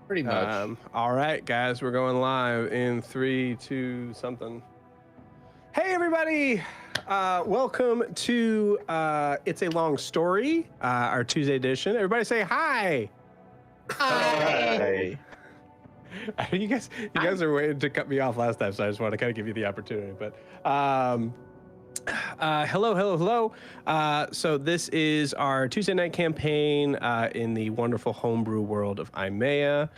Pretty much. All right, guys, we're going live in 3, 2, something. Hey, everybody! Welcome to It's a Long Story, our Tuesday edition. Everybody say hi! Hi. You guys are waiting to cut me off last time, so I just want to kind of give you the opportunity. But hello. So this is our Tuesday night campaign in the wonderful homebrew world of Imea.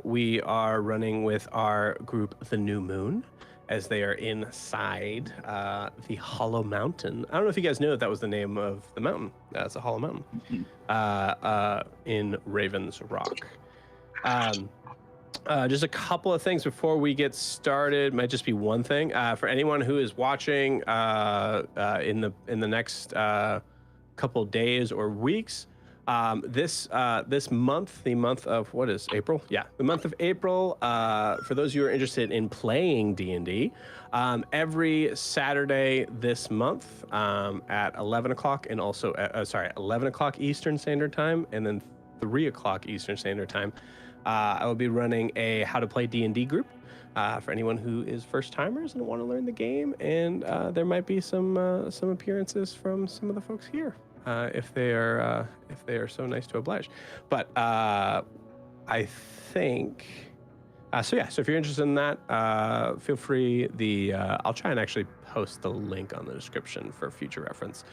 We are running with our group, The New Moon, as they are inside the Hollow Mountain. I don't know if you guys knew that was the name of the mountain. It's a Hollow Mountain in Raven's Rock. Just a couple of things before we get started. Might just be one thing for anyone who is watching in the next couple days or weeks. This month, the month of what is April? Yeah, the month of April. For those of you who are interested in playing D&D, every Saturday this month at 11 o'clock and also 11 o'clock Eastern Standard Time, and then 3 o'clock Eastern Standard Time. I will be running a How to Play D&D group for anyone who is first timers and want to learn the game, and there might be some appearances from some of the folks here if they are so nice to oblige. But I think so. Yeah. So if you're interested in that, feel free. I'll try and actually post the link on the description for future reference.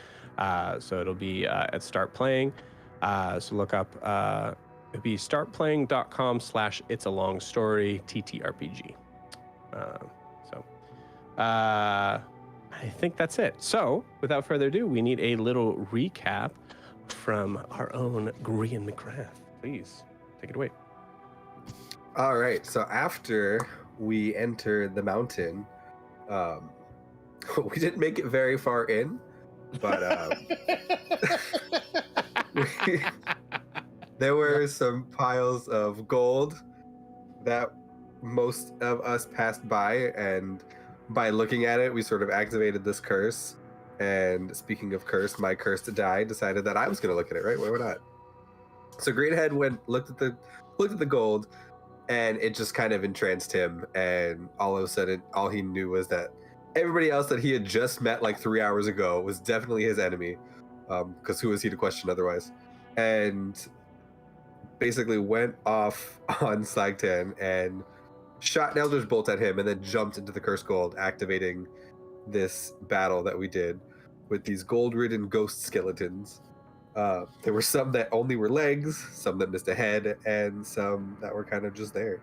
So it'll be at Start Playing. So look up. It'd be startplaying.com/It's a Long Story TTRPG. I think that's it. So without further ado, we need a little recap from our own Grian McGrath. Please take it away. All right. So after we enter the mountain, we didn't make it very far in, but there were some piles of gold that most of us passed by, and by looking at it, we sort of activated this curse. And speaking of curse, my curse to die decided that I was going to look at it, right? Why not? So Greenhead looked at the gold, and it just kind of entranced him. And all of a sudden, all he knew was that everybody else that he had just met like 3 hours ago was definitely his enemy, because who was he to question otherwise? And basically went off on Slagtan and shot an Elder's Bolt at him, and then jumped into the Cursed Gold, activating this battle that we did with these gold-ridden ghost skeletons. There were some that only were legs, some that missed a head, and some that were kind of just there.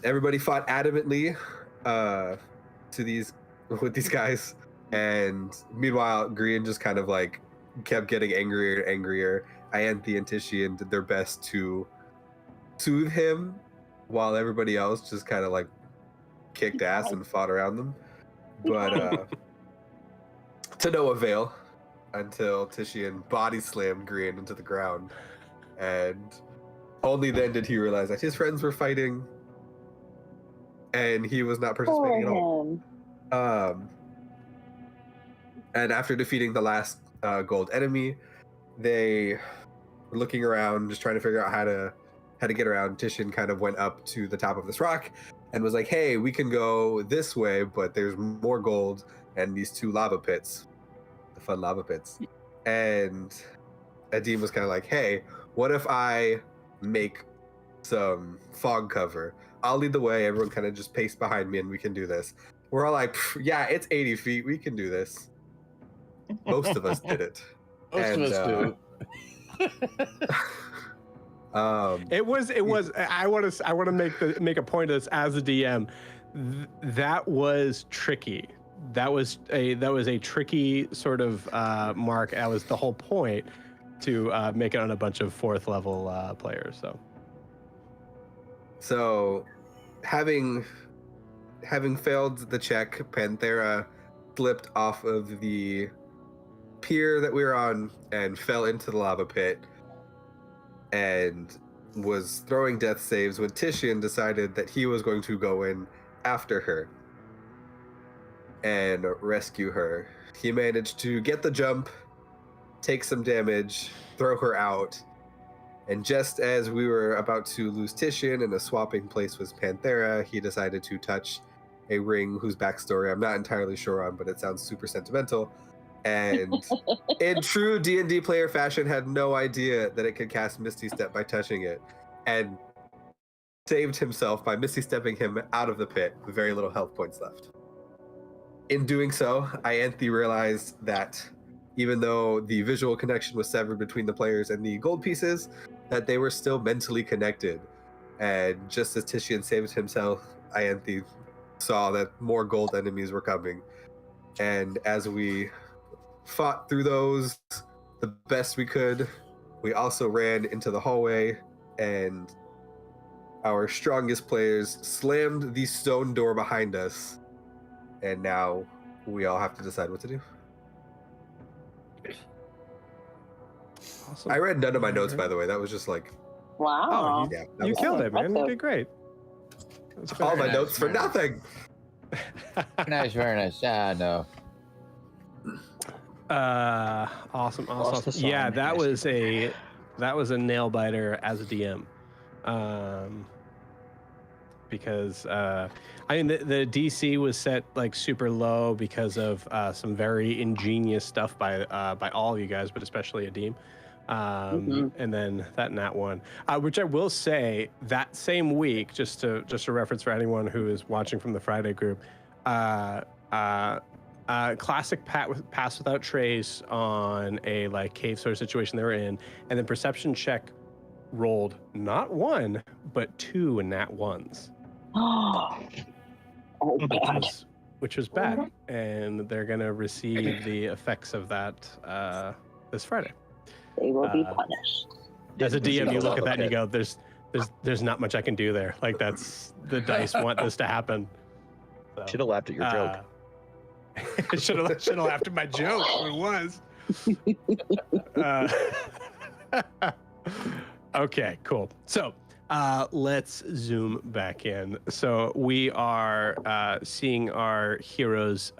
Everybody fought adamantly with these guys, and meanwhile, Grian just kind of like kept getting angrier and angrier. Ianthe and Titian did their best to soothe him, while everybody else just kind of like kicked ass and fought around them. But to no avail, until Titian body slammed Grian into the ground. And only then did he realize that his friends were fighting and he was not participating at all. And after defeating the last gold enemy, they were looking around, just trying to figure out how to get around. Titian kind of went up to the top of this rock and was like, hey, we can go this way, but there's more gold and these 2 lava pits, the fun lava pits. And Adim was kind of like, hey, what if I make some fog cover? I'll lead the way, everyone kind of just pace behind me and we can do this. We're all like, yeah, it's 80 feet, we can do this. Most of us did it. Most of us do. It was. I want to make a point of this as a DM. That was tricky. That was a tricky sort of mark. That was the whole point, to make it on a bunch of 4th level players. So, having failed the check, Panthera slipped off of the pier that we were on and fell into the lava pit and was throwing death saves when Titian decided that he was going to go in after her and rescue her. He managed to get the jump, take some damage, throw her out, And just as we were about to lose Titian and a swapping place with Panthera, he decided to touch a ring whose backstory I'm not entirely sure on, but it sounds super sentimental. And in true D&D player fashion, had no idea that it could cast Misty Step by touching it, and saved himself by Misty Stepping him out of the pit with very little health points left. In doing so, Ianthe realized that even though the visual connection was severed between the players and the gold pieces, that they were still mentally connected. And just as Titian saved himself, Ianthe saw that more gold enemies were coming. And as we fought through those the best we could, we also ran into the hallway, and our strongest players slammed the stone door behind us. And now we all have to decide what to do. Awesome. I read none of my notes, by the way. That was just like, Wow. Oh, yeah, you killed it, man. You impressive. did great. all my Very notes nice, for very nice. nothing. Nice, very nice. No. Awesome. Lost the song, Yeah, that yes. was a nail biter as a DM. Because I mean the DC was set like super low because of some very ingenious stuff by all of you guys, but especially Adim. And then that nat one, which I will say that same week, just a reference for anyone who is watching from the Friday group, classic pass without trace on a like cave sort of situation they were in, and then perception check rolled not one but two nat ones. Oh, bad. Which was bad, and they're gonna receive the effects of that this Friday. They will be punished. As a DM, you look at that and you Okay. go, "There's not much I can do there. Like that's the dice want this to happen." So, Should have laughed at your joke. should have laughed at my joke. It was. Okay, cool. So let's zoom back in. So we are seeing our heroes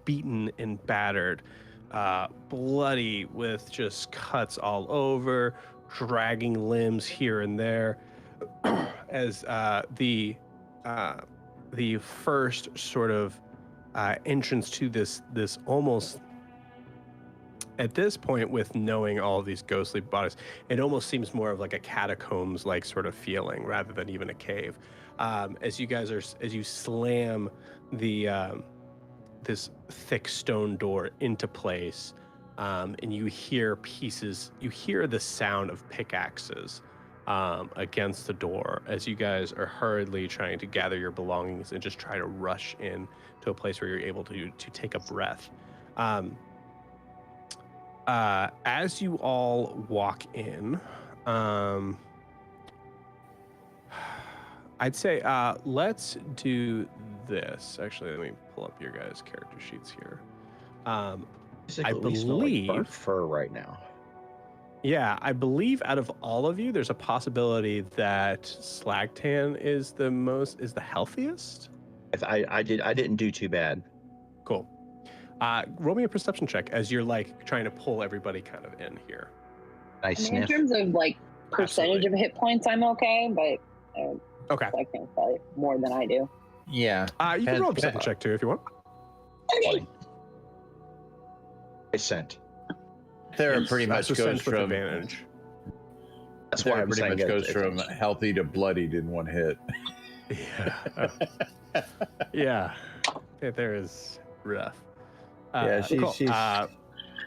beaten and battered, bloody with just cuts all over, dragging limbs here and there, as the first sort of entrance to this almost, at this point, with knowing all of these ghostly bodies, it almost seems more of like a catacombs like sort of feeling rather than even a cave. As you slam the this thick stone door into place, and you hear the sound of pickaxes against the door as you guys are hurriedly trying to gather your belongings and just try to rush in to a place where you're able to take a breath. As you all walk in, I'd say let's do this. Actually, let me pull up your guys' character sheets here. Basically, we smell like burnt fur right now. Yeah, I believe out of all of you, there's a possibility that Slagtan is the healthiest. I didn't do too bad. Cool. Roll me a perception check as you're like trying to pull everybody kind of in here. Nice I mean, in sniff. terms of like percentage of hit points, I'm okay, but Okay. I think probably more than I do. Yeah. You can roll a perception check too if you want. Okay. I sent. Sarah pretty much That's a goes sense with from advantage. That's why Sarah I'm pretty saying much it- goes it's- from healthy to bloodied in one hit. Yeah. Yeah, there is rough. Yeah, cool. she's-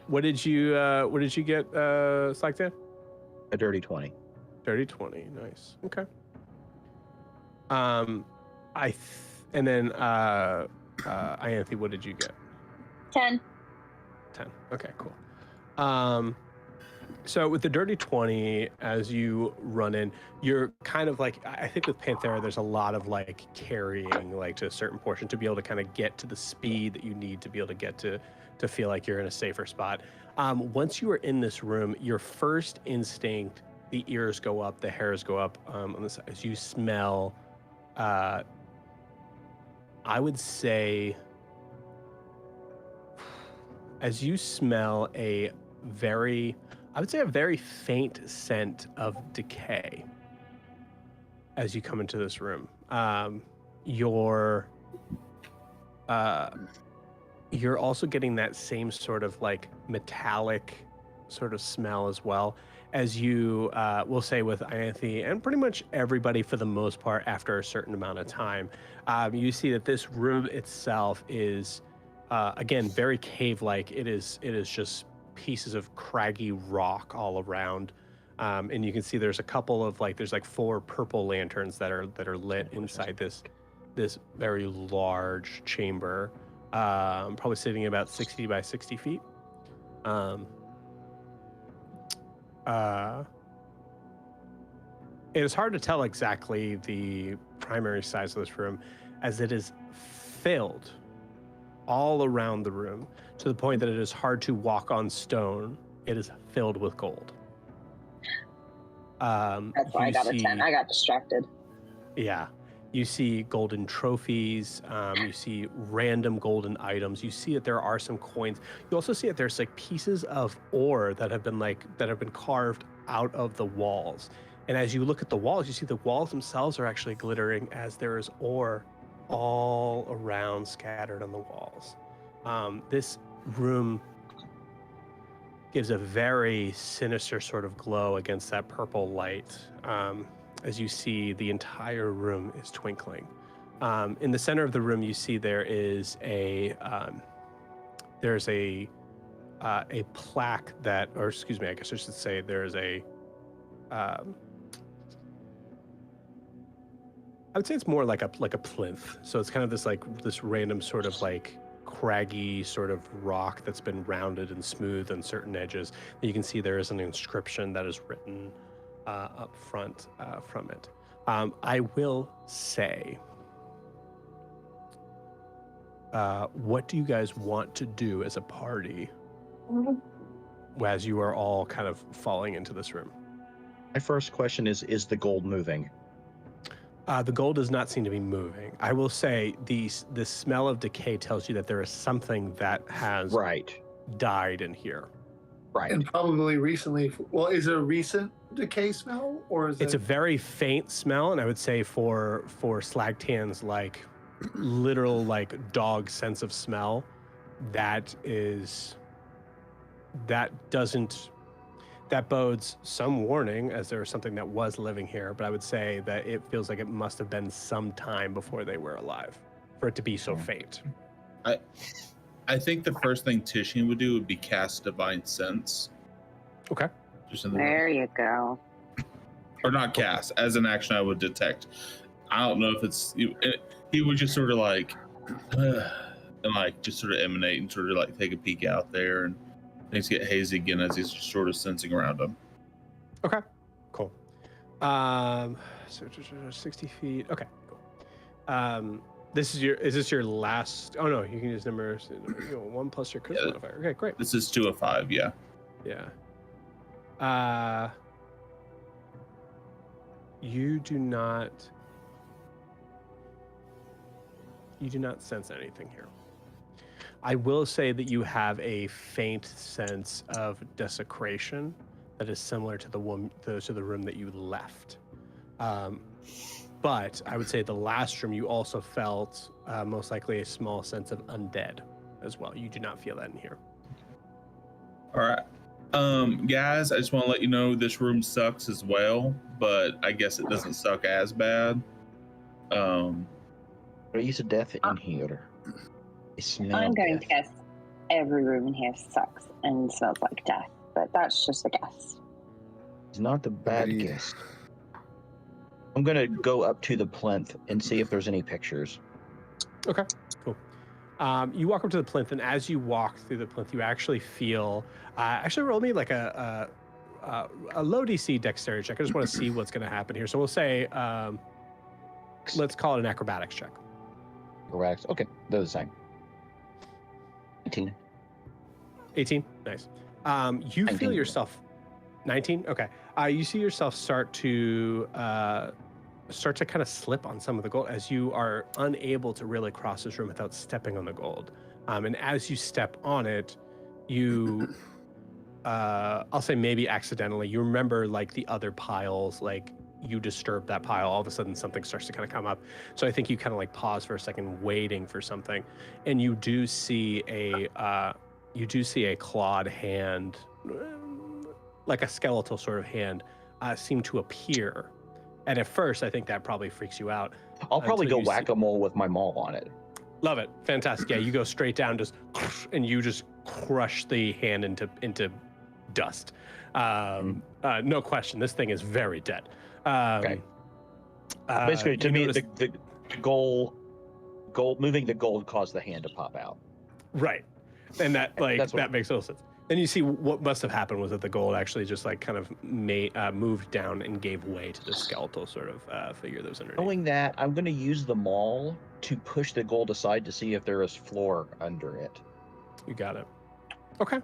What did you get, Slagtan? a dirty 20. Dirty 20. Nice. Okay. And then Ianthe, what did you get? 10. 10. Okay, cool. So with the dirty 20, as you run in, you're kind of like, I think with Panthera, there's a lot of like carrying like to a certain portion to be able to kind of get to the speed that you need to be able to get to feel like you're in a safer spot. Once you are in this room, your first instinct, the ears go up, the hairs go up on this as you smell, I would say, as you smell a very I would say a very faint scent of decay as you come into this room. You're also getting that same sort of like metallic sort of smell as well, as you will say with Ianthe and pretty much everybody for the most part after a certain amount of time. You see that this room itself is, again, very cave-like. It is just pieces of craggy rock all around. And you can see there's a couple of there's 4 purple lanterns that are lit inside this very large chamber, probably sitting about 60 by 60 feet. It is hard to tell exactly the primary size of this room, as it is filled all around the room to the point that it is hard to walk on stone. It is filled with gold. That's why I got a 10. I got distracted. Yeah. You see golden trophies. You see random golden items. You see that there are some coins. You also see that there's pieces of ore that have been carved out of the walls. And as you look at the walls, you see the walls themselves are actually glittering, as there is ore all around scattered on the walls. This room gives a very sinister sort of glow against that purple light. As you see, the entire room is twinkling. In the center of the room, you see there's a plaque that, or excuse me, I guess I should say there's a, I would say it's more like a plinth. So it's kind of this random sort of craggy sort of rock that's been rounded and smooth on certain edges. You can see there is an inscription that is written up front from it. I will say, what do you guys want to do as a party as you are all kind of falling into this room? My first question is the gold moving? The gold does not seem to be moving. I will say the smell of decay tells you that there is something that has died in here. Right. And probably recently. Well, is it a recent decay smell, or is it's a very faint smell, and I would say for Slagtan's literal dog sense of smell, that bodes some warning, as there was something that was living here, but I would say that it feels like it must have been some time before they were alive for it to be so faint. I think the first thing Tishing would do would be cast Divine Sense. Okay. Just in the there you go. Or not cast. As an action, I would detect. I don't know if it's... He would just sort of and just sort of emanate and sort of take a peek out there, and things get hazy again as he's just sort of sensing around him. Okay, cool. So 60 feet. Okay, cool. Is this your last? Oh no, you can use number 1 plus your charisma modifier. Okay, great. This is 2 of 5. Yeah. Yeah. You do not sense anything here. I will say that you have a faint sense of desecration that is similar to the room that you left. But I would say the last room you also felt most likely a small sense of undead as well. You do not feel that in here. All right. Guys, I just want to let you know this room sucks as well, but I guess it doesn't suck as bad. Raise a death in here. I'm going to guess every room in here sucks and smells like death, but that's just a guess. It's not a bad guess. I'm going to go up to the plinth and see if there's any pictures. Okay, cool. You walk up to the plinth, and as you walk through the plinth, you actually feel... actually, roll me a low DC dexterity check. I just want to see what's going to happen here. So we'll say, let's call it an acrobatics check. Acrobatics, okay, they're the same. 18? Nice. You 19. Feel yourself... 19? Okay. You see yourself start to kind of slip on some of the gold as you are unable to really cross this room without stepping on the gold. And as you step on it, you I'll say maybe accidentally, you remember like the other piles, like you disturb that pile, all of a sudden something starts to kind of come up. So I think you kind of like pause for a second, waiting for something, and you do see a clawed hand, like a skeletal sort of hand, seem to appear. And at first, I think that probably freaks you out. I'll probably go whack-a-mole with my maul on it. Love it, fantastic. Yeah, you go straight down, and you just crush the hand into dust. No question, this thing is very dead. Okay. Basically, to me, the goal, moving the gold caused the hand to pop out. Right, and that that makes total sense. Then you see what must have happened was that the gold actually just like kind of moved down and gave way to the skeletal sort of figure that was underneath. Knowing that, I'm going to use the maul to push the gold aside to see if there is floor under it. You got it. Okay.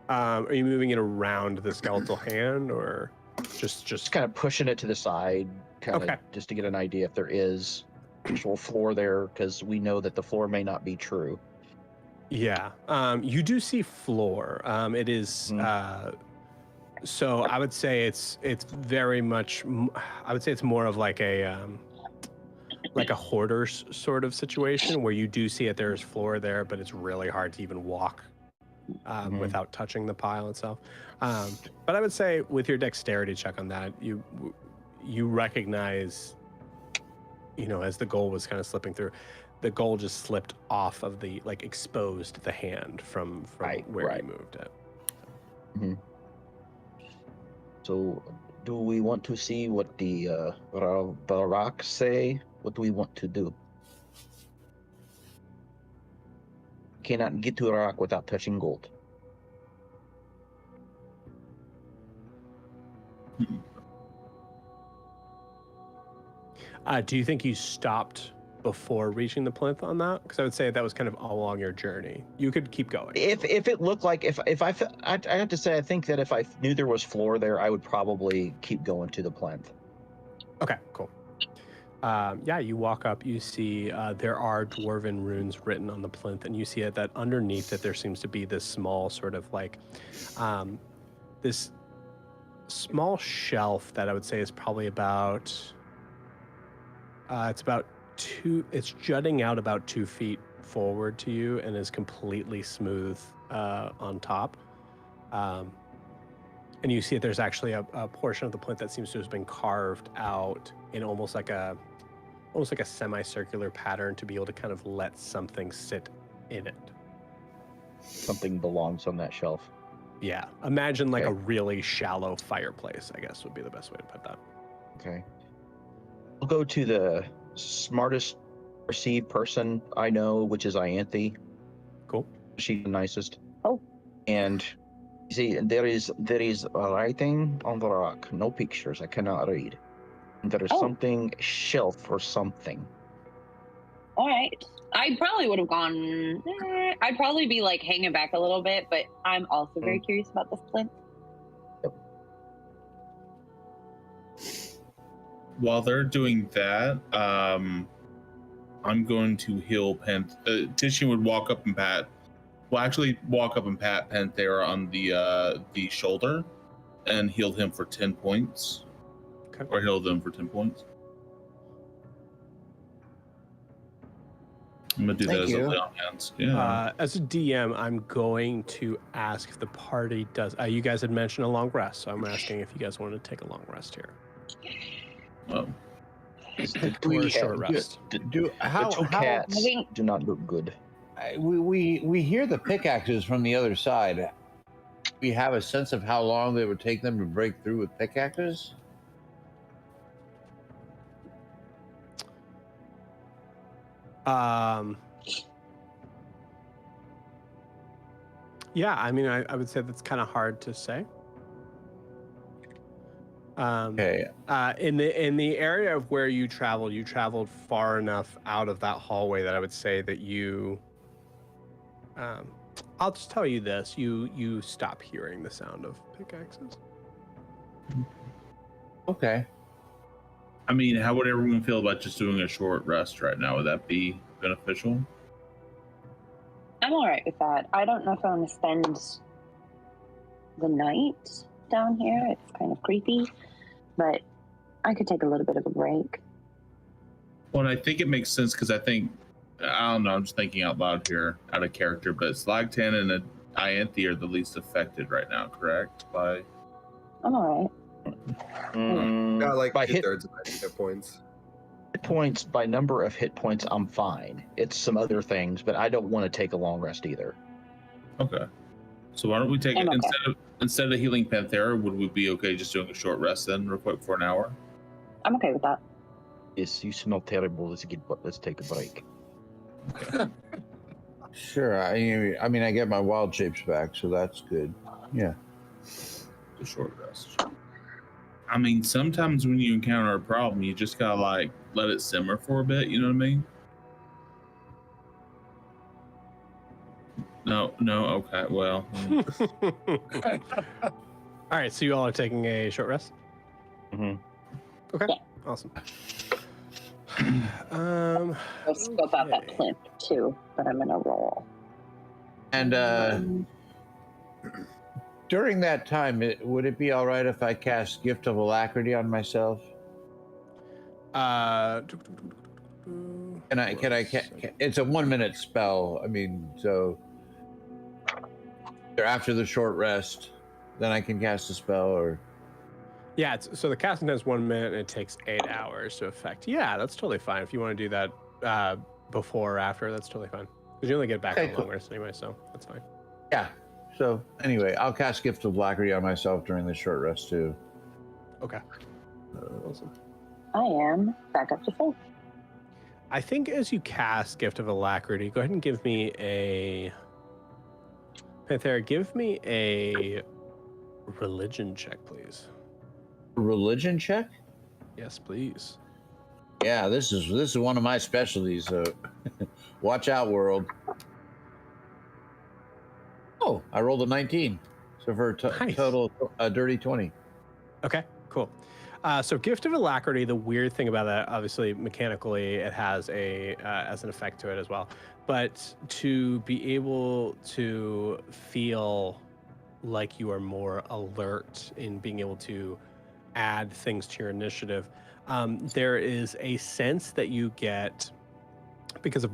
Are you moving it around the skeletal hand, or just kind of pushing it to the side, kind of just to get an idea if there is actual floor there, because we know that the floor may not be true. Yeah. You do see floor. It is. So I would say it's very much. I would say it's more of like a hoarder's sort of situation where you do see that there's floor there, but it's really hard to even walk without touching the pile itself. But I would say with your dexterity check on that, you recognize, as the gold was kind of slipping through, the gold just slipped off of the, like, exposed the hand from where you moved it. Mm-hmm. So do we want to see what the rocks say? What do we want to do? Cannot get to a rock without touching gold. Do you think you stopped before reaching the plinth on that? Because I would say that was kind of all along your journey. You could keep going. If it looked like I have to say, I think that if I knew there was floor there, I would probably keep going to the plinth. Okay, cool. Yeah, you walk up, you see there are dwarven runes written on the plinth, and you see that underneath it there seems to be this small sort of like this small shelf that I would say is probably about it's jutting out about 2 feet forward to you and is completely smooth on top. And you see that there's actually a portion of the plinth that seems to have been carved out in almost like a semicircular pattern to be able to kind of let something sit in it. Something belongs on that shelf. Yeah, imagine like a really shallow fireplace, I guess would be the best way to put that. Okay. I'll go to the smartest perceived person I know, which is Ianthe. Cool. She's the nicest. Oh. And you see, there is writing on the rock. No pictures. I cannot read. And there is something shelf or something. All right. I probably would have gone. I'd probably be like hanging back a little bit, but I'm also very curious about this plinth. While they're doing that, I'm going to heal Titian would walk up and pat Panthera on the shoulder and heal him for 10 points. Okay. Or heal them for 10 points. I'm going to do that as a lay on hands. Yeah. As a DM, I'm going to ask if the party does... you guys had mentioned a long rest, so I'm asking if you guys want to take a long rest here. Oh. Or a short rest. The two cats do not look good. We hear the pickaxes from the other side. We have a sense of how long it would take them to break through with pickaxes? Yeah, I mean, I would say that's kind of hard to say. Okay. In the area of where you traveled far enough out of that hallway that I would say that you. I'll just tell you this: you stop hearing the sound of pickaxes. Okay. I mean, how would everyone feel about just doing a short rest right now? Would that be beneficial? I'm all right with that. I don't know if I want to spend the night down here. It's kind of creepy, but I could take a little bit of a break. Well, and I think it makes sense because I don't know, I'm just thinking out loud here, out of character, but Slagtan and Ianthe are the least affected right now, correct? By I'm all right. Got like by hit two-thirds of my hit points. points, by number of hit points, I'm fine. It's some other things, but I don't want to take a long rest either. okay. So why don't we take I'm it okay. instead of healing Panthera? Would we be okay just doing a short rest then, real quick, for an hour? I'm okay with that. Yes, you smell terrible. Let's take a break. Sure. I mean, I get my wild shapes back, so that's good. Yeah. A short rest. I mean, sometimes when you encounter a problem, you just gotta like let it simmer for a bit. You know what I mean? No. Okay. Well, All right, so you all are taking a short rest. Mhm. Okay, Yeah. awesome. I'll scope out that okay. plinth too, but I'm gonna roll. And during that time, would it be all right if I cast Gift of Alacrity on myself? Can I? It's a 1 minute spell. I mean, so after the short rest, then I can cast a spell, or Yeah, so the casting time is 1 minute and it takes 8 hours to effect. Yeah, that's totally fine. If you want to do that before or after, that's totally fine. Because you only get back Okay, on cool. long rest anyway, so that's fine. yeah. So anyway, I'll cast Gift of Alacrity on myself during the short rest too. Okay. Awesome. I am back up to full. I think as you cast Gift of Alacrity, go ahead and give me a... Panthera, give me a religion check, please. Religion check? Yes, please. Yeah, this is one of my specialties. So watch out, world. Oh, I rolled a 19. So for a Nice. total dirty 20. Okay, cool. So Gift of Alacrity, the weird thing about that, obviously mechanically, it has as an effect to it as well. But to be able to feel like you are more alert in being able to add things to your initiative, there is a sense that you get because of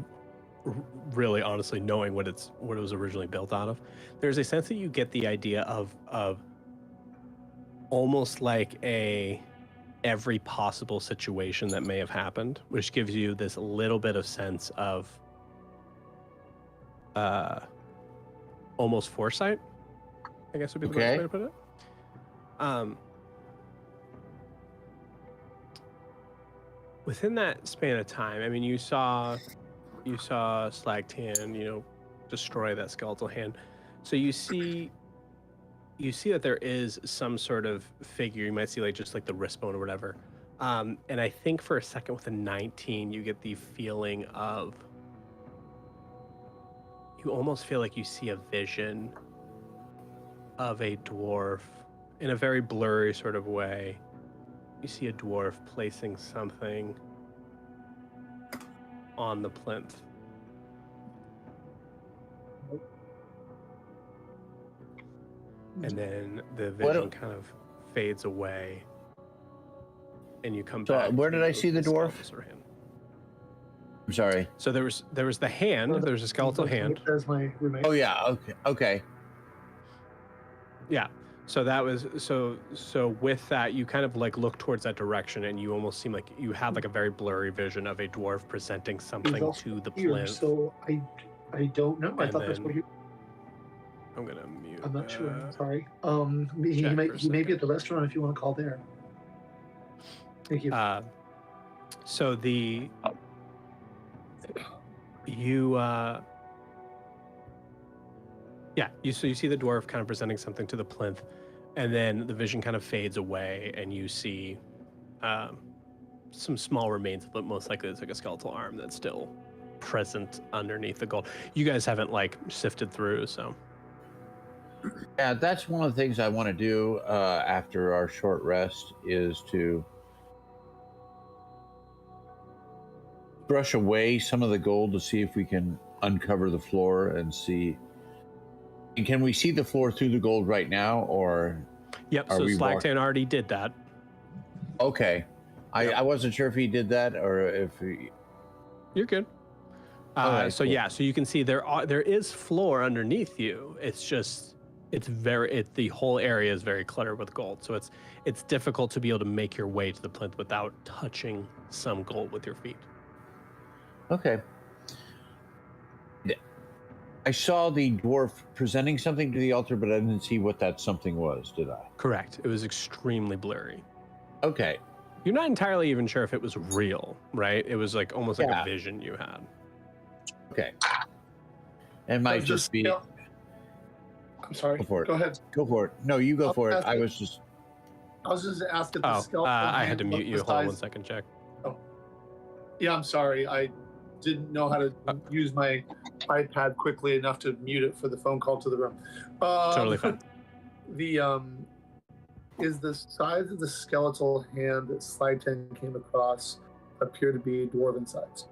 really honestly knowing what it was originally built out of. There's a sense that you get the idea of almost like every possible situation that may have happened, which gives you this little bit of sense of almost foresight, I guess would be the best way to put it. Within that span of time, I mean, you saw Slagtan, destroy that skeletal hand. So you see that there is some sort of figure. You might see just like the wrist bone or whatever. And I think for a second with a 19, you get the feeling of, you almost feel like you see a vision of a dwarf in a very blurry sort of way. You see a dwarf placing something on the plinth. And then the vision kind of fades away, and you come back. So where did I see the dwarf? Hand. I'm sorry. So there was the hand. There's a skeletal hand. That's my roommate. Oh yeah. Okay. Yeah. So that was so with that, you kind of like look towards that direction, and you almost seem like you have like a very blurry vision of a dwarf presenting something to the Here, plinth. so I don't know. I And thought that's then- what he. I'm gonna mute. I'm not sure. that. Sorry. He check may for a he may be second. at the restaurant if you want to call there. Thank you. So the you you see the dwarf kind of presenting something to the plinth, and then the vision kind of fades away, and you see some small remains, but most likely it's like a skeletal arm that's still present underneath the gold. You guys haven't like sifted through, so Yeah, that's one of the things I want to do after our short rest is to brush away some of the gold to see if we can uncover the floor and see And can we see the floor through the gold right now, or? Yep. Are So we Slagtan already did that. Okay. I wasn't sure if he did that or if he... You're good. Alright, so cool. yeah, so you can see there is floor underneath you. It's just the whole area is very cluttered with gold. So it's difficult to be able to make your way to the plinth without touching some gold with your feet. Okay. I saw the dwarf presenting something to the altar, but I didn't see what that something was, did I? Correct. It was extremely blurry. Okay. You're not entirely even sure if it was real, right? It was like almost like Yeah. a vision you had. Okay. It might just be... I'm sorry. Go for it. Go ahead. Go for it. No, you go I'll for it. ask I it. was just... I was just asking the Oh, skeleton. I had to hand mute you. look Hold on the 1 size- second, check. Yeah, I'm sorry. I didn't know how to use my iPad quickly enough to mute it for the phone call to the room. Totally fine. The is the size of the skeletal hand that Slagtan came across appear to be dwarven size?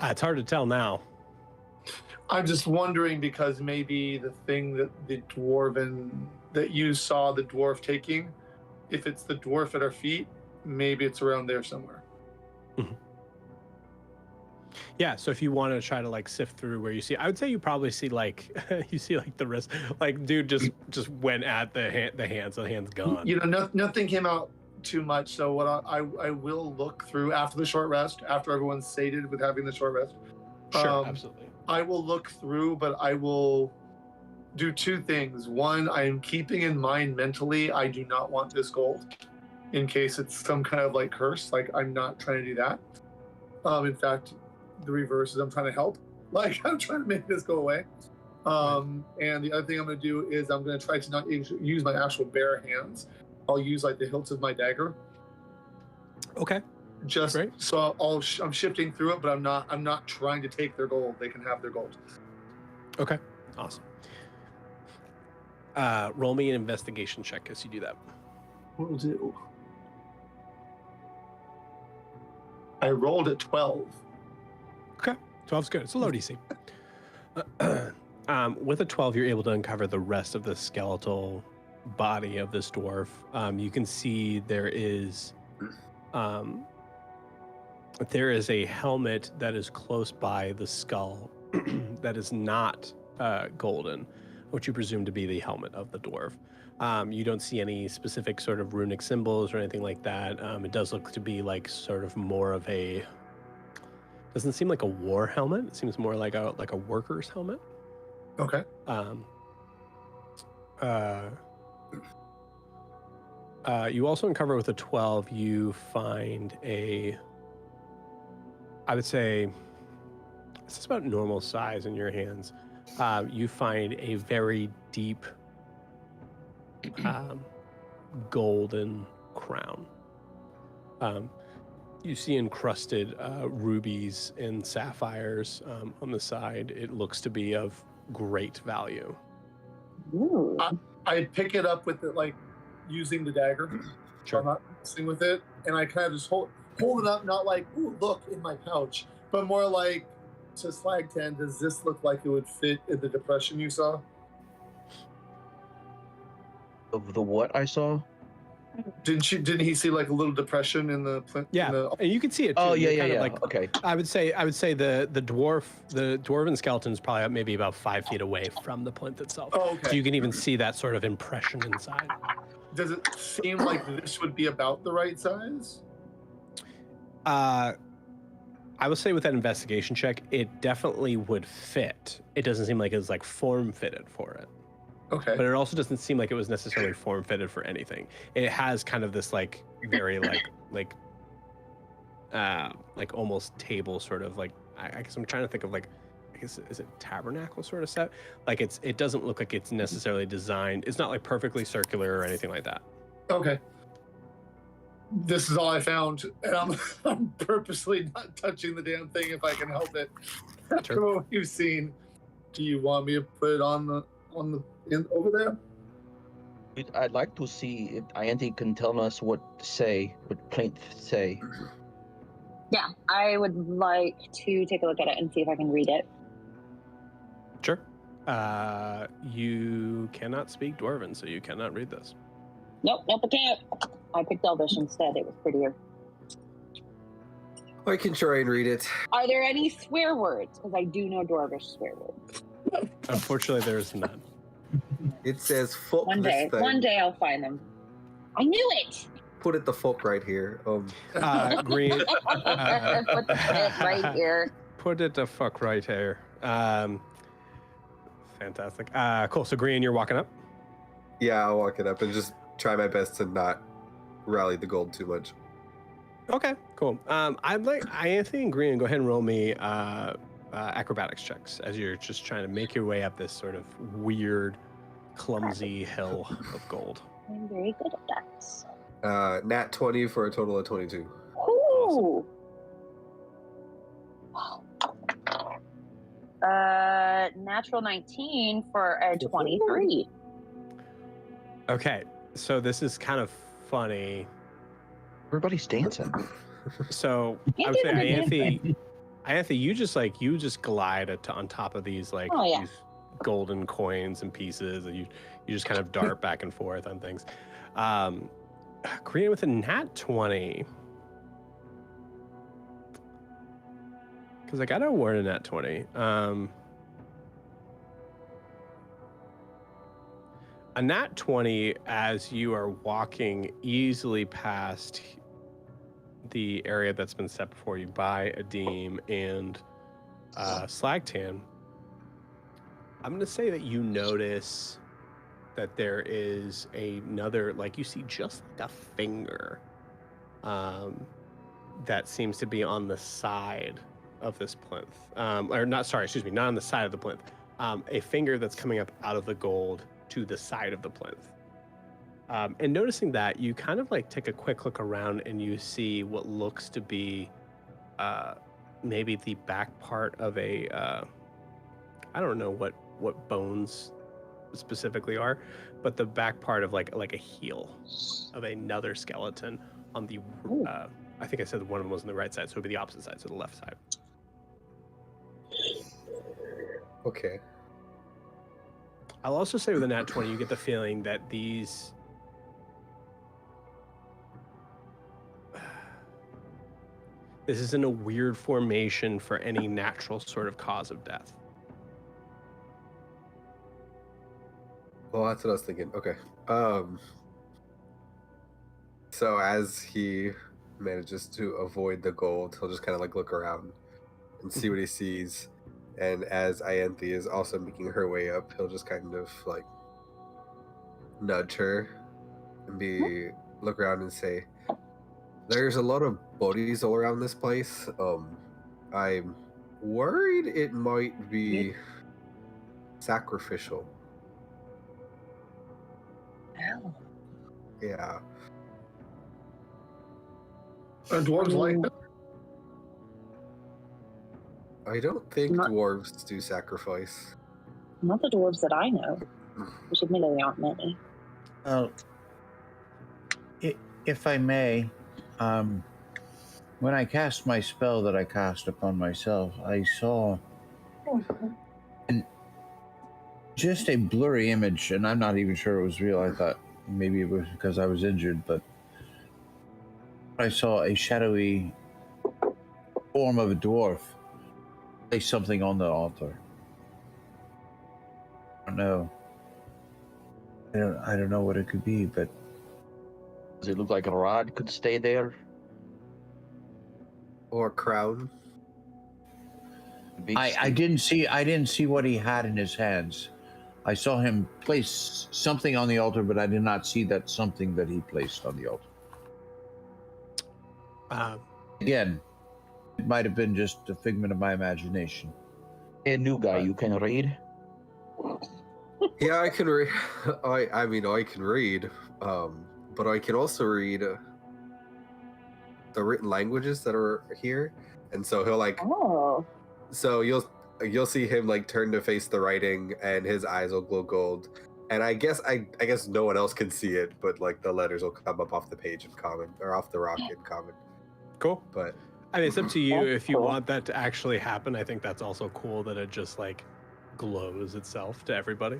It's hard to tell now. I'm just wondering because maybe the thing that that you saw the dwarf taking, if it's the dwarf at our feet, maybe it's around there somewhere. Yeah, so if you want to try to like sift through where you see, I would say you probably see like you see like the wrist, like dude just went at the hand, so the hand's gone. You know, nothing came out too much. So what I will look through after the short rest, after everyone's sated with having the short rest. Sure, absolutely. I will look through, but I will do two things. One, I am keeping in mind mentally, I do not want this gold in case it's some kind of like curse. Like I'm not trying to do that. In fact, the reverse is I'm trying to help. Like I'm trying to make this go away. And the other thing I'm going to do is I'm going to try to not use my actual bare hands. I'll use like the hilts of my dagger. Okay. Just Great. so I'm shifting through it, but I'm not trying to take their gold. They can have their gold. Okay. Awesome. Roll me an investigation check as you do that. Will do. I rolled at 12. Okay. 12's good. It's a low DC. With a 12, you're able to uncover the rest of the skeletal body of this dwarf. You can see there is a helmet that is close by the skull that is not golden, which you presume to be the helmet of the dwarf. You don't see any specific sort of runic symbols or anything like that. It does look to be like sort of more of a... Doesn't seem like a war helmet. It seems more like a worker's helmet. Okay. You also uncover with a 12, you find I would say, this is about normal size in your hands. You find a very deep golden crown. You see encrusted rubies and sapphires on the side. It looks to be of great value. Ooh. I pick it up with it, like using the dagger. Sure. I'm not messing with it, and I kind of just hold it up, not like, ooh, look in my pouch, but more like to Slagtan, does this look like it would fit in the depression you saw? Of the what I saw? Didn't he see like a little depression in the plinth? Yeah, and you can see it too. Oh, You're yeah, kind of yeah. like, Okay. I would say the dwarven skeleton is probably maybe about 5 feet away from the plinth itself. Oh, okay. So you can even see that sort of impression inside. Does it seem like this would be about the right size? I would say with that investigation check, it definitely would fit. It doesn't seem like it's like form fitted for it. Okay. But it also doesn't seem like it was necessarily form fitted for anything. It has kind of this like very like almost table sort of like, I guess I'm trying to think of like, I guess, is it tabernacle sort of set? Like it doesn't look like it's necessarily designed. It's not like perfectly circular or anything like that. Okay. This is all I found, and I'm purposely not touching the damn thing if I can help it. After Sure. what you've seen, do you want me to put it on over there? I'd like to see if Ianti can tell us what plinth say. Yeah, I would like to take a look at it and see if I can read it. Sure. You cannot speak Dwarven, so you cannot read this. Nope, I can't. I picked Elvish instead. It was prettier. I can try and read it. Are there any swear words? Because I do know Dwarvish swear words. Unfortunately, there is none. It says "fuck One this day, thing." one day I'll find them. I knew it. Put it the fuck right here. Green. Put the shit right here. Put it the fuck right here. Fantastic. Cool. So Green, you're walking up. Yeah, I'll walk it up and just try my best to not rally the gold too much. Okay, cool. I'd like Anthony and Green, go ahead and roll me acrobatics checks as you're just trying to make your way up this sort of weird, clumsy hill of gold. I'm very good at that. Nat 20 for a total of 22. Ooh. Natural 19 for a 23. Okay, so this is kind of funny. Everybody's dancing. So I would say, Anthony, you just glide on top of these these golden coins and pieces, and you just kind of dart back and forth on things. Green with a nat 20. Because I got to award a nat 20. A nat 20 as you are walking easily past the area that's been set before you by Adim and Slagtan. I'm going to say that you notice that there is another, you see just like a finger that seems to be on the side of this plinth. Or not, sorry, excuse me, not on the side of the plinth. A finger that's coming up out of the gold to the side of the plinth. And noticing that, you kind of take a quick look around and you see what looks to be maybe the back part of a, I don't know what bones specifically are, but the back part of like a heel of another skeleton on the, I think I said one of them was on the right side, so it would be the opposite side, so the left side. Okay. I'll also say with a nat 20, you get the feeling that these this isn't a weird formation for any natural sort of cause of death. Well, that's what I was thinking. Okay. So as he manages to avoid the gold, he'll just kind of look around and see what he sees. And as Ianthe is also making her way up, he'll just kind of nudge her and look around and say, "There's a lot of bodies all around this place. I'm worried it might be sacrificial." Ow. Yeah. Dwarves like that. I don't think Not- dwarves do sacrifice. Not the dwarves that I know, which admittedly aren't many. If I may, when I cast my spell that I cast upon myself, I saw just a blurry image, and I'm not even sure it was real. I thought maybe it was because I was injured, but I saw a shadowy form of a dwarf place something on the altar. I don't know. I don't know what it could be, but Does it look like a rod could stay there? Or crown. Big I stick? didn't see what he had in his hands. I saw him place something on the altar, but I did not see that something that he placed on the altar. Again, it might have been just a figment of my imagination. Hey, new guy, you can read? Yeah, I can read. I mean, I can read, but I can also read the written languages that are here, and so he'll Oh. So you'll see him turn to face the writing, and his eyes will glow gold. And I guess no one else can see it, but the letters will come up off the page in common, or off the rock in common. Cool. But I mean, it's up to you That's if you cool. want that to actually happen. I think that's also cool that it just glows itself to everybody.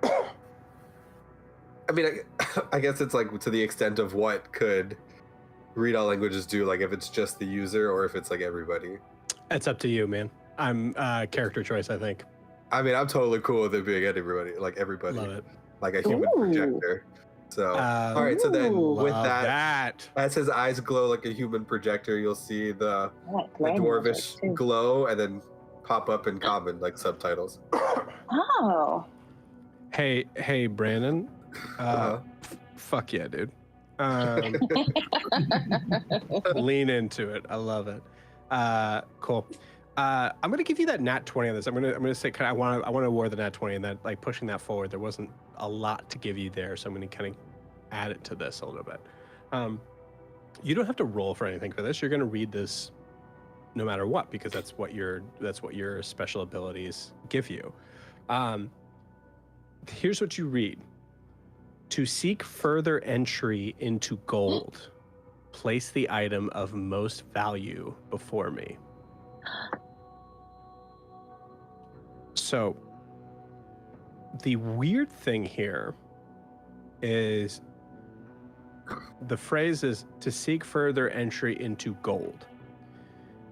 I mean, I guess it's like to the extent of what could read all languages do, like if it's just the user or if it's like everybody. It's up to you, man. I'm character choice, I think. I mean, I'm totally cool with it being everybody, like everybody, Love it. like a human Ooh. projector. So, all right. So then, Ooh. with Love that, as his eyes glow like a human projector, you'll see the I like glowing dwarvish magic, too. glow, and then pop up in common like subtitles. Oh. Hey, Brandon. Uh-huh. Fuck yeah, dude. Lean into it. I love it. Cool. I'm gonna give you that nat 20 on this. I'm gonna say I want to award the nat 20 and that, like, pushing that forward. There wasn't a lot to give you there, so I'm gonna kind of add it to this a little bit. You don't have to roll for anything for this. You're gonna read this no matter what, because that's what your special abilities give you. Here's what you read. To seek further entry into gold, place the item of most value before me. So, the weird thing here is the phrase is to seek further entry into gold.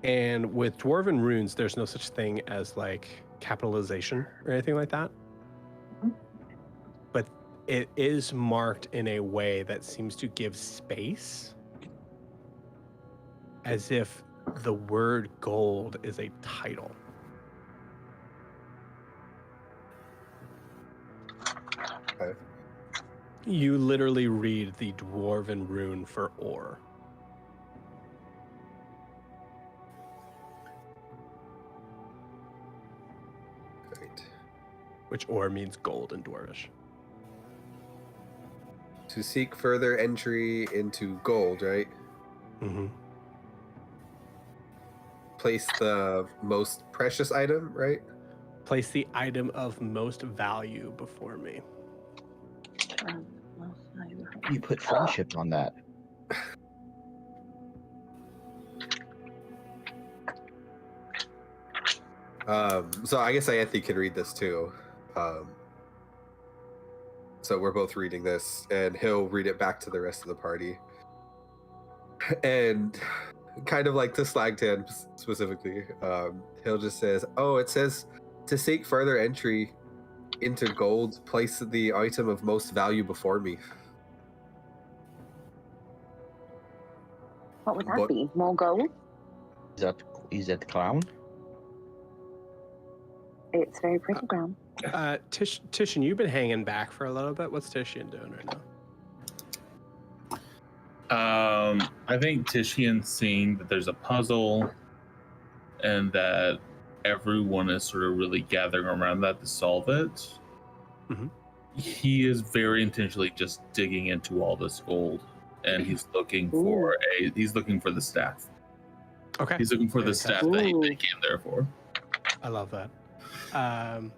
And with Dwarven runes, there's no such thing as like capitalization or anything like that. But it is marked in a way that seems to give space, as if the word gold is a title. Okay. You literally read the Dwarven rune for ore. Right. Which ore means gold in Dwarvish. To seek further entry into gold, right? Mm-hmm. Place the most precious item, right? Place the item of most value before me. You put friendship on that. So I guess Anthony can read this too. So we're both reading this, and he'll read it back to the rest of the party. And kind of like to Slagtan specifically, he'll just says, "Oh, it says to seek further entry into gold, place the item of most value before me." What would that What- be? More gold? Is that clown? It's very pretty brown. Titian, you've been hanging back for a little bit. What's Titian doing right now? I think Titian's seeing that there's a puzzle and that everyone is sort of really gathering around that to solve it. Mhm. He is very intentionally just digging into all this gold, and he's looking for the staff. Okay. He's looking for the staff that he came there for. I love that. Right.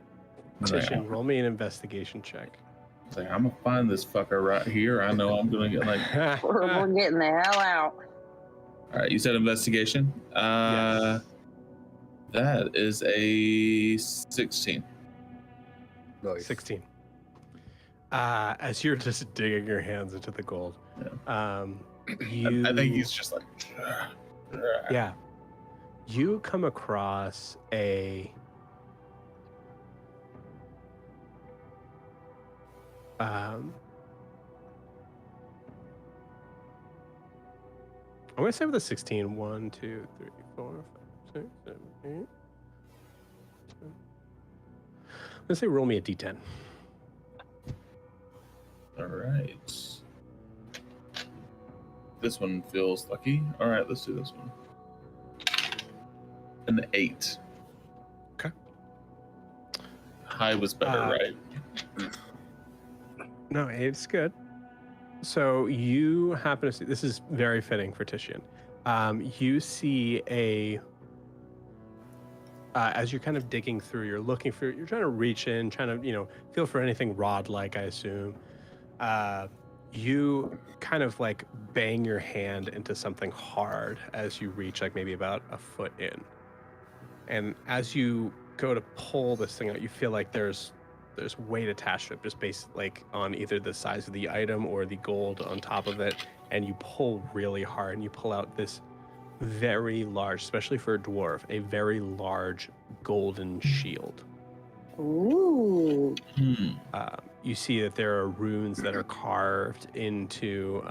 Titian, roll me an investigation check. It's like, I'm gonna find this fucker right here. I know I'm gonna get like. We're getting the hell out. All right, you said investigation. Yes. That is a 16. Nice. 16. As you're just digging your hands into the gold, you. I think he's just like. Yeah. You come across a. I'm going to say with a 16. 1, 2, 3, 4, 5, 6, 7, 8. Let's say roll me a d10. All right. This one feels lucky. All right, let's do this one. An 8. Okay. High was better, right? No, it's good. So you happen to see, this is very fitting for Titian. You see as you're kind of digging through, you're trying to reach in, trying to, feel for anything rod-like, I assume. You kind of like bang your hand into something hard as you reach like maybe about a foot in. And as you go to pull this thing out, you feel like there's weight attached to it, just based like on either the size of the item or the gold on top of it, and you pull really hard, and you pull out this very large, especially for a dwarf, a very large golden shield. Ooh. You see that there are runes that are carved into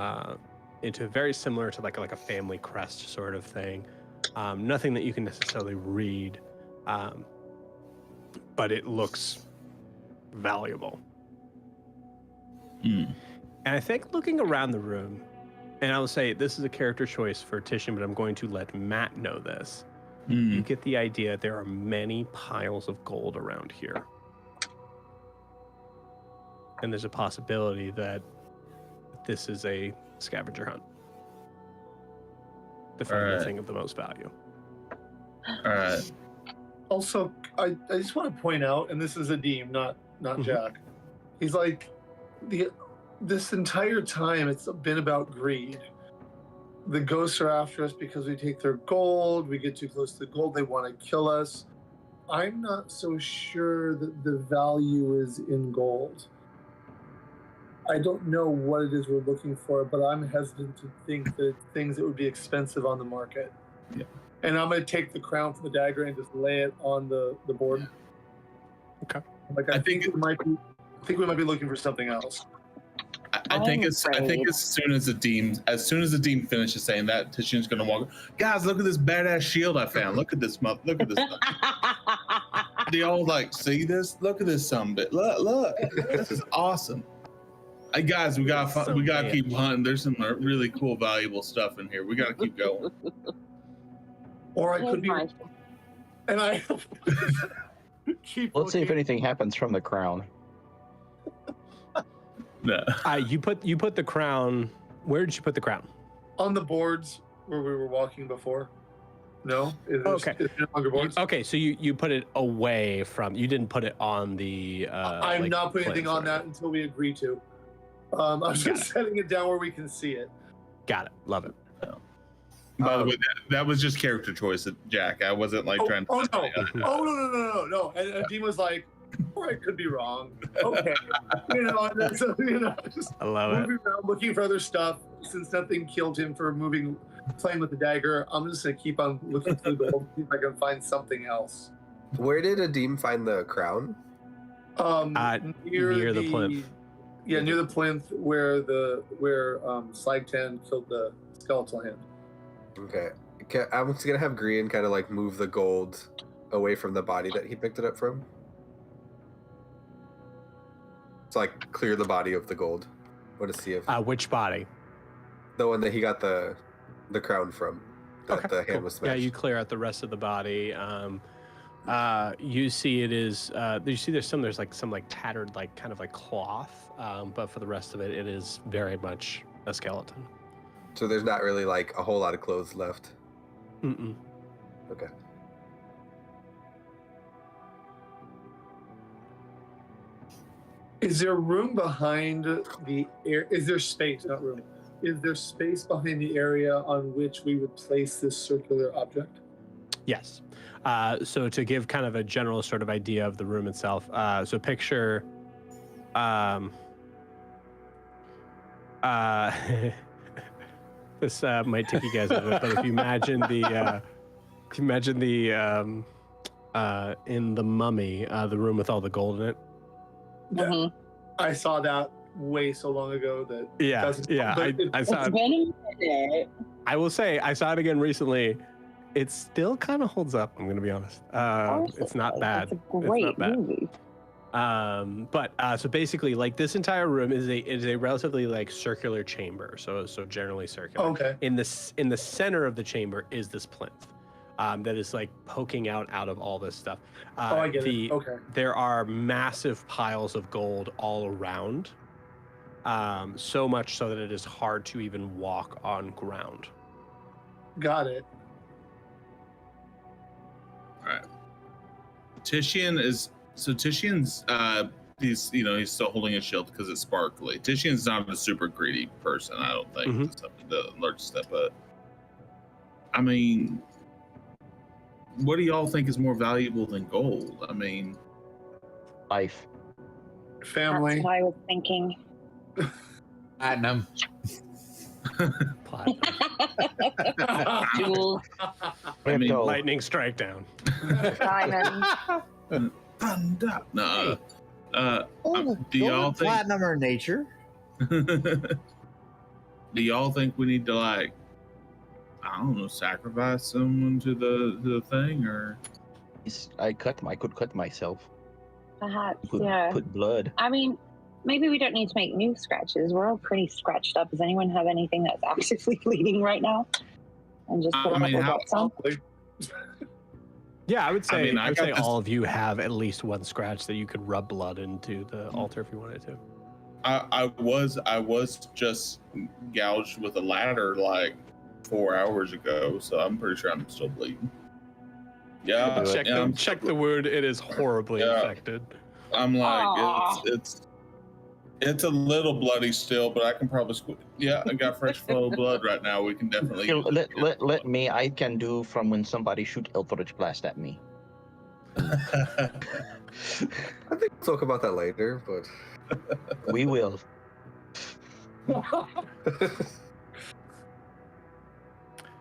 very similar to like a family crest sort of thing. Nothing that you can necessarily read, but it looks valuable. And I think looking around the room, and I will say this is a character choice for Titian, but I'm going to let Matt know this. You get the idea there are many piles of gold around here. And there's a possibility that this is a scavenger hunt to find the thing of the most value. All right. Also, I just want to point out, and this is Adim, not Jack. He's like, this entire time it's been about greed. The ghosts are after us because we take their gold. We get too close to the gold. They want to kill us. I'm not so sure that the value is in gold. I don't know what it is we're looking for, but I'm hesitant to think that it's things that would be expensive on the market. Yeah. And I'm going to take the crown from the dagger and just lay it on the board. Okay. Like I think we might be looking for something else. I think as soon as the deem finishes saying that, Titian's gonna walk. Guys, look at this badass shield I found. Look at this. Look at this. They all like, see this? Look at this sumbit. Look. This is awesome. Hey guys, we gotta keep hunting. There's some really cool, valuable stuff in here. We gotta keep going. Or I could be, and I keep. Let's see if anything happens from the crown. No. You put the crown. Where did you put the crown? On the boards where we were walking before. No. Okay. Is it on your boards? Okay, so you put it away from. You didn't put it on the. I'm not putting anything on that until we agree to. I'm just setting it down where we can see it. Got it. Love it. By the way, that was just character choice, Jack. I wasn't like trying to. No. And Dean was like, or I could be wrong. Okay. Just I love it. moving around looking for other stuff. Since nothing killed him for playing with the dagger, I'm just gonna keep on looking through the hole, see if I can find something else. Where did Adim find the crown? Near the plinth. Yeah, near the plinth where Slagtan killed the skeletal hand. Okay. I'm just gonna have Grian kind of like move the gold away from the body that he picked it up from. So like clear the body of the gold. Want to see if which body? The one that he got the crown from. That the hand was smashed. Yeah, you clear out the rest of the body. You see it is. You see there's some tattered kind of cloth, but for the rest of it, it is very much a skeleton. So there's not really like a whole lot of clothes left. Mm-mm. Okay. Is there room behind the air? Is there space, not room? Is there space behind the area on which we would place this circular object? Yes. So to give kind of a general sort of idea of the room itself, so picture, this might take you guys a bit, but if you imagine in the Mummy, the room with all the gold in it. Yeah. I saw that way so long ago that I saw it. I will say I saw it again recently. It still kind of holds up. I'm gonna be honest. It's not bad. It's a great movie. But so basically, like this entire room is a relatively circular chamber. So generally circular. Okay. In the center of the chamber is this plinth. That is poking out of all this stuff. I get it. Okay. There are massive piles of gold all around. So much so that it is hard to even walk on ground. Got it. All right. Titian's he's still holding a shield because it's sparkly. Titian's not a super greedy person, I don't think. The large step, but I mean, what do y'all think is more valuable than gold? I mean, Life. Family. That's what I was thinking. Platinum. Platinum. Jewels, I mean, Crypto. Lightning strike down. diamonds. thunder. No. Oh, do y'all think? platinum or nature? Do y'all think we need to like, I don't know, sacrifice someone to the thing, or I could cut myself. Perhaps, Put, yeah. put blood. I mean, maybe we don't need to make new scratches. We're all pretty scratched up. Does anyone have anything that's actively bleeding right now? And just put I a mean, couple how- dots on? Probably. Yeah, I would say. mean, I I would got say this- all of you have at least one scratch that you could rub blood into the altar if you wanted to. I was just gouged with a ladder like 4 hours ago, so I'm pretty sure I'm still bleeding. Yeah, Do it. Check yeah, the I'm, check the wound. It is horribly Yeah. infected. I'm like Aw. it's a little bloody still, but I can probably yeah, I got fresh flow of blood right now. We can definitely Here, use let me. I can do from when somebody shoot Eldritch Blast at me. I think we'll talk about that later, but We will.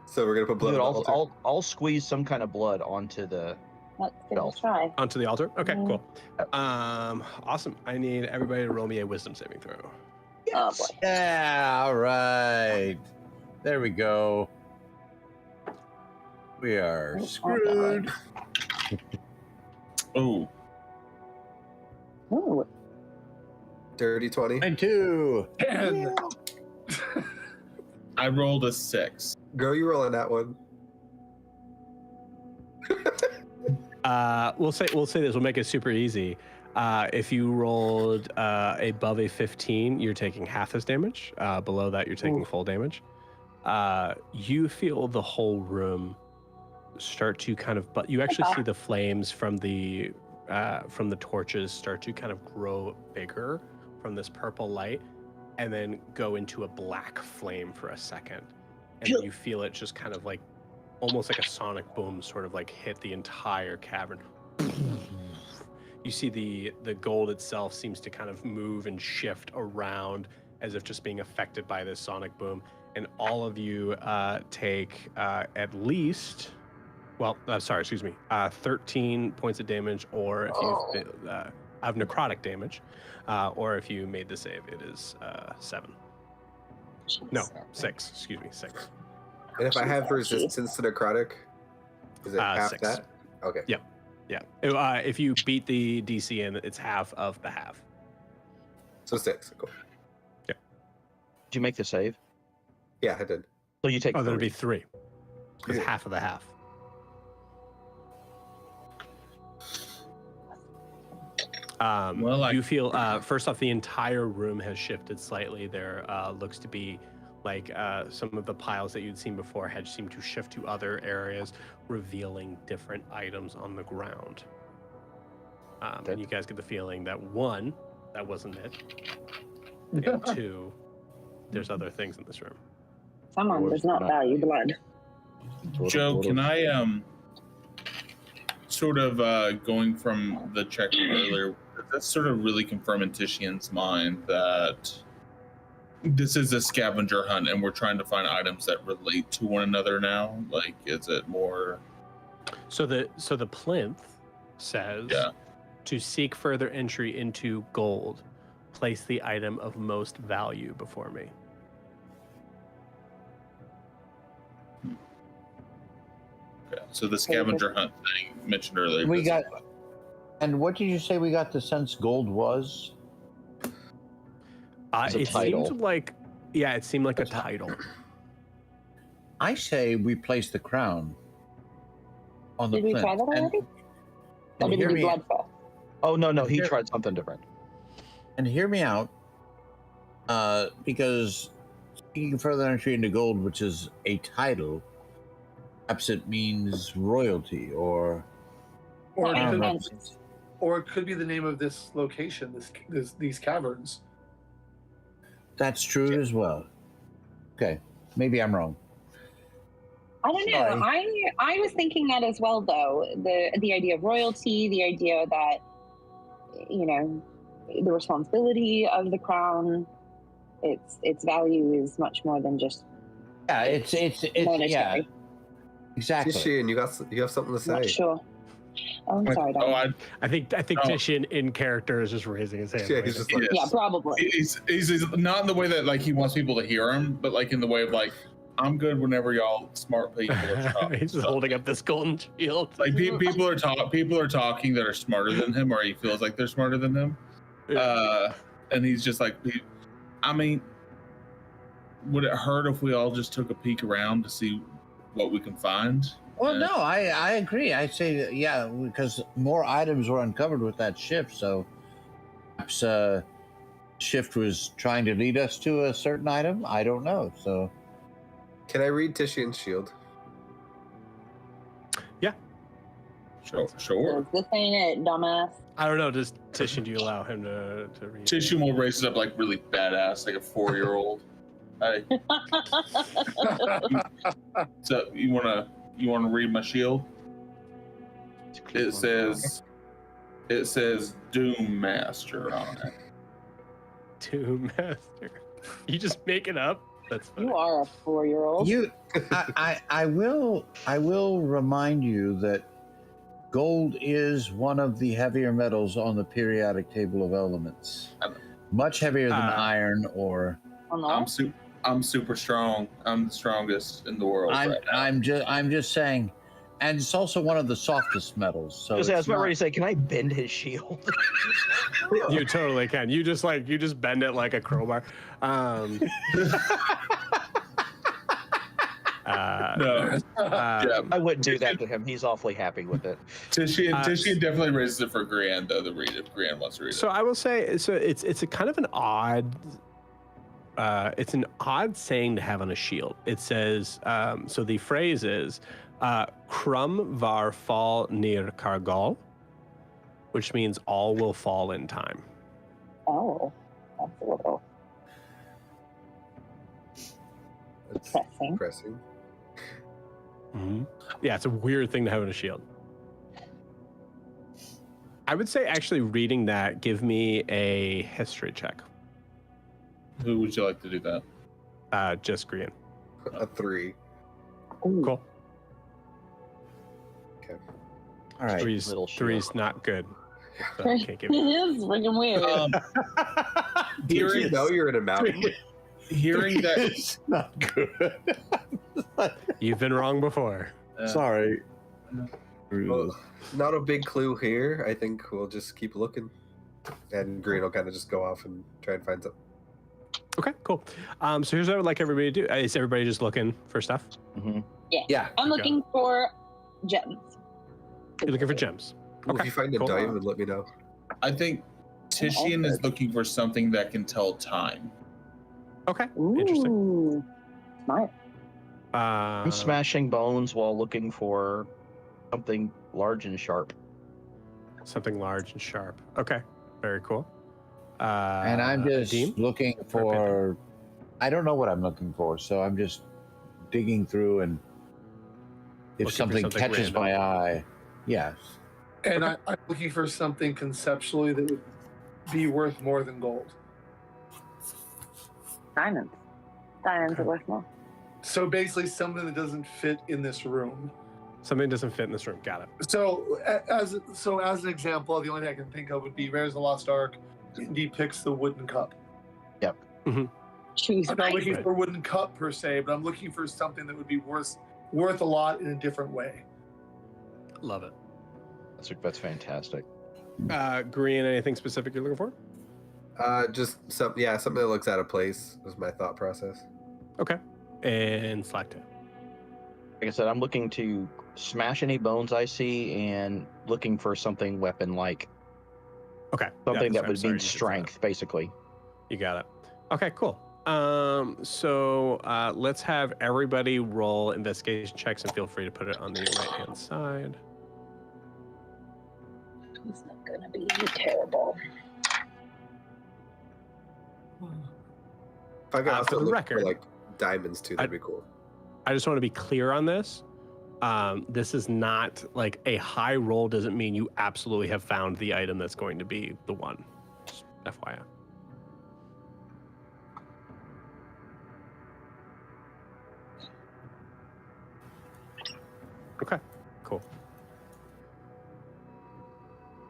so we're gonna put blood Dude, on the altar. I'll squeeze some kind of blood onto the. Let's give it Self. a try. Onto the altar. Okay, Mm. cool. Awesome. I need everybody to roll me a wisdom saving throw. Oh boy. Yeah, all right. There we go. We are screwed. Oh, Ooh. Dirty 20. And 2. And I rolled a 6. Go, you rolling that one. We'll say this. We'll make it super easy. If you rolled above a 15, you're taking half this damage. Below that, you're taking full damage. You feel the whole room start to kind of, but you actually see the flames from the torches start to kind of grow bigger from this purple light, and then go into a black flame for a second, and then you feel it just kind of like, almost like a sonic boom, sort of like hit the entire cavern. You see the gold itself seems to kind of move and shift around as if just being affected by this sonic boom. And all of you take at least, 13 points of damage, or if you have necrotic damage, or if you made the save, it is 7. No, 6. Excuse me, 6. And if I have resistance to necrotic, is it half 6. that? Okay. Yeah. Yeah. If you beat the DC, in, it's half of the half. So 6. Cool. Did you make the save? Yeah, I did. So you take. Oh, that'd 3. be 3. It's Yeah. half of the half. Well, You feel first off, the entire room has shifted slightly. There looks to be like some of the piles that you'd seen before had seemed to shift to other areas, revealing different items on the ground. And you guys get the feeling that 1, that wasn't it, and 2, there's other things in this room. Someone does not value blood. Joe, can I sort of going from the check from earlier, that's sort of really confirm in Titian's mind that this is a scavenger hunt and we're trying to find items that relate to one another now? Like, is it more? So the plinth says, to seek further entry into gold, place the item of most value before me. Okay. So the scavenger hunt thing mentioned earlier. We was- got. And what did you say we got the sense gold was? As a It title. seemed like, it seemed like a title. I say we place the crown on the Did we plinth. try that already? Or and did hear we do me, blood first? Oh no, he Here- tried something different. and hear me out, because seeking further entry into gold, which is a title, perhaps it means royalty or Or That it, I don't could, makes know. sense. or it could be the name of this location, these caverns. That's true as well. Okay, maybe I'm wrong. I don't know. I was thinking that as well, though. The idea of royalty, the idea that, you know, the responsibility of the crown, its value is much more than just. Yeah, it's yeah, monetary. exactly. Tishian, you have something to say. Not sure. Oh, I'm sorry, Dom. I think Tishian in character is just raising his hand. Yeah, he's just like, Yeah, probably. He's not in the way that like he wants people to hear him, but like in the way of like, I'm good whenever y'all smart people are talking. He's just holding up this golden shield. Like people are talking that are smarter than him, or he feels like they're smarter than him. And he's just like, I mean, would it hurt if we all just took a peek around to see what we can find? Well, no, I agree. I say, yeah, because more items were uncovered with that shift, so perhaps shift was trying to lead us to a certain item. I don't know. So, can I read Tishian's shield? Sure. This ain't it, dumbass. I don't know. Does Tishian, do you allow him to read? Tishian will raise it up like really badass, like a 4-year-old. Hey, so you wanna read my shield? It says Doom Master on it. Doom Master. You just make it up? That's funny. You are a 4-year-old. I will remind you that gold is one of the heavier metals on the periodic table of elements. Much heavier than iron or. I'm super strong. I'm the strongest in the world. I'm just saying, and it's also one of the softest metals. So I was about ready to say, can I bend his shield? You totally can. You just bend it like a crowbar. No. I wouldn't do that to him. He's awfully happy with it. Tishian definitely raises it for Gran though. The read if Gran wants to read it. So I will say, so it's a kind of an odd. It's an odd saying to have on a shield. It says, so the phrase is, "Krum var fall near Kargal," which means all will fall in time. Oh, that's a little That's depressing. depressing. Mm-hmm. Yeah, it's a weird thing to have in a shield. I would say actually reading that, give me a history check. Who would you like to do that? Just Grian. A 3. Ooh. Cool. Okay. all right. Three's not good. So I can't give It you. is freaking weird. Did you know you're in a mountain? Hearing that, It's not good. You've been wrong before. Sorry. Well, not a big clue here. I think we'll just keep looking, and Green will kind of just go off and try and find something. Okay, cool. So here's what I would like everybody to do. Is everybody just looking for stuff? Mm-hmm. Yeah. I'm looking for gems. You're looking for gems. If Okay, you find a cool. diamond, let me know. I think Tishian is looking for something that can tell time. Okay, Ooh, interesting. smart. I'm smashing bones while looking for something large and sharp. Something large and sharp. Okay, very cool. And I'm just Adim? looking for. I don't know what I'm looking for, so I'm just digging through, and if Looking for something something catches random. my eye, yes. And I'm looking for something conceptually that would be worth more than gold. Diamonds. Diamonds are worth more. So basically, something that doesn't fit in this room. Something doesn't fit in this room. Got it. So as an example, the only thing I can think of would be Raiders of the Lost Ark. Indy picks the wooden cup. Choose I'm not looking Right. for a wooden cup per se, but I'm looking for something that would be worth a lot in a different way. Love it. That's fantastic. Green, anything specific you're looking for? Just something that looks out of place was my thought process. Okay. And Slacktip. Like I said, I'm looking to smash any bones I see and looking for something weapon-like. Okay. Something Yeah, that would sorry, mean you said strength, basically. that. You got it. Okay, cool. So let's have everybody roll investigation checks and feel free to put it on the right-hand side. It's not gonna be terrible. If I could For also the look record, for like diamonds too, that'd be cool. I just want to be clear on this. This is not like a high roll doesn't mean you absolutely have found the item that's going to be the one. Just FYI. Okay, cool.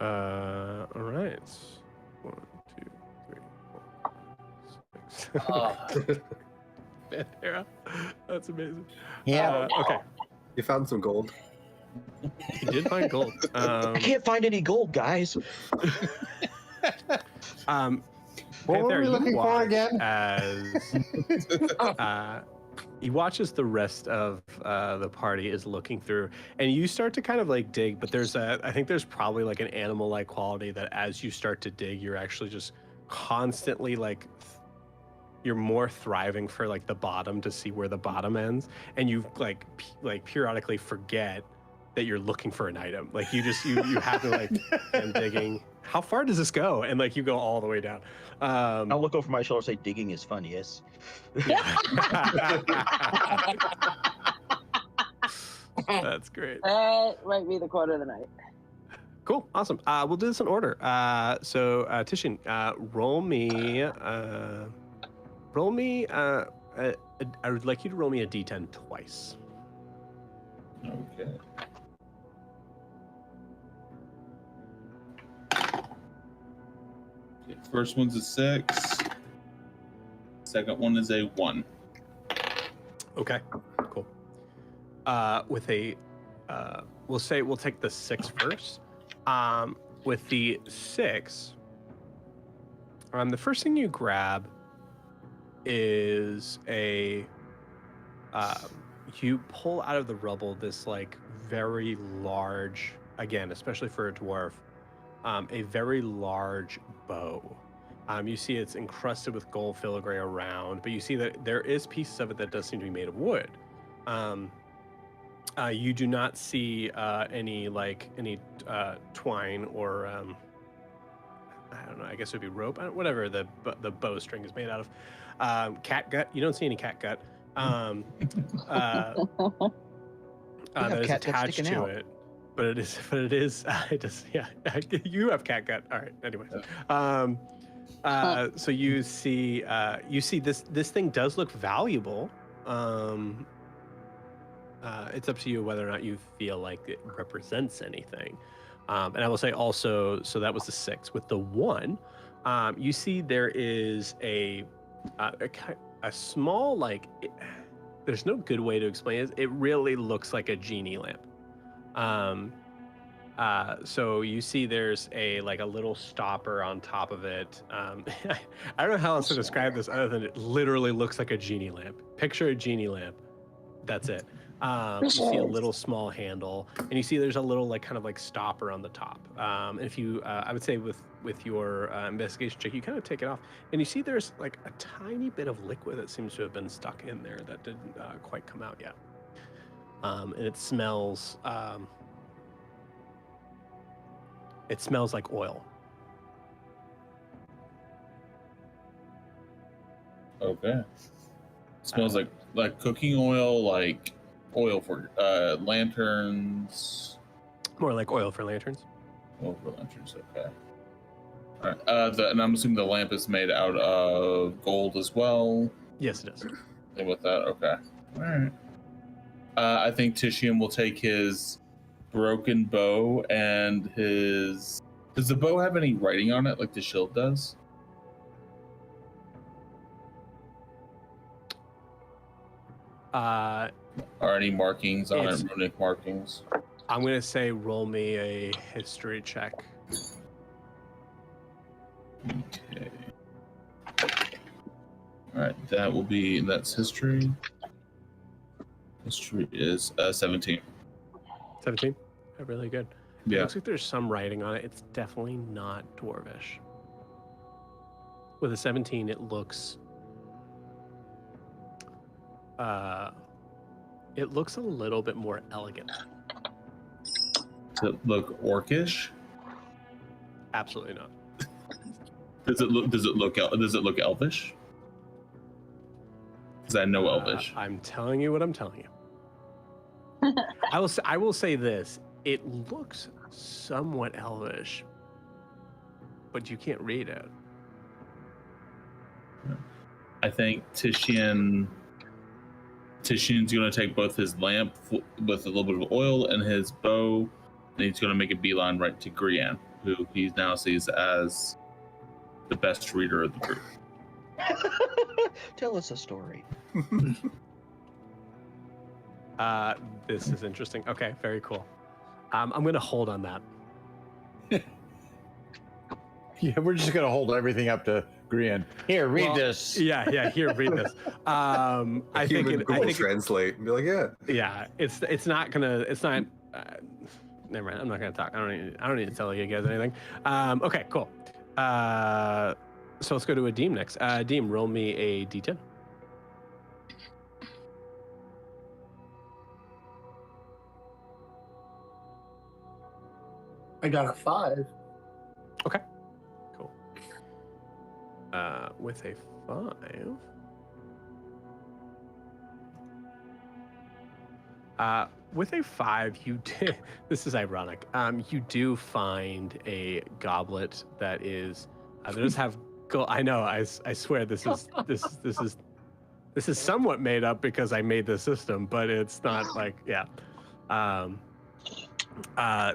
All right. 1, 2, 3, 4, 5, 6. Pantera. That's amazing. Yeah. Okay. You found some gold. You did find gold. I can't find any gold, guys. What were Pantera, we you looking for watch again? As he watches the rest of the party is looking through, and you start to kind of like dig, but I think there's probably like an animal-like quality that as you start to dig, you're actually just constantly like you're more thriving for like the bottom to see where the bottom ends, and you like periodically forget that you're looking for an item. Like you have to like I'm digging. How far does this go? And like you go all the way down. I'll look over my shoulder and say, digging is fun, yes. That's great. That might be the quote of the night. Cool. Awesome. We'll do this in order. So Tishin, roll me. I would like you to roll me a d10 twice. Okay. First one's a 6. Second one is a 1. Okay. Cool. With a, we'll take the 6 first. With the 6, the first thing you grab is you pull out of the rubble this like very large, again, especially for a dwarf, a very large bow. You see it's encrusted with gold filigree around, but you see that there is pieces of it that does seem to be made of wood. You do not see any twine or I don't know. I guess it would be rope, whatever the bowstring is made out of. Catgut. You don't see any catgut. That is attached to out. it, but it is. It does. Yeah, you have catgut. All right. Anyway, so you see this thing does look valuable. It's up to you whether or not you feel like it represents anything. And I will say also, so that was the 6. With the 1, you see there is a small, like, there's no good way to explain it. It really looks like a genie lamp. So you see there's a little stopper on top of it. I don't know how else to describe this other than it literally looks like a genie lamp. Picture a genie lamp. That's it. You see a little small handle, and you see there's a little kind of stopper on the top. And if you, I would say with your investigation check, you kind of take it off, and you see there's a tiny bit of liquid that seems to have been stuck in there that didn't quite come out yet. And it smells. It smells like oil. Okay. Smells like cooking oil, like oil for lanterns. More like oil for lanterns. Oil for lanterns. Okay. All right. And I'm assuming the lamp is made out of gold as well. Yes, it is. Same with that. Okay. All right. I think Tishian will take his broken bow and his. Does the bow have any writing on it like the shield does? Or any markings on it, runic markings? I'm going to say roll me a history check. Okay. All right, that's history. History is 17. 17? Really good. Yeah. It looks like there's some writing on it. It's definitely not Dwarvish. With a 17, it looks a little bit more elegant. Does it look orcish? Absolutely not. Does it look elvish? Because because I know Elvish. I'm telling you what I'm telling you. I will say this. It looks somewhat Elvish, but you can't read it. I think Tishian's going to take both his lamp with a little bit of oil and his bow, and he's going to make a beeline right to Grian, who he now sees as the best reader of the group. Tell us a story. This is interesting. Okay, very cool. I'm going to hold on that. Yeah, we're just gonna hold everything up to Grian. Here, read this. Yeah. Here, read this. I think Google Translate and be like, yeah. Yeah, it's not. Never mind. I'm not gonna talk. I don't need to tell you guys anything. Okay, cool. So let's go to Adim next. Adim, roll me a d10. I got a 5. Okay, cool. With a 5. With a 5, you did. This is ironic. You do find a goblet that is. That does have gold. I know. I swear this is somewhat made up because I made the system, but it's not like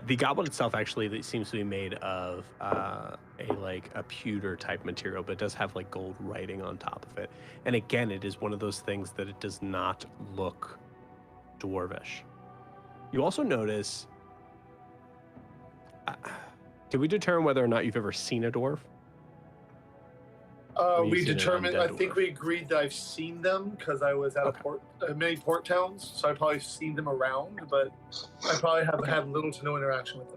the goblet itself actually seems to be made of a pewter type material, but it does have like gold writing on top of it. And again, it is one of those things that it does not look dwarvish. You also notice. Did we determine whether or not you've ever seen a dwarf? We determined. I think we agreed that I've seen them because I was at many port towns, so I've probably seen them around, but I probably have had little to no interaction with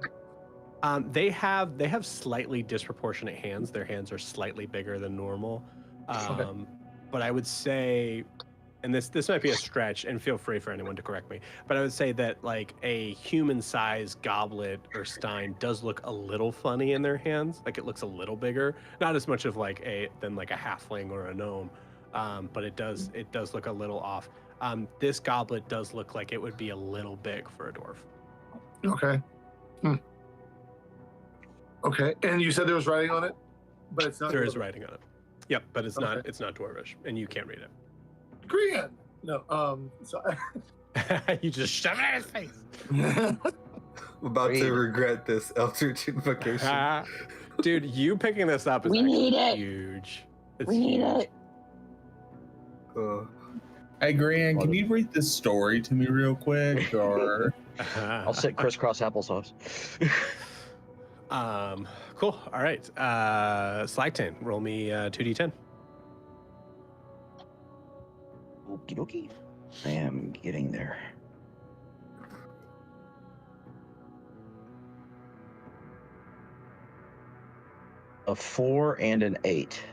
them. They have slightly disproportionate hands. Their hands are slightly bigger than normal. But I would say, and this might be a stretch, and feel free for anyone to correct me, but I would say that like a human-sized goblet or stein does look a little funny in their hands. Like it looks a little bigger, not as much of like a halfling or a gnome, but it does look a little off. This goblet does look like it would be a little big for a dwarf. Okay. Okay, and you said there was writing on it, but it's not. There is writing on it. Yep, but it's not dwarvish, and you can't read it. Grian! No, so you just shove it in his face. I'm about to regret this Eldritch invocation. Dude, you picking this up is huge. We need it. Hey, Grian, can you read this story to me real quick? Or I'll sit crisscross applesauce. Cool. All right. Slagtan, roll me 2d10. Okie dokie. I am getting there. A 4 and an 8.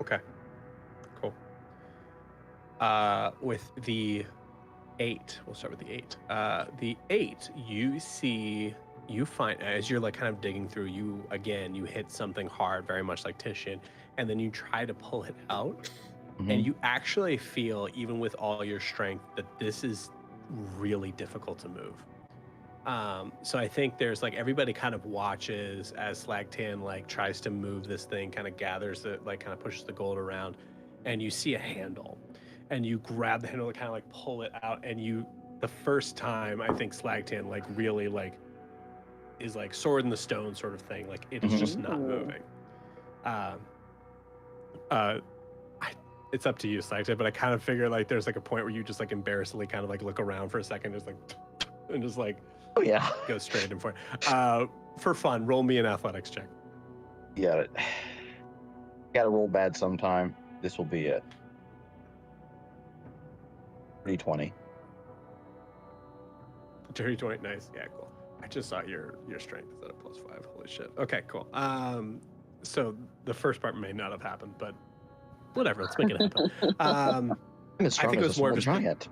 Okay. Cool. With the 8, we'll start with the 8. The 8, you find as you're like kind of digging through, you hit something hard, very much like Tishian, and then you try to pull it out. And you actually feel, even with all your strength, that this is really difficult to move. So I think there's like everybody kind of watches as Slagtan like tries to move this thing, kind of gathers it, like kind of pushes the gold around, and you see a handle, and you grab the handle and kind of like pull it out, and the first time I think Slagtan like really like is like sword in the stone sort of thing, like it is just not moving. It's up to you, Slagtan, but I kind of figure like there's like a point where you just like embarrassingly kind of like look around for a second, just like, and just like, oh yeah, go straight in for it. For fun, roll me an athletics check. You got it. Got to roll bad sometime. This will be it. 320. Dirty 20, nice. Yeah, cool. I just saw your strength is at a +5. Holy shit. Okay, cool. So the first part may not have happened, but whatever. Let's make it happen. I think it was more of a giant.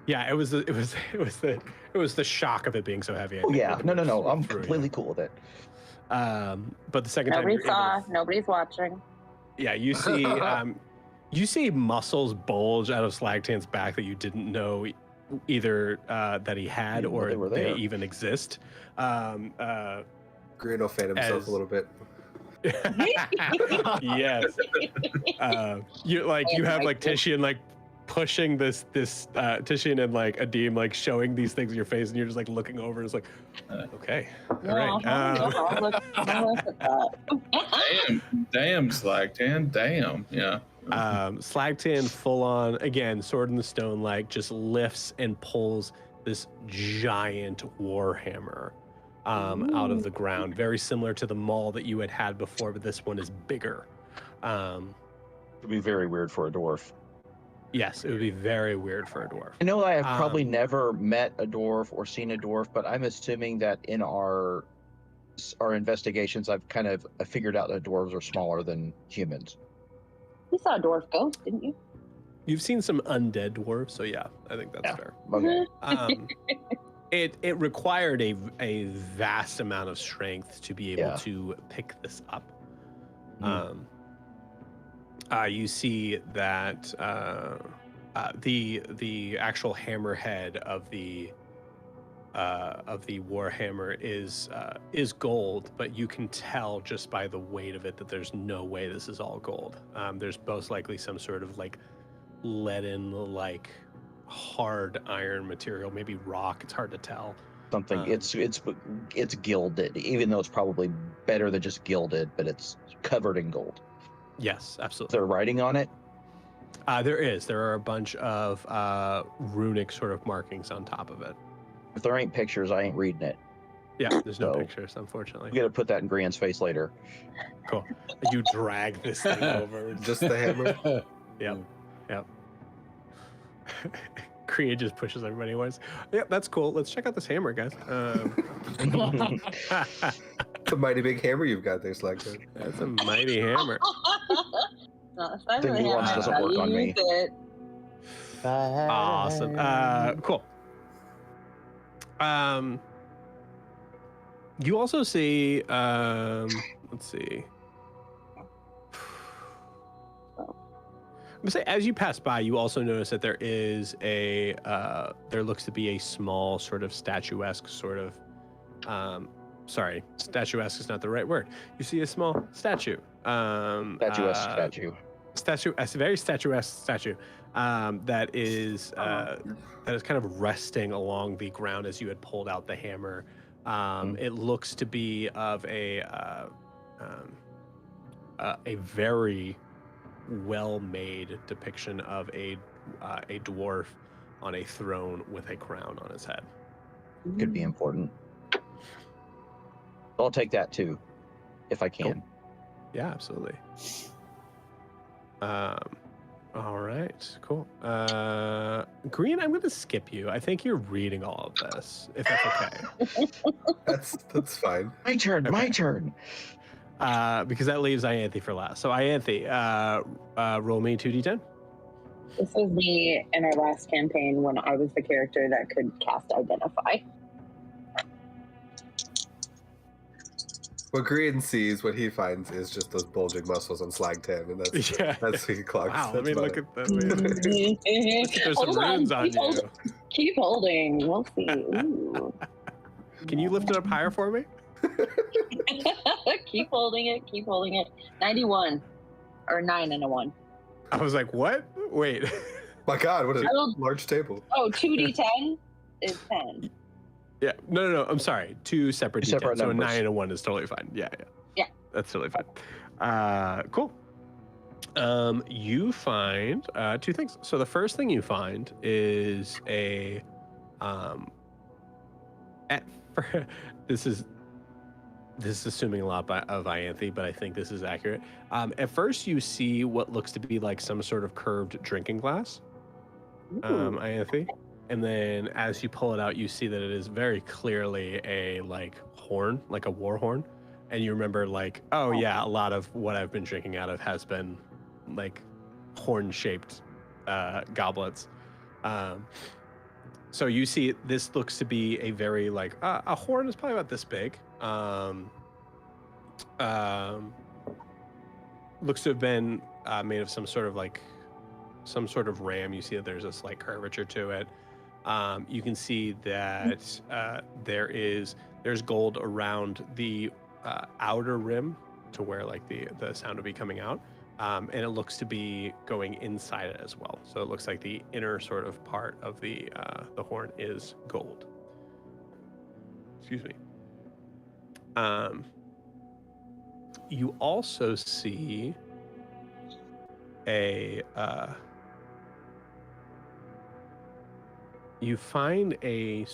Yeah, it was the shock of it being so heavy. Oh yeah, no. I'm completely cool with it. But the second time Nobody saw. Nobody's watching. Yeah, you see You see muscles bulge out of Slagtan's back that you didn't know either that he had Didn't know or they were they there. even exist. Green will fan himself As- a little bit. Yes. You like you have like Titian like pushing this Titian and like Adim like showing these things in your face, and you're just like looking over and it's like, okay, all right. I'll look at that. Damn, Slagtan. Damn. Yeah. Slagtan full on again, sword in the stone, like just lifts and pulls this giant warhammer out of the ground, very similar to the maul that you had before, but this one is bigger. It'd be very weird for a dwarf. Yes, it would be very weird for a dwarf. I know I have probably Um, never met a dwarf or seen a dwarf, but I'm assuming that in our investigations, I've kind of figured out that dwarves are smaller than humans. You saw a dwarf ghost, didn't you? You've seen some undead dwarves, so yeah, I think that's Yeah. fair. Okay. It required a vast amount of strength to be able Yeah. to pick this up. Mhm. You see that the actual hammerhead of the warhammer is gold, but you can tell just by the weight of it that there's no way this is all gold. There's most likely some sort of like leaden, like hard iron material, maybe rock. It's hard to tell. Something. It's gilded, even though it's probably better than just gilded, but it's covered in gold. Yes, Is absolutely. there writing on it? There are a bunch of runic sort of markings on top of it. If there ain't pictures, I ain't reading it. Yeah, there's no So- pictures, unfortunately. We got to put that in Grian's face later. Cool. You drag this thing over. Just the hammer. Yep. Kriya just pushes everybody once. Yeah, that's cool. Let's check out this hammer, guys. It's a mighty big hammer you've got there, Slagtan. That's a mighty hammer. No, if I Thing really he have wants it, doesn't I'll work on me. use it. Awesome. Cool. You also see, let's see. I'm gonna say, as you pass by, you also notice that there is there looks to be a small sort of statuesque sort of, sorry, statuesque is not the right word. You see a small statue. Statuesque statue. A very statuesque statue that is kind of resting along the ground as you had pulled out the hammer. It looks to be of a very well-made depiction of a dwarf on a throne with a crown on his head. Could be important. I'll take that too, if I can. Yeah, absolutely. All right, cool. Green, I'm going to skip you. I think you're reading all of this, if that's okay. That's fine. My turn. My turn. Because that leaves Ianthe for last. So Ianthe, roll me 2d10. This was me in our last campaign when I was the character that could cast Identify. What Green sees, what he finds is just those bulging muscles on Slagtan, and that's who he clocks. Wow, let That's me about look it. at that. There's some Hold on, runes on keep holding. you. Keep holding. We'll see. Ooh. Can you lift it up higher for me? Keep holding it. Keep holding it. 91. Or 9 and a 1. I was like, what? Wait. My God, what a Oh. large table. Oh, 2d10 is 10. Yeah. No. I'm sorry. Two separate Two details. separate So a numbers. 9 and a 1 is totally fine. Yeah. Yeah. That's totally fine. Cool. You find two things. So the first thing you find is a this is assuming a lot of Ianthe, but I think this is accurate. At first, you see what looks to be like some sort of curved drinking glass, Ianthe, and then as you pull it out, you see that it is very clearly a like horn, like a war horn, and you remember like, oh yeah, a lot of what I've been drinking out of has been like horn-shaped goblets. So you see this looks to be a very like a horn is probably about this big. Looks to have been made of some sort of like some sort of ram. You see that there's a slight curvature to it. You can see that there's gold around the outer rim to where like the sound will be coming out, and it looks to be going inside it as well. So it looks like the inner sort of part of the horn is gold. Excuse me. You also see you find a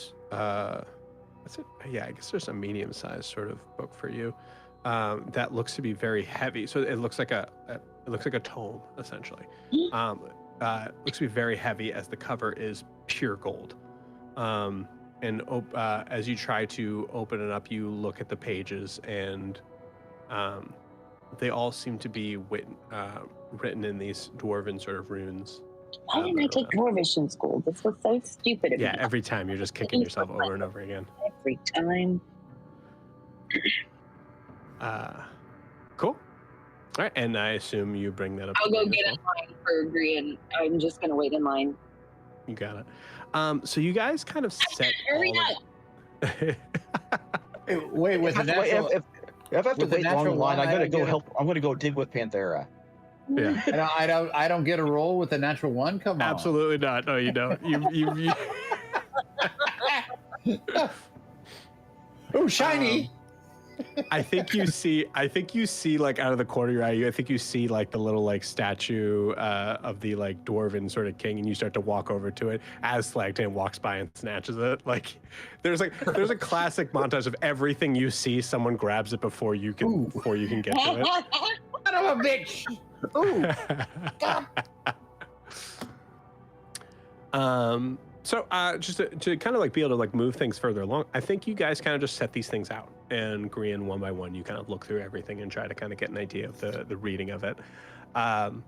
what's it? Yeah, I guess there's a medium-sized sort of book for you that looks to be very heavy. So it looks like a tome essentially. Looks to be very heavy as the cover is pure gold. And as you try to open it up, you look at the pages, and they all seem to be written in these dwarven sort of runes. Why didn't I take Dwarvish in school? This was so stupid of me. Yeah, every time you're just kicking yourself over and over again. Every time. Cool. All right, and I assume you bring that up. I'll go get in line for Grian. I'm just going to wait in line. You got it. So you guys kind of set Hurry up. Wait, with the natural... If I have to with the wait long natural in line, one, I gotta I go get help. I'm gonna go dig with Panthera. Yeah. I don't get a roll with the natural one. Come on. Absolutely not. No, you don't. You Oh, shiny. I think you see like out of the corner of your eye, I think you see like the little like statue of the like dwarven sort of king, and you start to walk over to it as Slagtan walks by and snatches it. Like there's a classic montage of everything you see, someone grabs it before you can get to it. Son of a bitch. Ooh. So just to kind of like be able to like move things further along, I think you guys kind of just set these things out, and Grian, one by one, you kind of look through everything and try to kind of get an idea of the reading of it. And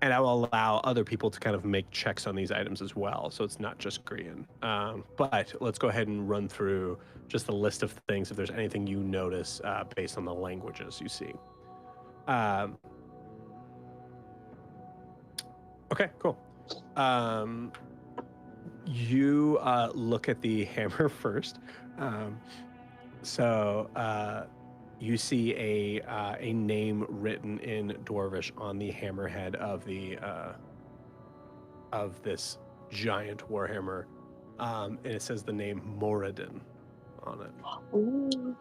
I will allow other people to kind of make checks on these items as well, so it's not just Grian. But let's go ahead and run through just the list of things if there's anything you notice based on the languages you see. Okay, cool. You look at the hammer first. You see a name written in Dwarvish on the hammerhead of this giant warhammer, and it says the name Moradin on it. Ooh.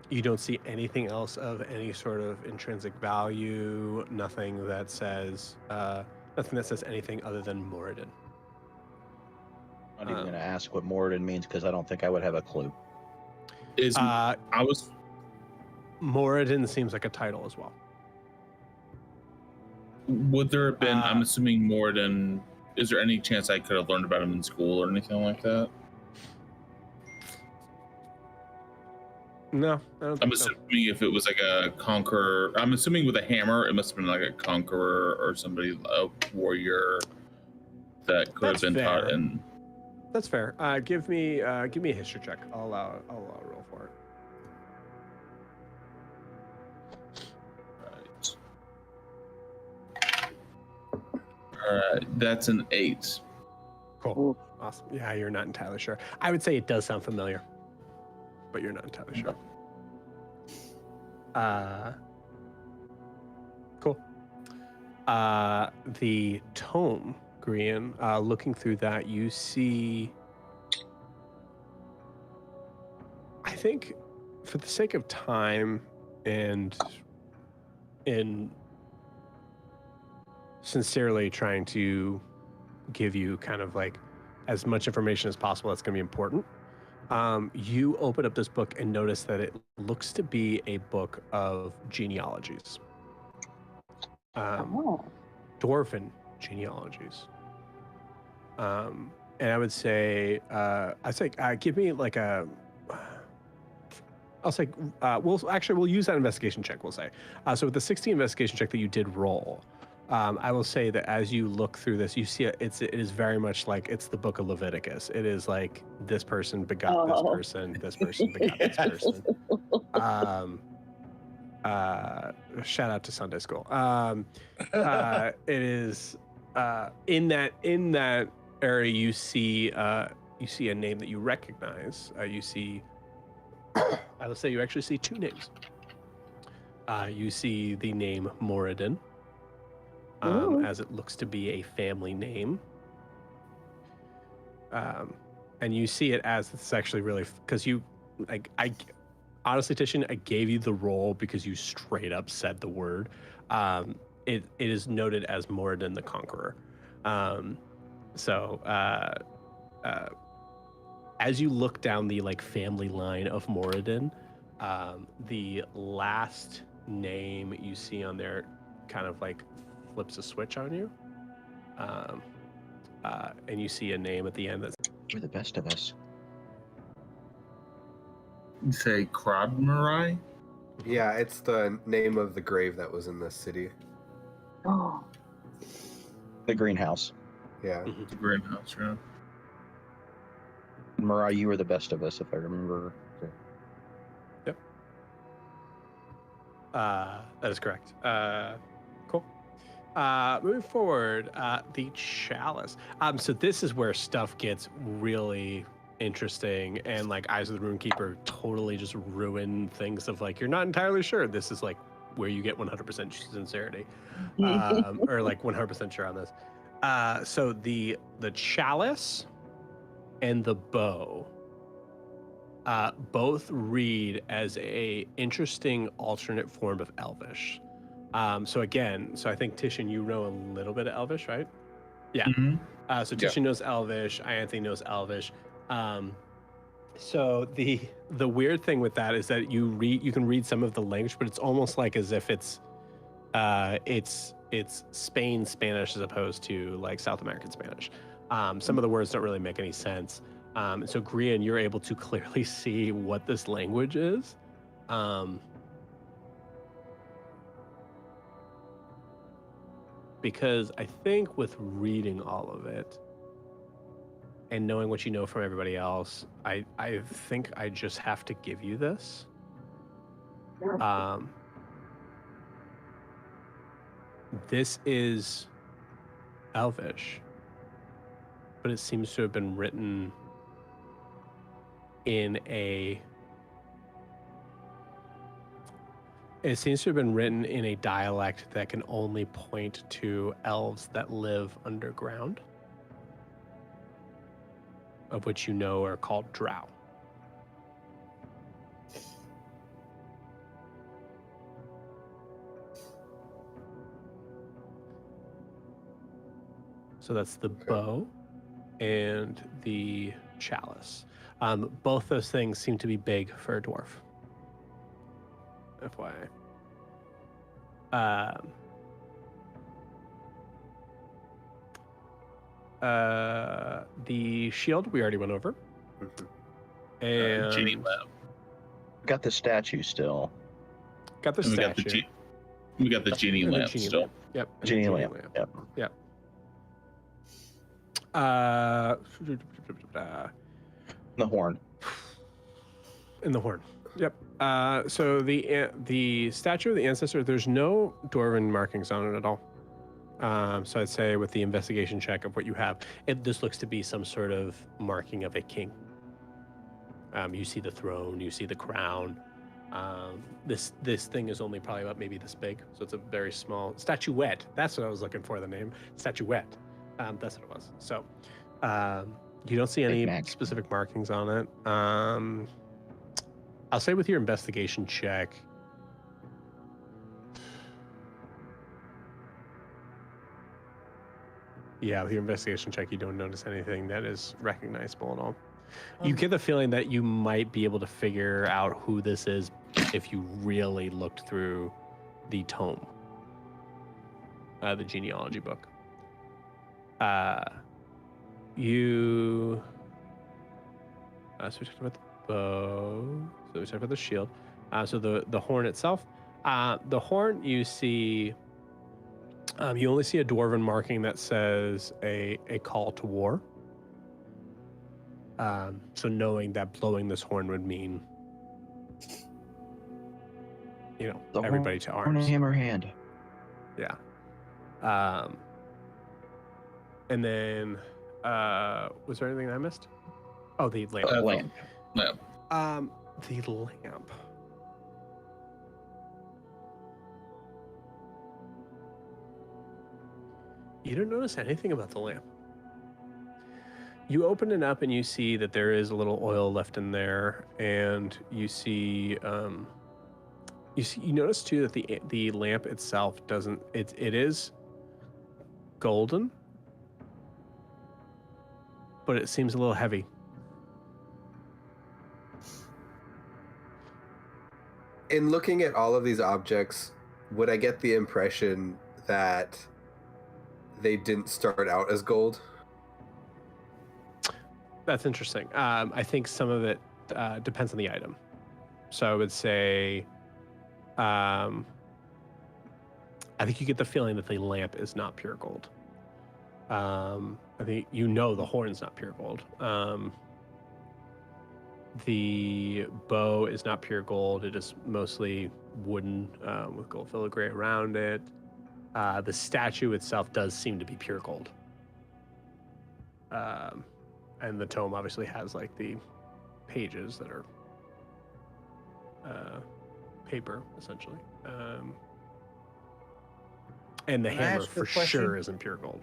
You don't see anything else of any sort of intrinsic value. Nothing that says anything other than Moradin. I'm not even going to ask what Moradin means because I don't think I would have a clue. Moradin seems like a title as well. Would there have been? I'm assuming Moradin. Is there any chance I could have learned about him in school or anything like that? No, I don't think I'm assuming if it was like a conqueror, I'm assuming with a hammer, it must have been like a conqueror or somebody, a warrior that could have been taught. And that's fair. Give me a history check. I'll allow a roll for it. All right, that's an 8. Cool. Awesome. Yeah, you're not entirely sure. I would say it does sound familiar, but you're not entirely sure. Cool. The tome, Grian, looking through that, you see, I think for the sake of time and in sincerely trying to give you kind of like as much information as possible that's going to be important, you open up this book and notice that it looks to be a book of genealogies. Dwarven genealogies. And I would say, give me like a, I'll say, we'll use that investigation check, we'll say. So with the 16 investigation check that you did roll, I will say that as you look through this, you see it is very much like it's the book of Leviticus. It is like this person begot this person begot this person. shout out to Sunday school. It is in that area you see a name that you recognize. You see, let's say you actually see two names. You see the name Moradin, as it looks to be a family name. And you see it as it's actually really, because you, like, honestly, Titian, I gave you the role because you straight up said the word. It is noted as Moradin the Conqueror. As you look down the like family line of Moradin, the last name you see on there kind of like flips a switch on you. And you see a name at the end that's We're the best of us. You say Krodmarai? Yeah, it's the name of the grave that was in this city. Oh. The greenhouse. Yeah. The greenhouse, yeah. Marai, you were the best of us, if I remember. Yep. That is correct. Cool. Moving forward, the chalice. So this is where stuff gets really interesting, and like Eyes of the Runekeeper totally just ruin things of like you're not entirely sure. This is like where you get 100% sincerity, or like 100% sure on this. So the chalice and the bow both read as a interesting alternate form of Elvish. So I think Titian, you know a little bit of Elvish, right? Yeah. Mm-hmm. So Titian knows Elvish. Anthony knows Elvish. So the weird thing with that is that you can read some of the language, but it's almost like as if it's Spain Spanish as opposed to like South American Spanish. Some of the words don't really make any sense. So Grian, you're able to clearly see what this language is. Because I think with reading all of it and knowing what you know from everybody else, I think I just have to give you this. This is Elvish, but it seems to have been written in a dialect that can only point to elves that live underground, of which you know are called drow. So that's the bow and the chalice. Both those things seem to be big for a dwarf. FYI. The shield we already went over. And Genie lamp. Got the statue still. Got the And statue. we got the genie And the lamp genie still. lamp. Yep. and the Genie lamp. Yep. Yep. The horn. In the horn. Yep. So the statue of the ancestor, there's no dwarven markings on it at all. So I'd say with the investigation check of what you have, this looks to be some sort of marking of a king. You see the throne, you see the crown. This thing is only probably about maybe this big, so it's a very small statuette. That's what I was looking for. The name statuette. That's what it was. So you don't see any specific markings on it. I'll say with your investigation check, yeah, with your investigation check, you don't notice anything that is recognizable at all. You get the feeling that you might be able to figure out who this is if you really looked through the tome, the genealogy book. So we talked about the bow. So we talked about the shield. So the horn itself. The horn you see. You only see a dwarven marking that says a call to war. So knowing that blowing this horn would mean, everybody to Horn arms. Hammer hand. Yeah. And then, was there anything I missed? Oh, the lamp. Lamp. Lamp. The lamp. You don't notice anything about the lamp. You open it up and you see that there is a little oil left in there, and you see, you notice too that the lamp itself doesn't. It is golden, but it seems a little heavy. In looking at all of these objects, would I get the impression that they didn't start out as gold? That's interesting. I think some of it depends on the item. So I would say, I think you get the feeling that the lamp is not pure gold. I think the horn's not pure gold. The bow is not pure gold. It is mostly wooden with gold filigree around it. The statue itself does seem to be pure gold. And the tome obviously has like the pages that are paper, essentially. And the Can I hammer ask a for question? sure isn't pure gold.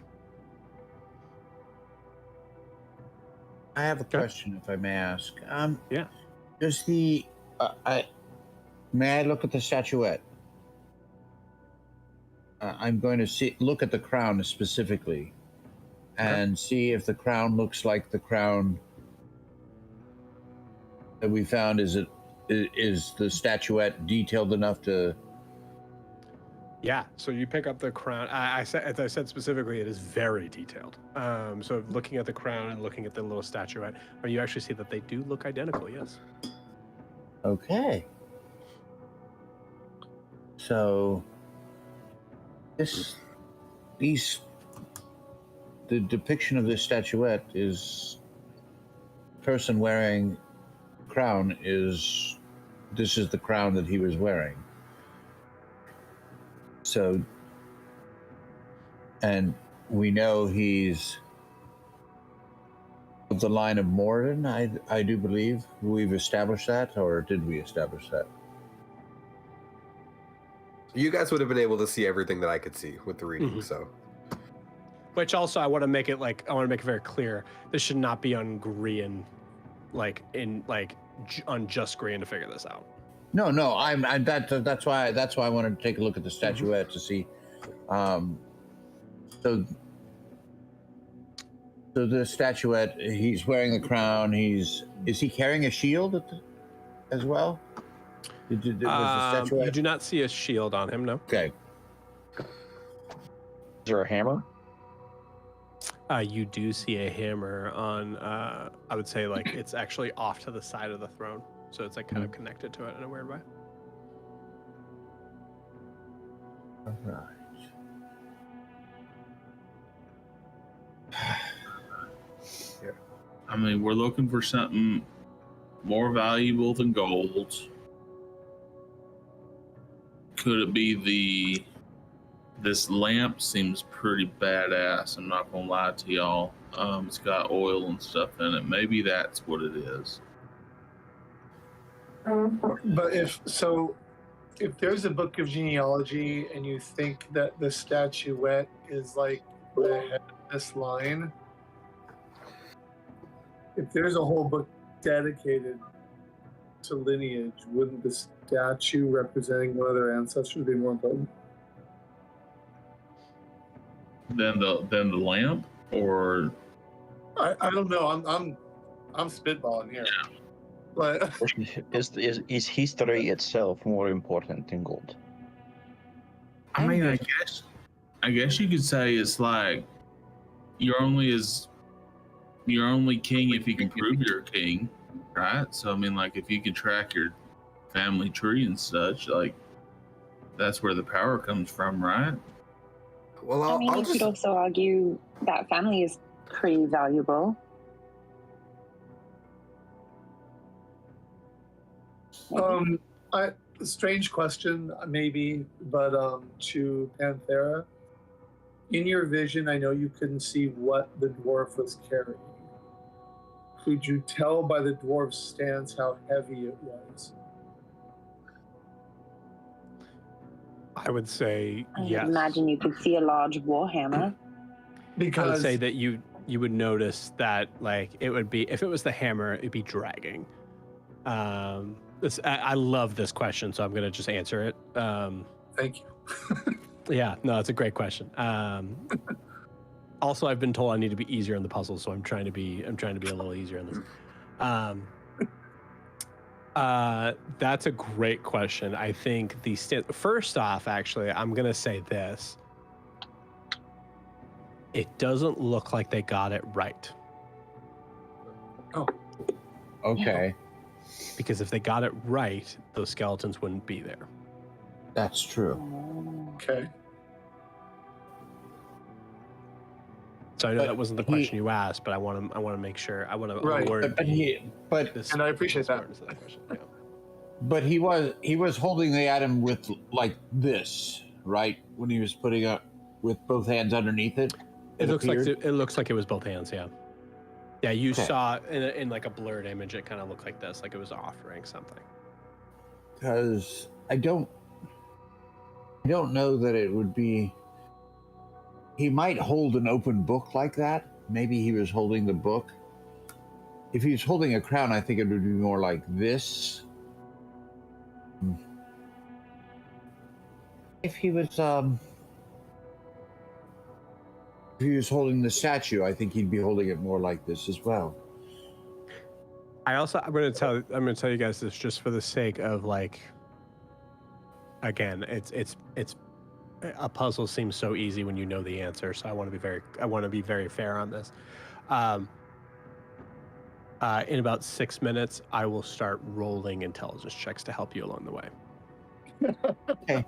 I have a question, if I may ask. Yeah. Does may I look at the statuette? I'm going to look at the crown specifically, and see if the crown looks like the crown that we found. Is the statuette detailed enough to? Yeah, so you pick up the crown. As I said specifically, it is very detailed. So looking at the crown and looking at the little statuette, you actually see that they do look identical. Yes. Okay. So the depiction of this statuette is person wearing crown this is the crown that he was wearing. So, and we know he's of the line of Morden, I do believe. We've established that, or did we establish that? You guys would have been able to see everything that I could see with the reading, so. Which also I want to make it very clear. This should not be on Grian, on just Grian to figure this out. No, that's why I wanted to take a look at the statuette to see. So the statuette, he's wearing the crown. Is he carrying a shield as well? Was the statuette? You do not see a shield on him, no. Okay. Is there a hammer? You do see a hammer on, I would say it's actually off to the side of the throne. So it's kind of connected to it in a weird way. All right. Yeah. I mean, we're looking for something more valuable than gold. Could it be this lamp seems pretty badass, I'm not gonna lie to y'all. It's got oil and stuff in it. Maybe that's what it is. But if there's a book of genealogy and you think that the statuette is like the head of this line, if there's a whole book dedicated to lineage, wouldn't the statue representing one of their ancestors be more important? Than the lamp, or I don't know. I'm spitballing here. Yeah. But Is history itself more important than gold? I mean, I guess you could say it's like you're only king if you can prove you're a king, right? So I mean, like if you can track your family tree and such, like that's where the power comes from, right? Well, you could also argue that family is pretty valuable. strange question, maybe, but to Panthera. In your vision, I know you couldn't see what the dwarf was carrying. Could you tell by the dwarf's stance how heavy it was? I would say I yes. would imagine you could see a large warhammer. Because I would say that you would notice that, like, it would be, if it was the hammer, it'd be dragging. I love this question, so I'm gonna just answer it. Thank you. Yeah, no, it's a great question. Also, I've been told I need to be easier on the puzzles, so I'm trying to be a little easier on this. That's a great question. I think first off, actually, I'm gonna say this. It doesn't look like they got it right. Okay, Because if they got it right, those skeletons wouldn't be there. that's true. Okay. So I know But that wasn't the question you asked, but I want to make sure. I want to Right. award But this And I appreciate that. importance of that question. Yeah. But he was holding the item with like this, right? When he was putting up with both hands underneath it. It looks appeared? like it looks like it was both hands. Yeah. Yeah, you Okay. saw in like a blurred image. It kind of looked like this, like it was offering something. Because I don't know that it would be. He might hold an open book like that. Maybe he was holding the book. If he was holding a crown, I think it would be more like this. If he was holding the statue, I think he'd be holding it more like this as well. I'm going to tell you guys this just for the sake of, like, again, it's a puzzle seems so easy when you know the answer, so I want to be very fair on this. In about 6 minutes, I will start rolling intelligence checks to help you along the way. Okay.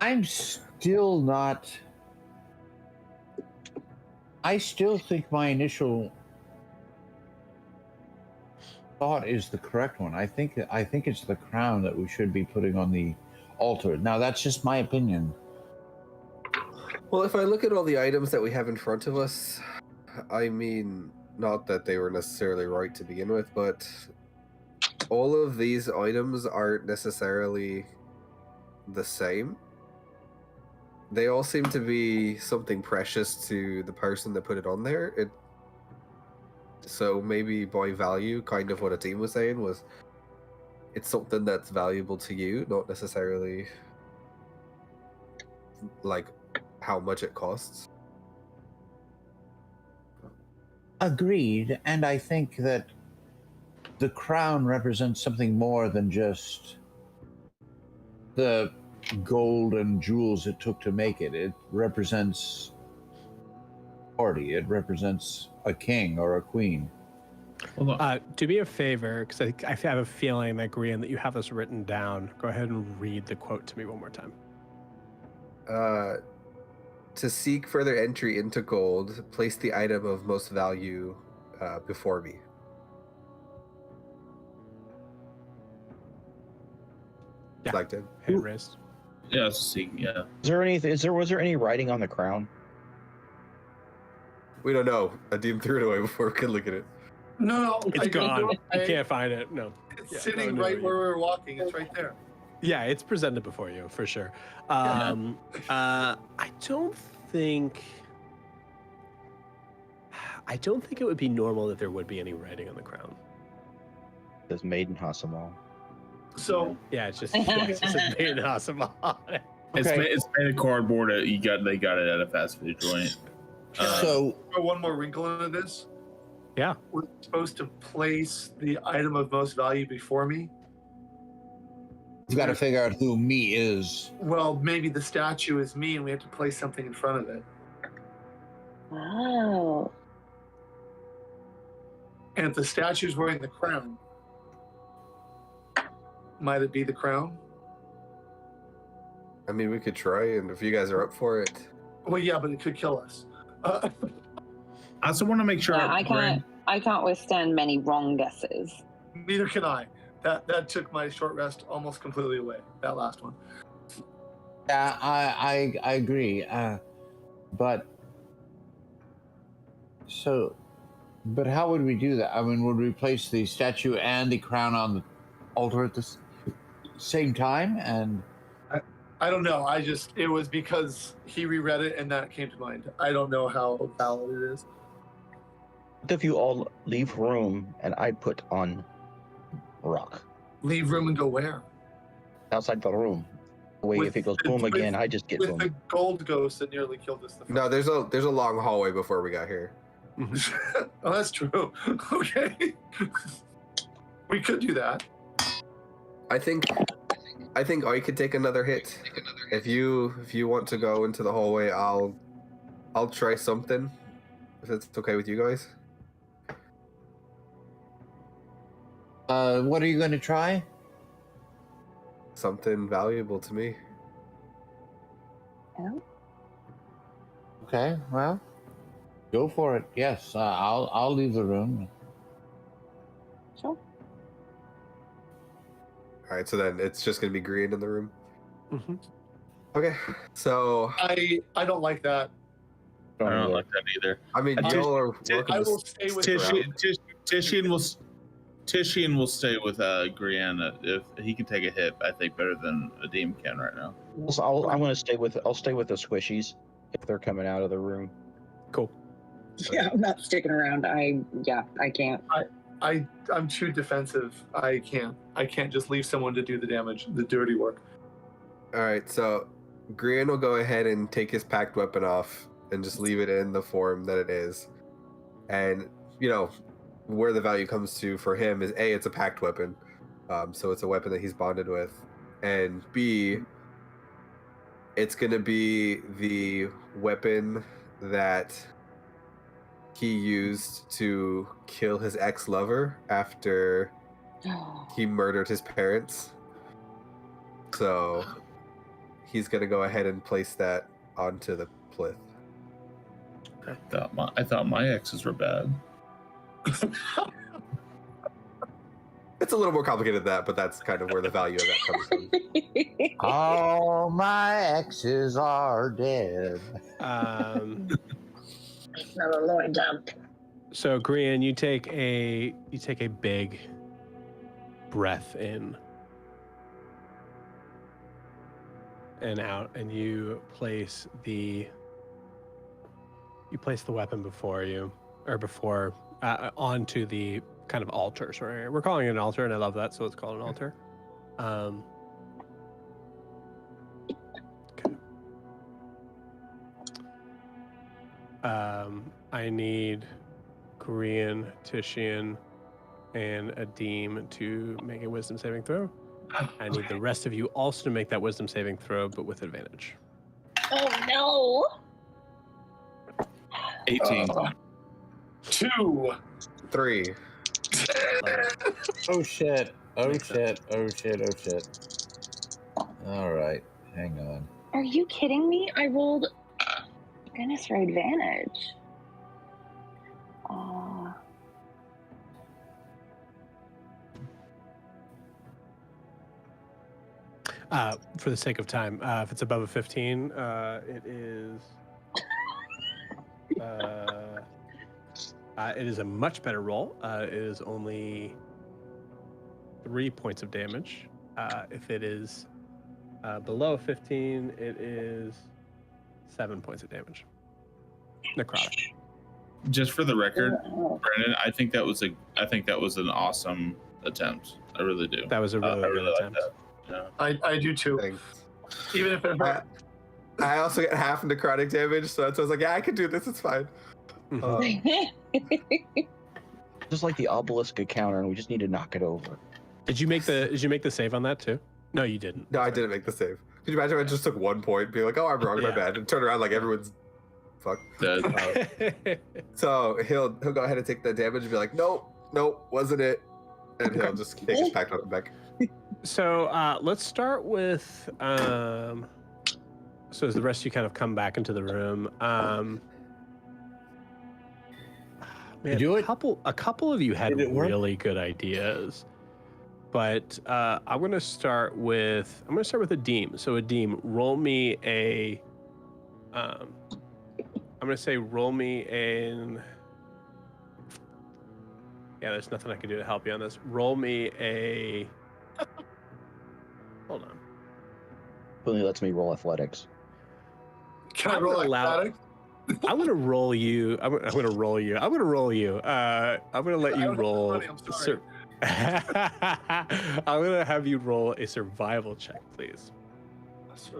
I'm still not. I still think my initial thought is the correct one. I think it's the crown that we should be putting on the altar. Now that's just my opinion. Well, if I look at all the items that we have in front of us, I mean, not that they were necessarily right to begin with, but all of these items aren't necessarily the same. They all seem to be something precious to the person that put it on there. So maybe by value, kind of what Atim was saying was, it's something that's valuable to you, not necessarily like how much it costs. Agreed, and I think that the crown represents something more than just the gold and jewels it took to make it. It represents party. It represents a king or a queen. Do me a favor, because I have a feeling that Grian, that you have this written down. Go ahead and read the quote to me one more time. To seek further entry into gold, place the item of most value before me. Yeah. Like that. Hand raised. Yeah, see, yeah. Was there any writing on the crown? We don't know. Adim threw it away before we could look at it. No, It's gone. You can't find it. No. It's Yeah, sitting no, right where we're walking. It's right there. Yeah, it's presented before you for sure. I don't think it would be normal that there would be any writing on the crown. It says made in Hasamal. So Yeah, it's just made in Hasamal. It's made of cardboard. They got it at a fast food joint. So throw one more wrinkle into this. Yeah. We're supposed to place the item of most value before me. you've got to figure out who me is. Well, maybe the statue is me, and we have to place something in front of it. Wow. And if the statue's wearing the crown, might it be the crown? I mean, we could try, and if you guys are up for it. Well, yeah, but it could kill us. I also want to make sure. Yeah, I can't withstand many wrong guesses. Neither can I. That took my short rest almost completely away. That last one. Yeah, I agree. But how would we do that? I mean, would we place the statue and the crown on the altar at the same time? And I don't know. It was because he reread it and that came to mind. I don't know how valid it is. What if you all leave room and I put on rock Leave room and go where? outside the room? Way if it goes boom again, I just get with boom. the gold ghost that nearly killed us. No, there's a long hallway before we got here. Oh, that's true. Okay, we could do that. I think I could take another hit. If you want to go into the hallway, I'll try something. If it's okay with you guys. what are you going to try? Something valuable to me. Oh, Okay, well, go for it. Yes, I'll leave the room. sure. All right, so then it's just gonna be green in the room. Mm-hmm. Okay, so I don't like that. I don't like that either. I mean, y'all are welcome I to will stay with Tishian will stay with Grianne if he can take a hit. I think better than Adim can right now. So I'll stay with the squishies if they're coming out of the room. Cool. Yeah, I'm not sticking around. I can't. I'm too defensive. I can't just leave someone to do the damage, the dirty work. All right, so Grian will go ahead and take his packed weapon off and just leave it in the form that it is. And, you know, where the value comes to for him is A, it's a packed weapon. So it's a weapon that he's bonded with. And B, it's going to be the weapon that he used to kill his ex-lover after he murdered his parents. So he's going to go ahead and place that onto the plinth. I thought my exes were bad. It's a little more complicated than that, but that's kind of where the value of that comes from. All my exes are dead. It's not a loin dump. So Grian, you take a big breath in and out, and you place the weapon before you, or before onto the kind of altar. Sorry, we're calling it an altar, and I love that, so let's call it an altar. Okay. I need Korean, Tishian, and Adim to make a wisdom saving throw. I need the rest of you also to make that wisdom saving throw, but with advantage. Oh no! 18. 2. 3. Oh shit. Oh Makes shit. Oh shit. Oh shit. All right. Hang on. Are you kidding me? I rolled goodness for advantage. For the sake of time, if it's above a 15, it is it is a much better roll. It is only 3 points of damage. If it is below 15, it is 7 points of damage. Necrotic. Just for the record, Brandon, I think that was an awesome attempt. I really do. That was a really good like attempt. that. Yeah. I do too. Thanks. Even if it hurt. I also get half necrotic damage, so that's why I was like, yeah, I can do this. It's fine. Mhm. Just like the obelisk counter, and we just need to knock it over. Did you make the save on that too? No, you didn't. No, I didn't make the save. Could you imagine if I just took 1 point, being like, oh, I'm wrong, my Yeah. bad, and turn around like everyone's fucked. So he'll go ahead and take the damage and be like, nope, wasn't it? And he'll just take his pack weapon back. So let's start with so as the rest of you kind of come back into the room. Man, You do it? A couple of you had Did it work? really good ideas. but I'm gonna start with Adim. So Adim, roll me a. I'm gonna say roll me an. Yeah, there's nothing I can do to help you on this. Roll me a. Hold on. Only lets me roll athletics. Can I roll athletics? I'm gonna roll you. I'm gonna roll you. I'm gonna roll you. I'm gonna let you roll. I'm sorry. I'm gonna have you roll a survival check, please,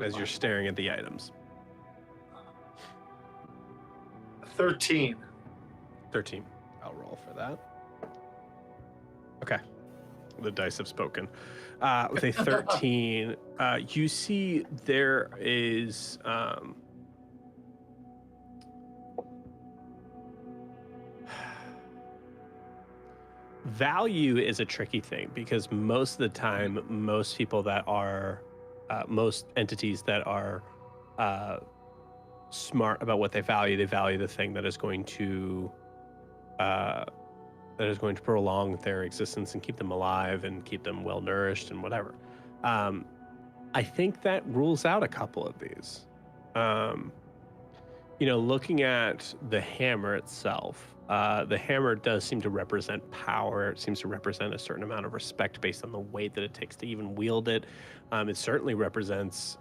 as you're staring at the items. 13. 13. I'll roll for that. Okay. The dice have spoken. With a 13, you see there is. Value is a tricky thing because most of the time, most people that are, most entities that are smart about what they value the thing that is going to prolong their existence and keep them alive and keep them well nourished and whatever. I think that rules out a couple of these. Looking at the hammer itself, the hammer does seem to represent power. It seems to represent a certain amount of respect based on the weight that it takes to even wield it. It certainly represents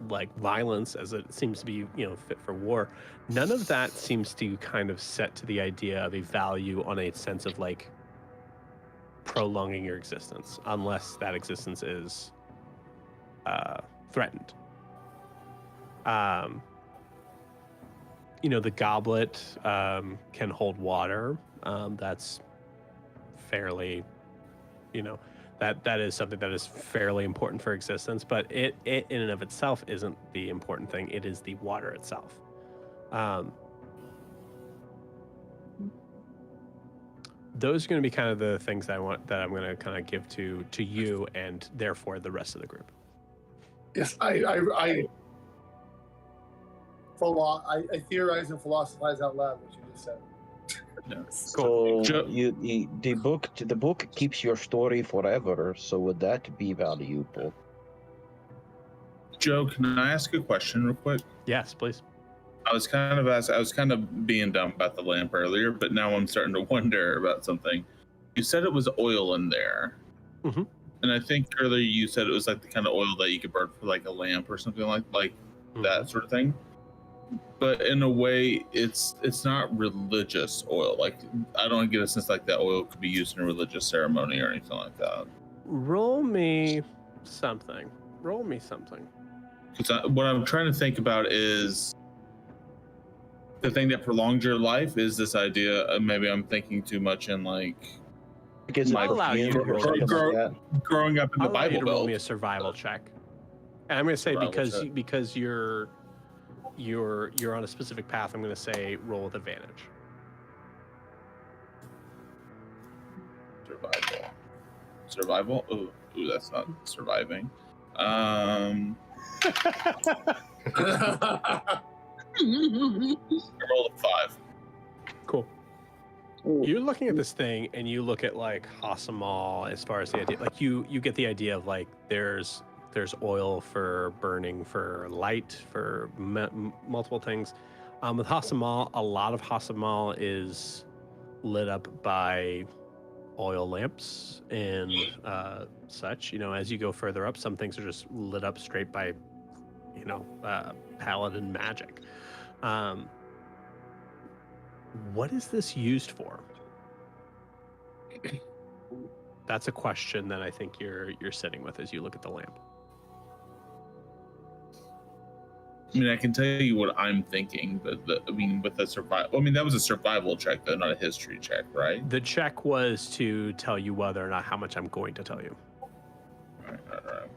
like violence, as it seems to be, fit for war. None of that seems to kind of set to the idea of a value on a sense of like prolonging your existence, unless that existence is threatened. The goblet can hold water. That's fairly, that is something that is fairly important for existence, but it in and of itself isn't the important thing. It is the water itself. Those are going to be kind of the things that I'm going to kind of give to you and therefore the rest of the group. Yes, I theorize and philosophize out loud what you just said. No. So the book keeps your story forever. So would that be valuable? Joe, can I ask a question real quick? Yes, please. I was kind of being dumb about the lamp earlier, but now I'm starting to wonder about something. You said it was oil in there, mm-hmm. And I think earlier you said it was like the kind of oil that you could burn for like a lamp or something like mm-hmm. that sort of thing. But in a way, it's not religious oil. Like I don't get a sense like that oil could be used in a religious ceremony or anything like that. Roll me something. Because what I'm trying to think about is the thing that prolongs your life is this idea of maybe I'm thinking too much in like I'll allow you to growing up in the Bible Belt. Roll me a survival check. And I'm going to say because you're on a specific path, I'm going to say roll with advantage. Survival? Ooh, that's not surviving. I rolled a 5. Cool. You're looking at this thing and you look at like Hasamal as far as the idea, like you get the idea of like there's oil for burning, for light, for multiple things. With Hasamal, a lot of Hasamal is lit up by oil lamps and such. As you go further up, some things are just lit up straight by, paladin magic. What is this used for? That's a question that I think you're sitting with as you look at the lamp. I mean, I can tell you what I'm thinking, but with the survival, that was a survival check, though, not a history check, right? The check was to tell you whether or not how much I'm going to tell you. All right.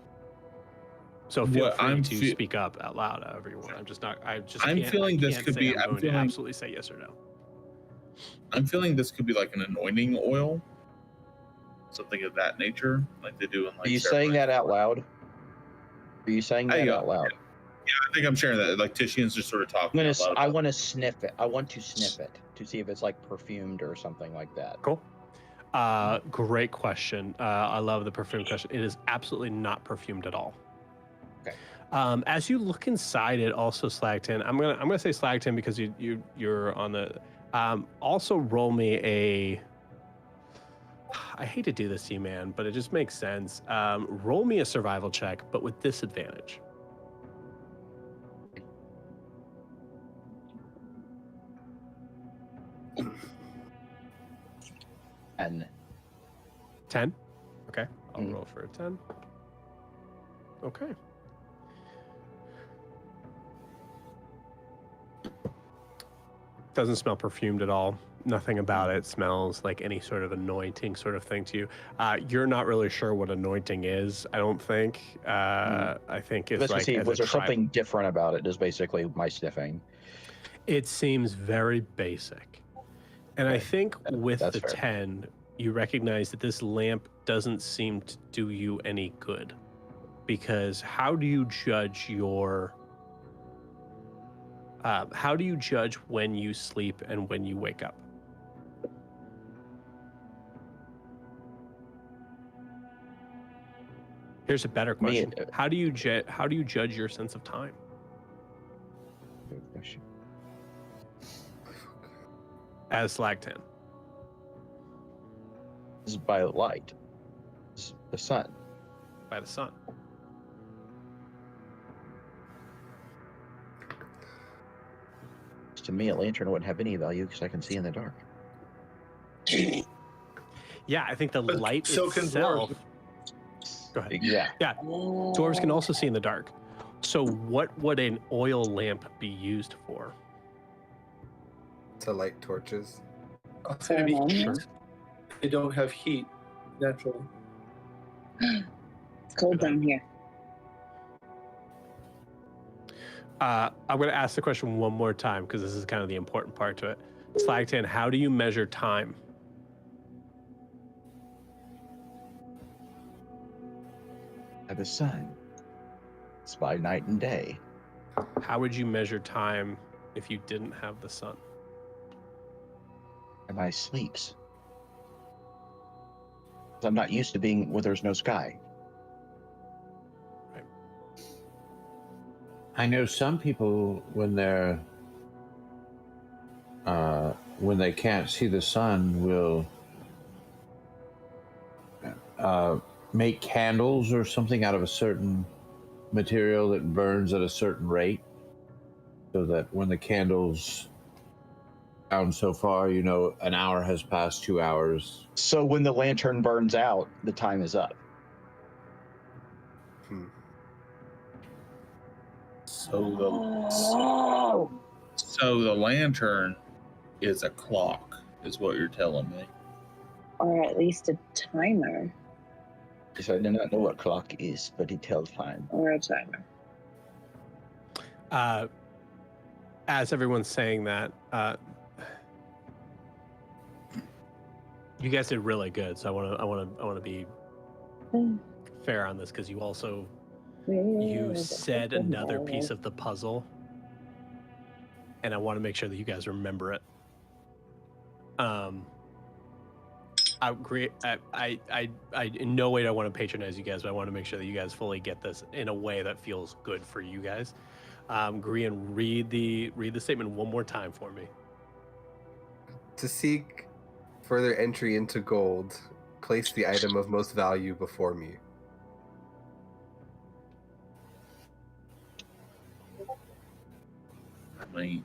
So feel free to speak up out loud, everyone. I'm feeling this could be. I'm going to absolutely say yes or no. I'm feeling this could be like an anointing oil, something of that nature, like they do in like. Are you saying that out loud? Are you saying that out loud? Yeah, I think I'm sharing that. Like Tishian's just sort of talking. I want to sniff it. I want to sniff it to see if it's like perfumed or something like that. Cool. Great question. I love the perfume question. It is absolutely not perfumed at all. Okay. As you look inside it, also Slagton, I'm gonna say Slagton because you're on the. Also roll me a. I hate to do this to you, man, but it just makes sense. Roll me a survival check, but with disadvantage. And 10? Okay, I'll roll for a 10. Okay. Doesn't smell perfumed at all. Nothing about it smells like any sort of anointing sort of thing to you. You're not really sure what anointing is, I don't think. I think it's like... Was there something different about it is basically my sniffing. It seems very basic. And I think with the fair. 10, you recognize that this lamp doesn't seem to do you any good. Because how do you judge your... how do you judge when you sleep and when you wake up? Here's a better question. How do you judge your sense of time? Good question. As Slagtan. This is by light. This is the sun. By the sun. To me, a lantern wouldn't have any value because I can see in the dark. Yeah, I think the But light so can itself... dwarves. Go ahead. Yeah. Yeah, dwarves can also see in the dark. So what would an oil lamp be used for? To light torches. I'll say maybe Sure. heat. They don't have heat naturally. It's cold down here. I'm going to ask the question one more time because this is kind of the important part to it. Slagtan, how do you measure time? By the sun. It's by night and day. How would you measure time if you didn't have the sun? And my sleeps. 'Cause I'm not used to being where there's no sky. I know some people when they can't see the sun will make candles or something out of a certain material that burns at a certain rate, so that when the candle's down so far, you know, an hour has passed, 2 hours. So when the lantern burns out, the time is up. Oh. So the lantern is a clock, is what you're telling me. Or at least a timer. So I do not know what clock is, but it tells time. Or a timer. As everyone's saying that, you guys did really good. So I want to be fair on this because you also said another piece of the puzzle, and I want to make sure that you guys remember it. I agree. I in no way do I want to patronize you guys, but I want to make sure that you guys fully get this in a way that feels good for you guys. Grian, read the statement one more time for me. To seek further entry into gold, place the item of most value before me. I mean,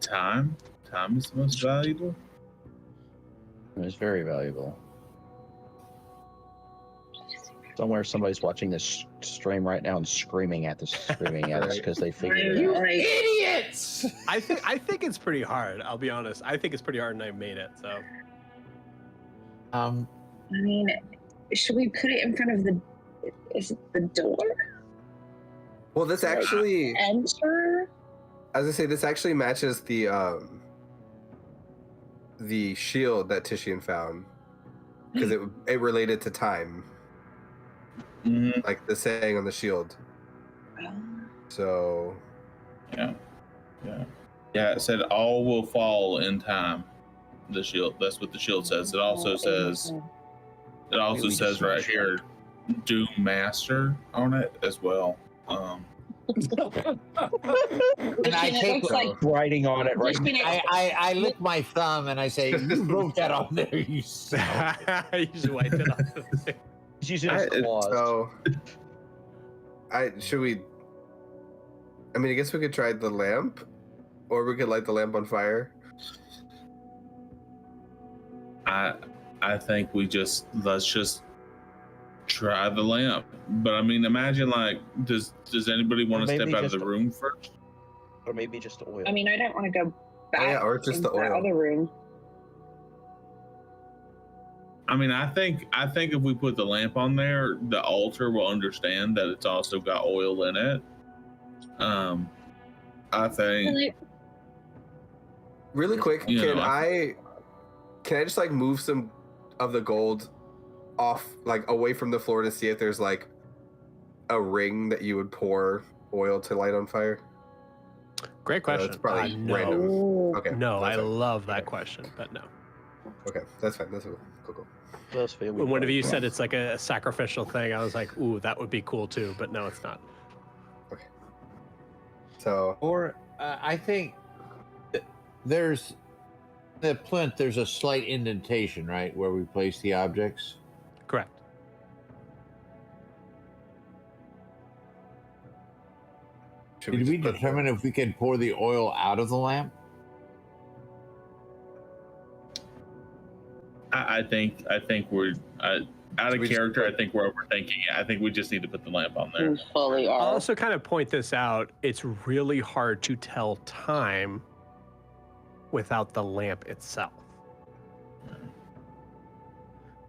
time? Time is the most valuable? It's very valuable. Somewhere somebody's watching this stream right now and screaming at us because they figured it out. Idiots! I think it's pretty hard. I'll be honest. I think it's pretty hard, and I made it. So. I mean, should we put it in front of the door? Well, this actually, Enter? as I say, this actually matches the shield that Titian found because it related to time, like the saying on the shield. So, Yeah. It said all will fall in time. The shield. That's what the shield says. It also says. It also Maybe says just right switch here, Doom Master on it as well. And I It take looks like Writing on it right Just now. I lick my thumb and I say, "You wrote that on there, you son." You just wiped it off the thing. He's using his claws. So, should we? I mean, I guess we could try the lamp, or we could light the lamp on fire. I think let's just try the lamp. But I mean, imagine like, does anybody want to Maybe step out of just the room first? Or maybe just oil. I mean, I don't want to go back Yeah, or just into the that oil. other room. I mean, I think if we put the lamp on there, the altar will understand that it's also got oil in it. I think. Really quick, You can know, I just like move some of the gold off, like away from the floor to see if there's like a ring that you would pour oil to light on fire? Great question. It's probably no. random. Ooh. Okay. No, that's I fine. love that Okay. question, but no. Okay, that's fine. That's cool. Cool. Does feel When one of we- you said it's like a sacrificial thing, I was like, ooh, that would be cool too, but no, it's not. So Or I think there's the plinth. There's a slight indentation, right, where we place the objects. Correct. should Did we just put determine if we can pour the oil out of the lamp? I think we're out of We just character. put- I think we're overthinking it. I think we just need to put the lamp on there. You fully I'll are. also kind of point this out. It's really hard to tell time without the lamp itself.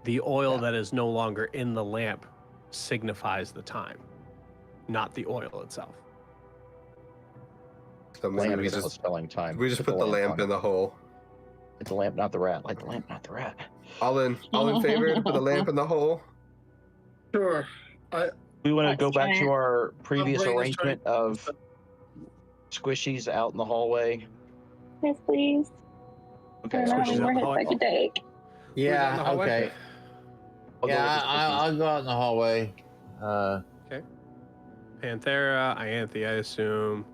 The oil that is no longer in the lamp signifies the time, not the oil itself. So maybe Lamp we is just spelling time. put the lamp in the hole. Light the lamp, not the rat. Light the lamp, not the rat. All in favor to put the lamp in the hole. Sure. We want to That's go back to giant. our previous brain is arrangement of squishies out in the hallway. Yes, please. I Okay, don't know how many Squishes more out the hits I hallway. could take. Who's out in the Yeah. hallway? Okay. I'll go with the squishies. I'll go out in the hallway. Panthera, Ianthe, I assume.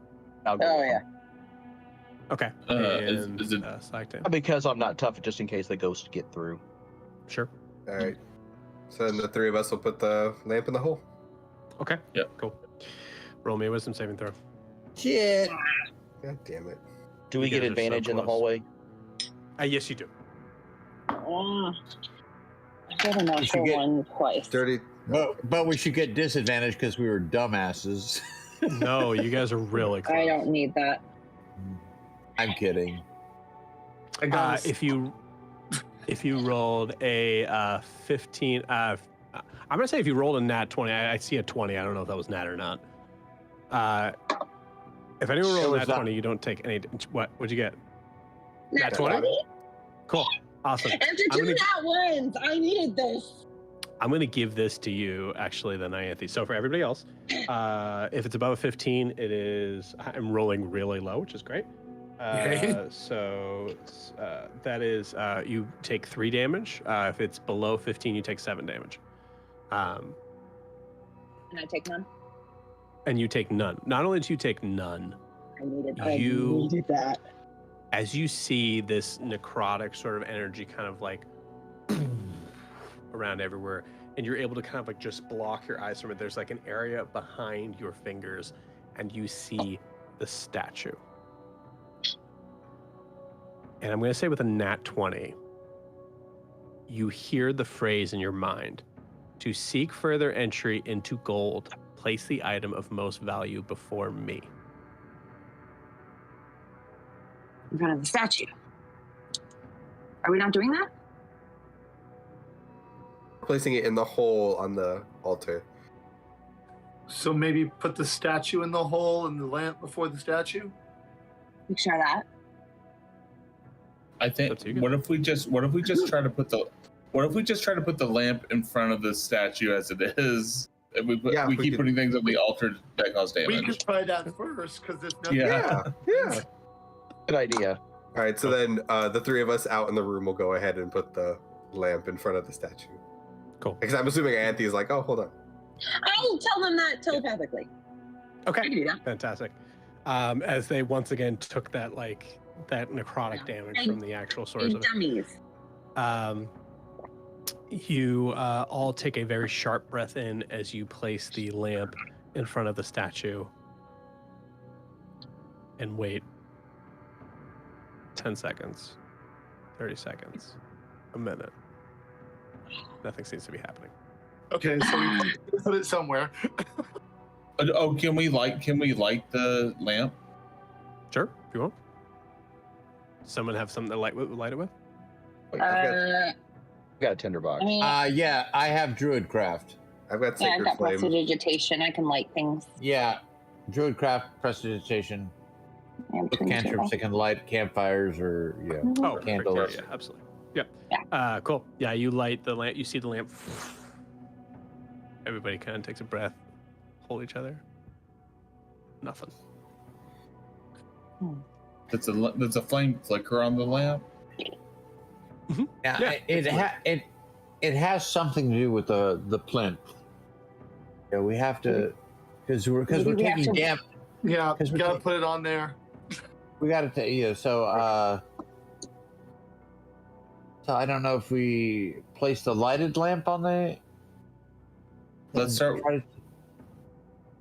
I'll go Oh, with yeah. them. Okay. Is And it- Slackton. Because I'm not tough, just in case the ghosts get through. Sure. All right. So then the three of us will put the lamp in the hole. Okay. Yep. Cool. Roll me a wisdom saving throw. Shit. God damn it. Do we You get guys are so advantage in the close. hallway? Yes, you do. I got a You should natural get- one twice. Dirty. But we should get disadvantage because we were dumbasses. No, you guys are really close. I don't need that. I'm kidding. I got If you rolled a 15, I'm gonna say if you rolled a nat 20, I see a 20. I don't know if that was nat or not. If anyone It rolled a was nat not. 20, you don't take any. What'd you get? Nat 20? Cool. Awesome. After I'm two gonna- nat ones, I needed this. I'm going to give this to you, actually, then Ianthe. So for everybody else, if it's above a 15, it is. I'm rolling really low, which is great. Okay. So that is you take 3 damage. If it's below 15, you take 7 damage. And I take none. And you take none. Not only do you take none, I needed that. as you see this necrotic sort of energy kind of like around everywhere, and you're able to kind of like just block your eyes from it. There's like an area behind your fingers, and you see the statue. And I'm going to say with a nat 20, you hear the phrase in your mind: to seek further entry into gold, place the item of most value before me. In front of the statue. Are we not doing that? Placing it in the hole on the altar. So maybe put the statue in the hole and the lamp before the statue. We share that. I think. That's you guys. What if we just try to put the lamp in front of the statue as it is? And we Yeah, we we keep could- putting things on the altar that cause We damage. could try that first because there's no. Yeah. Yeah. Good idea. All right, so then the three of us out in the room will go ahead and put the lamp in front of the statue. Cool. Because I'm assuming Anthony's like, oh, hold on. I'll tell them that telepathically. I Okay. can do that. Fantastic. As they once again took that necrotic damage from the actual Hey, sorcerer. dummies. You all take a very sharp breath in as you place the lamp in front of the statue and wait 10 seconds, 30 seconds, a minute. Nothing seems to be happening. Okay, so we put it somewhere. Oh, can we light the lamp? Sure, if you want. Someone have something to light it with? Wait, Uh, got a tinderbox. I mean, Yeah, I have Druidcraft. I've got yeah, I've Sacred got Flame. prestidigitation. I can light things. Yeah, Druidcraft, Prestidigitation, Yeah, with between cantrips two. that can light campfires or Oh, perfect. candles. Yeah, absolutely. Yep. Yeah. Cool. Yeah, you light the lamp. You see the lamp. Everybody kind of takes a breath, hold each other. Nothing. There's a flame flicker on the lamp. Yeah, it has something to do with the plinth. Yeah, we have to because we're Maybe we have taking to- damp. Yeah, 'Cause we gotta can't- put it on there. We got to take so I don't know if we place the lighted lamp on the. Let's start.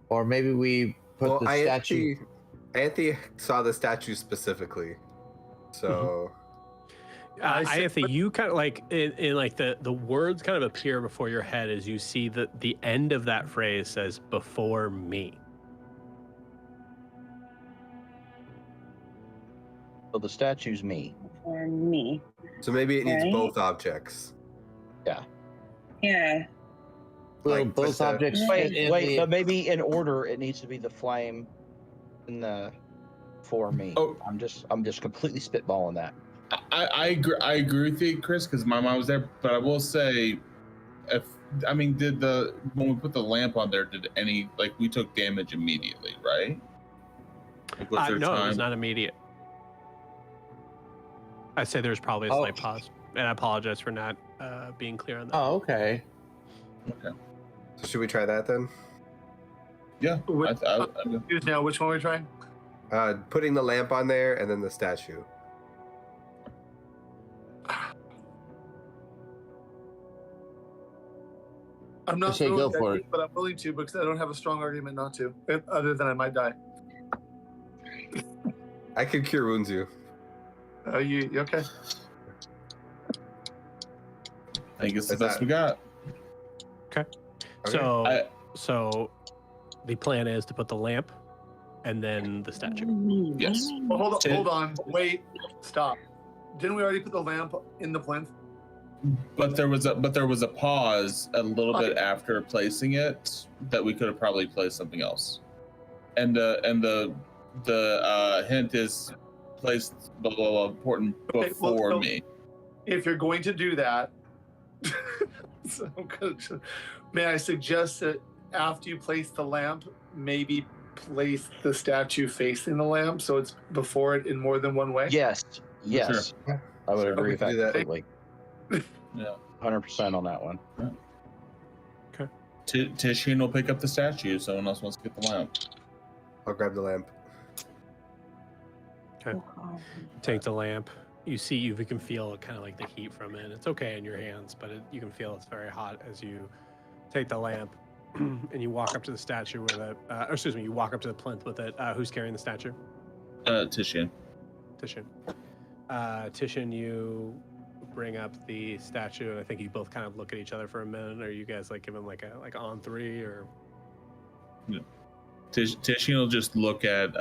Or maybe we put Well, the statue. Anthony saw the statue specifically. So I see- Ianthe, you kind of like in like the words kind of appear before your head as you see that the end of that phrase says "before me." So the statue's me. For me. so maybe it needs Right. both objects. Yeah. Will like, both put the- objects fit Wait, in wait, the- but maybe in order it needs to be the flame and the for me. Oh. I'm just completely spitballing that. I agree with you, Chris, because my mind was there. But I will say, did when we put the lamp on there, did any we took damage immediately, right? Like, was there No, it was time? not immediate. I say there's probably a Oh. slight pause, and I apologize for not being clear on that. Oh, okay. So should we try that then? Yeah. I'm confused now. Which one are we trying? Putting the lamp on there and then the statue. I'm not say thrilled go with that, for it. but I'm willing to because I don't have a strong argument not to. Other than I might die. I can cure wounds you. You okay? I think it's the Is best that- we got. Okay. So the plan is to put the lamp and then the statue. Yes. Well, hold on. Tim- Hold on. Wait. Stop. Didn't we already put the lamp in the plinth? But there was a pause a little bit after placing it that we could have probably placed something else. And the hint is placed blah blah blah important Okay, well, before so- me. If you're going to do that, so may I suggest that after you place the lamp, maybe place the statue facing the lamp so it's before it in more than one way? Yes. Yes. Sure. I would Sure, agree we with can that do that. completely. Yeah. 100% on that one. Tishin will pick up the statue. Someone else wants to get the lamp. I'll grab the lamp. Take the lamp. You can feel kind of like the heat from it. It's okay in your hands, but you can feel it's very hot as you take the lamp and you walk up to the statue with it. You walk up to the plinth with it. Who's carrying the statue? Tishin. Tishin. Tishin, you bring up the statue, and I think you both kind of look at each other for a minute. Are you guys like giving like on three or? Tishin will just look at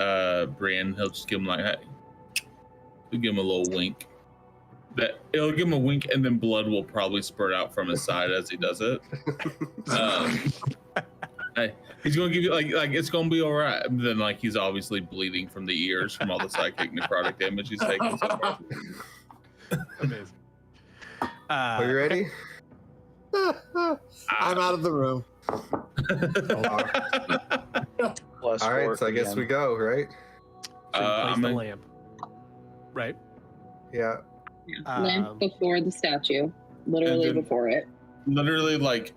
Brian. He'll just give him he'll give him a little wink. It'll give him a wink, and then blood will probably spurt out from his side as he does it. He's gonna give you like it's gonna be all right. And then he's obviously bleeding from the ears from all the psychic necrotic damage he's taking. Amazing. Are you ready? I'm out of the room. Plus All right, four so I guess again. we go, right? So you place I'm the in- lamp, right? Yeah. Lamp before the statue, literally then- before it. Literally, like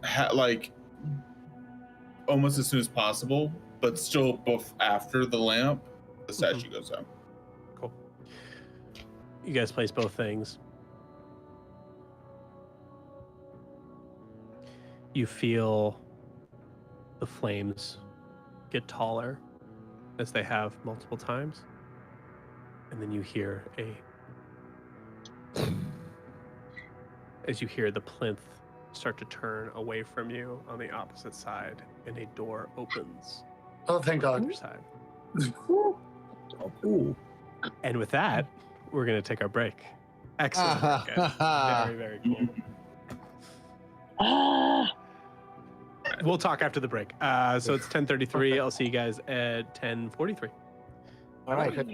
almost as soon as possible, but still after the lamp, the statue goes out. Cool. You guys place both things. You feel the flames get taller as they have multiple times. And then you hear as you hear the plinth start to turn away from you on the opposite side, and a door opens Oh, thank on the God. other side. Oh, cool. And with that, we're going to take our break. Excellent work, guys. Very, very cool. Ah, We'll talk after the break. So it's 10:33. I'll see you guys at 10:43. All right. There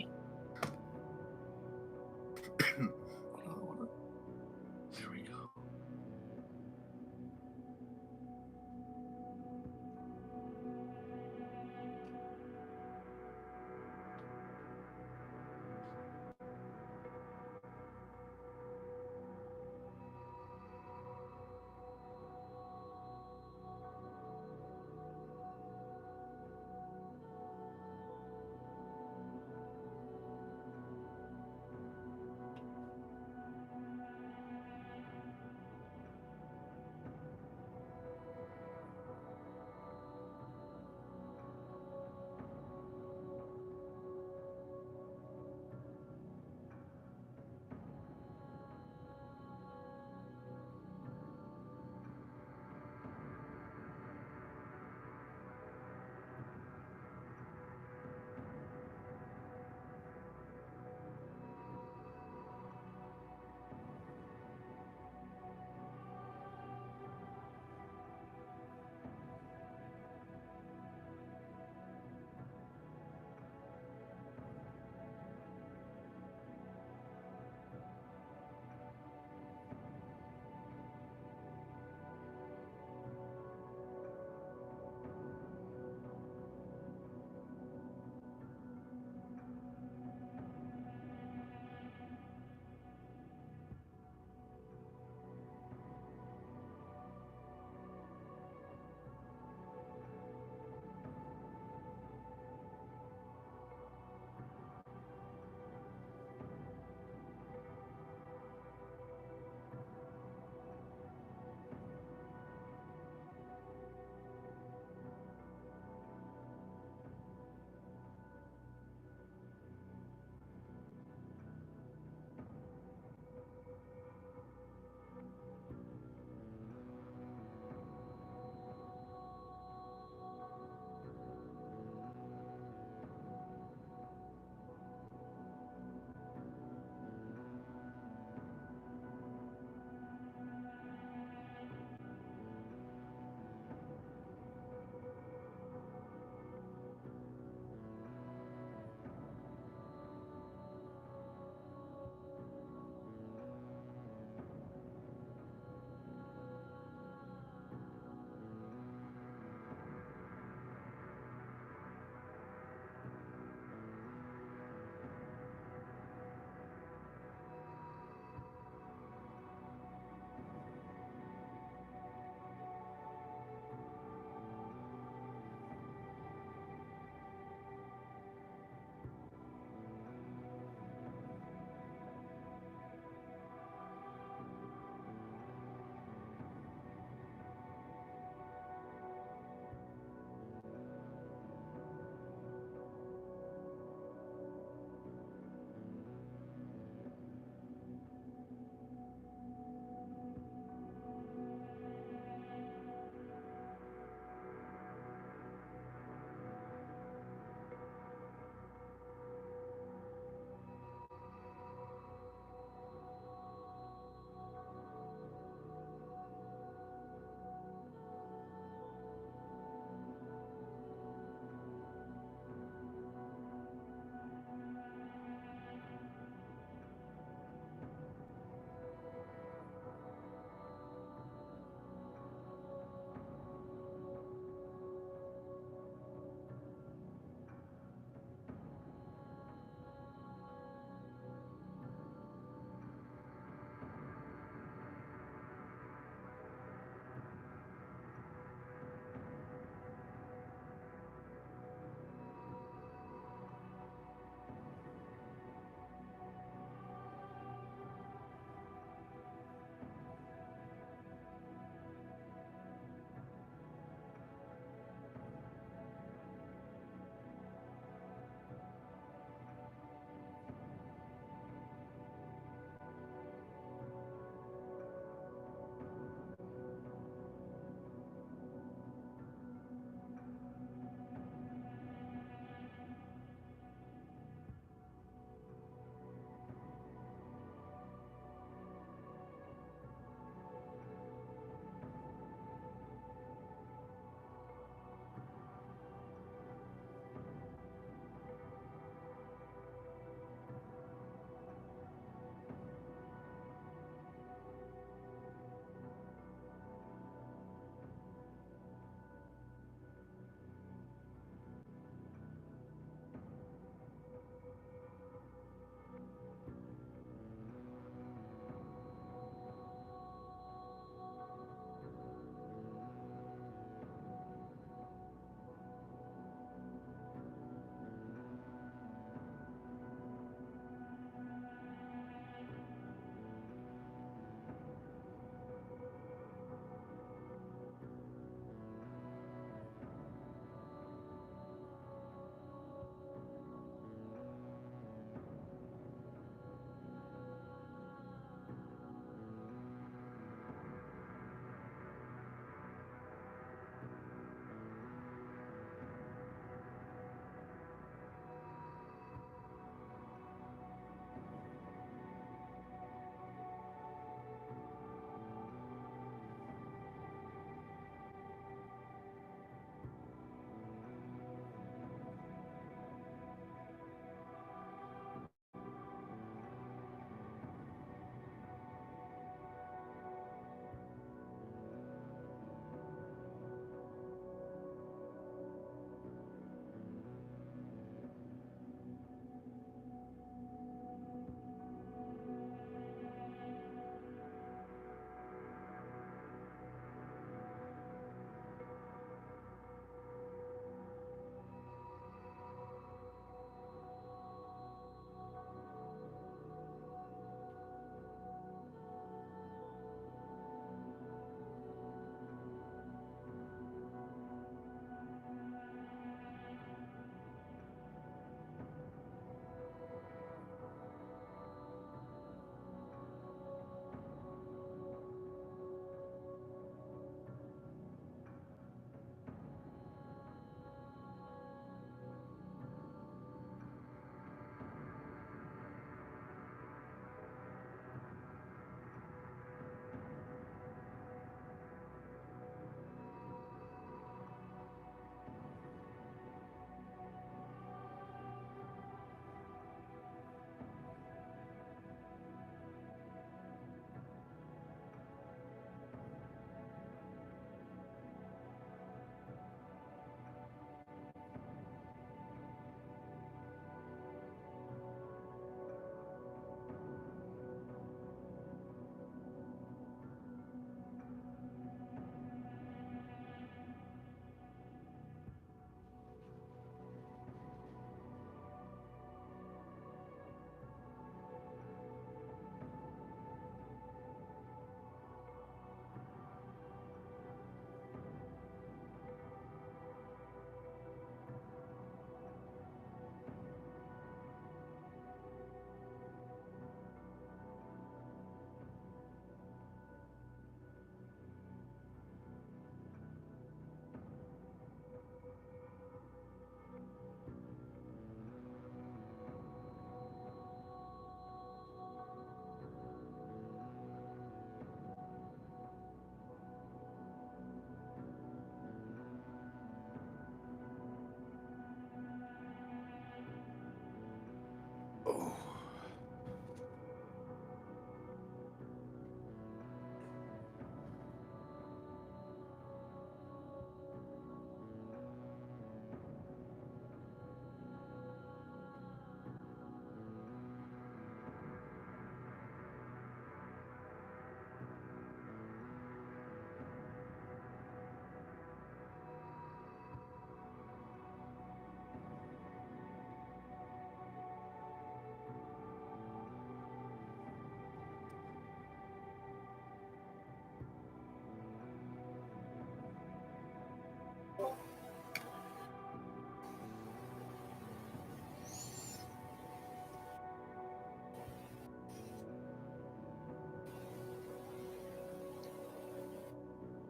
we go.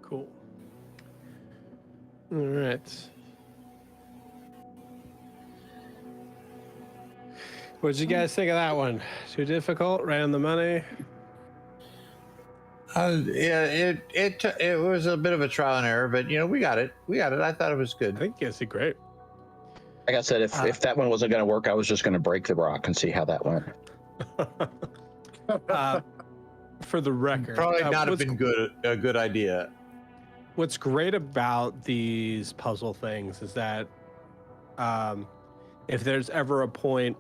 Cool. All right. What did you guys think of that one? Too difficult? Right on the money? Yeah, it was a bit of a trial and error, but we got it. I thought it was I good. think you guys did great. Like I said, if that one wasn't going to work, I was just going to break the rock and see how that went. For the record, Probably not have been a good idea. What's great about these puzzle things is that if there's ever a point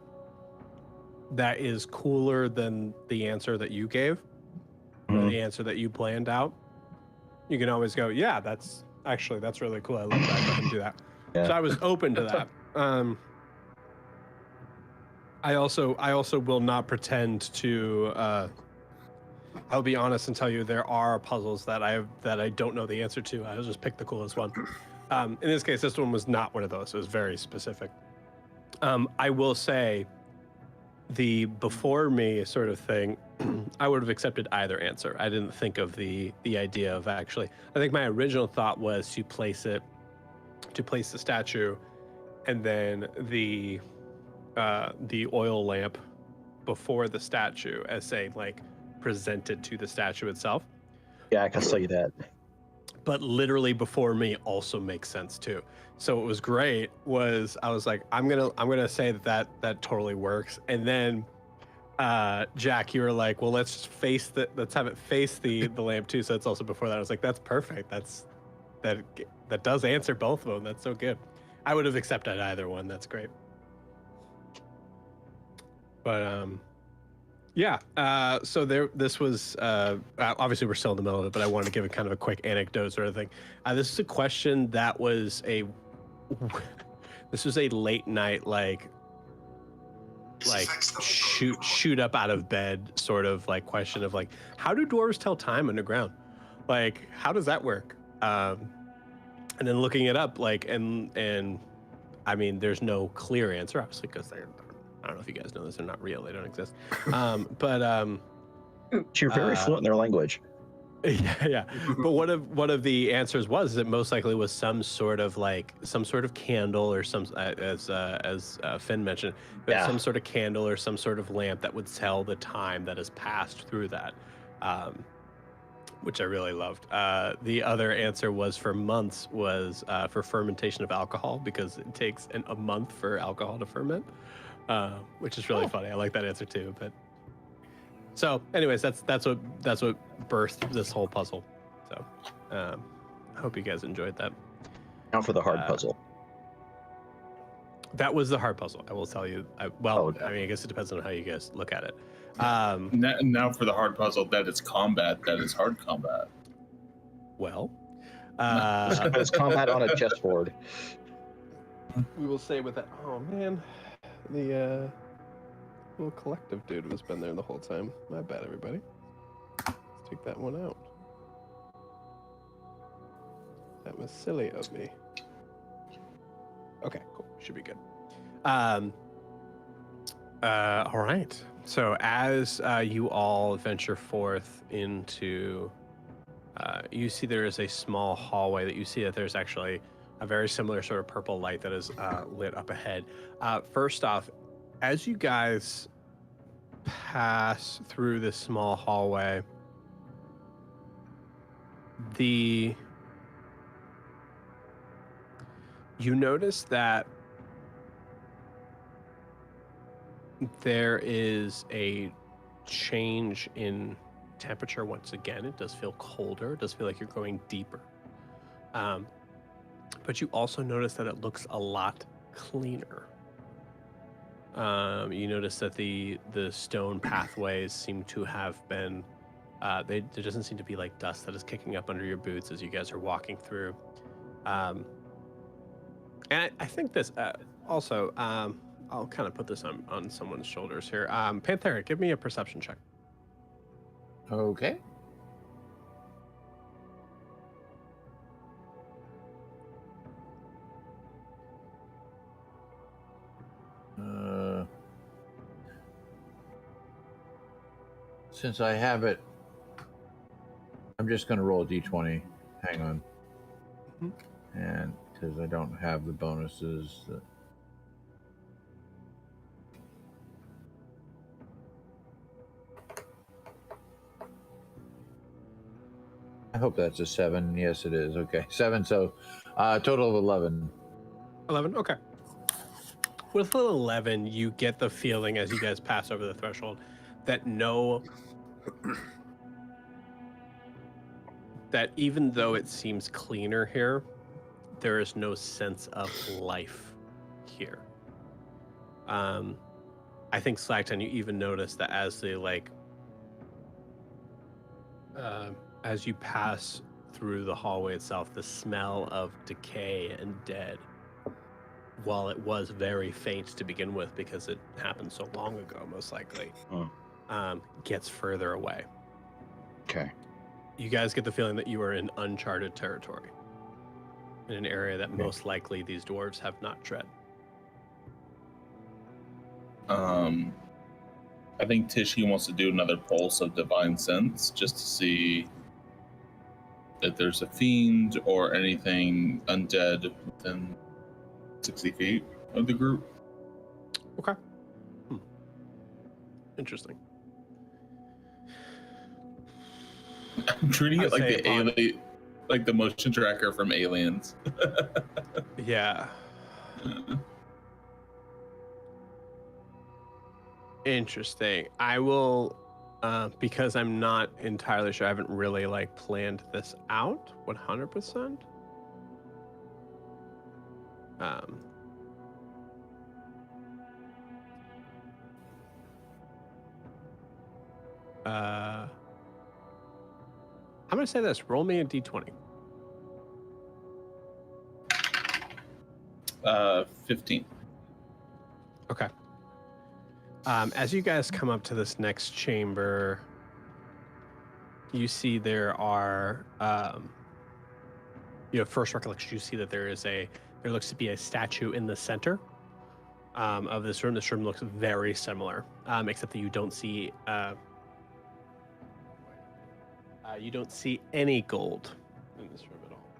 that is cooler than the answer that you gave, or the answer that you planned out, you can always go, yeah, that's really cool. I love that. I can do that. Yeah. So I was open to that. I also will not pretend to. I'll be honest and tell you there are puzzles that I don't know the answer to. I'll just pick the coolest one. In this case, this one was not one of those. It was very specific. I will say, the before me sort of thing, I would have accepted either answer. I didn't think of the idea of actually. I think my original thought was to place the statue, and then the oil lamp before the statue as saying like presented to the statue itself. Yeah, I can see that. But literally before me also makes sense too. So what was great was I was like, I'm gonna say that totally works. And then Jack, you were like, well, let's have it face the lamp too. So it's also before that. I was like, that's perfect. That does answer both of them. That's so good. I would have accepted either one. That's great. But yeah. So this was obviously we're still in the middle of it, but I wanted to give a kind of a quick anecdote sort of thing. This is a question that was this was a late night like shoot up out of bed sort of like question of like, how do dwarves tell time underground? Like, how does that work? And then looking it up, like, and I mean, there's no clear answer, obviously, because I don't know if you guys know this, they're not real, they don't exist. But you're very fluent in their language. Yeah. But one of the answers was that most likely was some sort of candle or some as Finn mentioned, some sort of candle or some sort of lamp that would tell the time that has passed through that, which I really loved. The other answer was for months was for fermentation of alcohol, because it takes a month for alcohol to ferment, which is really funny. I like that answer too. But so, anyways, that's what birthed this whole puzzle. So, I hope you guys enjoyed that. Now for the hard puzzle. That was the hard puzzle. I will tell you. I mean, I guess it depends on how you guys look at it. Now for the hard puzzle. That is combat. That is hard combat. Well, it's combat on a chessboard. We will say with that. Oh man, the little collective dude has been there the whole time. My bad, everybody. Let's take that one out. That was silly of me. Okay, cool. Should be good. All right. So as you all venture forth into, you see there is a small hallway that you see that there's actually a very similar sort of purple light that is lit up ahead. First off, as you guys pass through this small hallway, you notice that there is a change in temperature once again. It does feel colder. It does feel like you're going deeper. But you also notice that it looks a lot cleaner. You notice that the stone pathways seem to have been, there doesn't seem to be like dust that is kicking up under your boots as you guys are walking through. And I think this also, I'll kind of put this on someone's shoulders here. Panthera, give me a perception check. Okay. Since I have it, I'm just going to roll a d20. Hang on. Mhm. And because I don't have the bonuses. I hope that's a 7. Yes, it is. Okay, 7. So, total of 11. 11. Okay. With 11, you get the feeling as you guys pass over the threshold that that even though it seems cleaner here, there is no sense of life here. I think Slagton, you even notice that as as you pass through the hallway itself, the smell of decay and dead, while it was very faint to begin with because it happened so long ago, most likely, gets further away. Okay. You guys get the feeling that you are in uncharted territory, in an area that most likely these dwarves have not tread. I think Tishy wants to do another pulse of divine sense just to see if there's a fiend or anything undead within 60 feet of the group. Okay. Interesting. I'm treating it like the alien, like the motion tracker from Aliens. Yeah. Interesting. I will, because I'm not entirely sure. I haven't really planned this out 100%. I'm gonna say this. Roll me a d20. 15. Okay. As you guys come up to this next chamber, you see there are, first recollection, you see that there looks to be a statue in the center of this room. This room looks very similar, except that you don't see any gold in this room at all.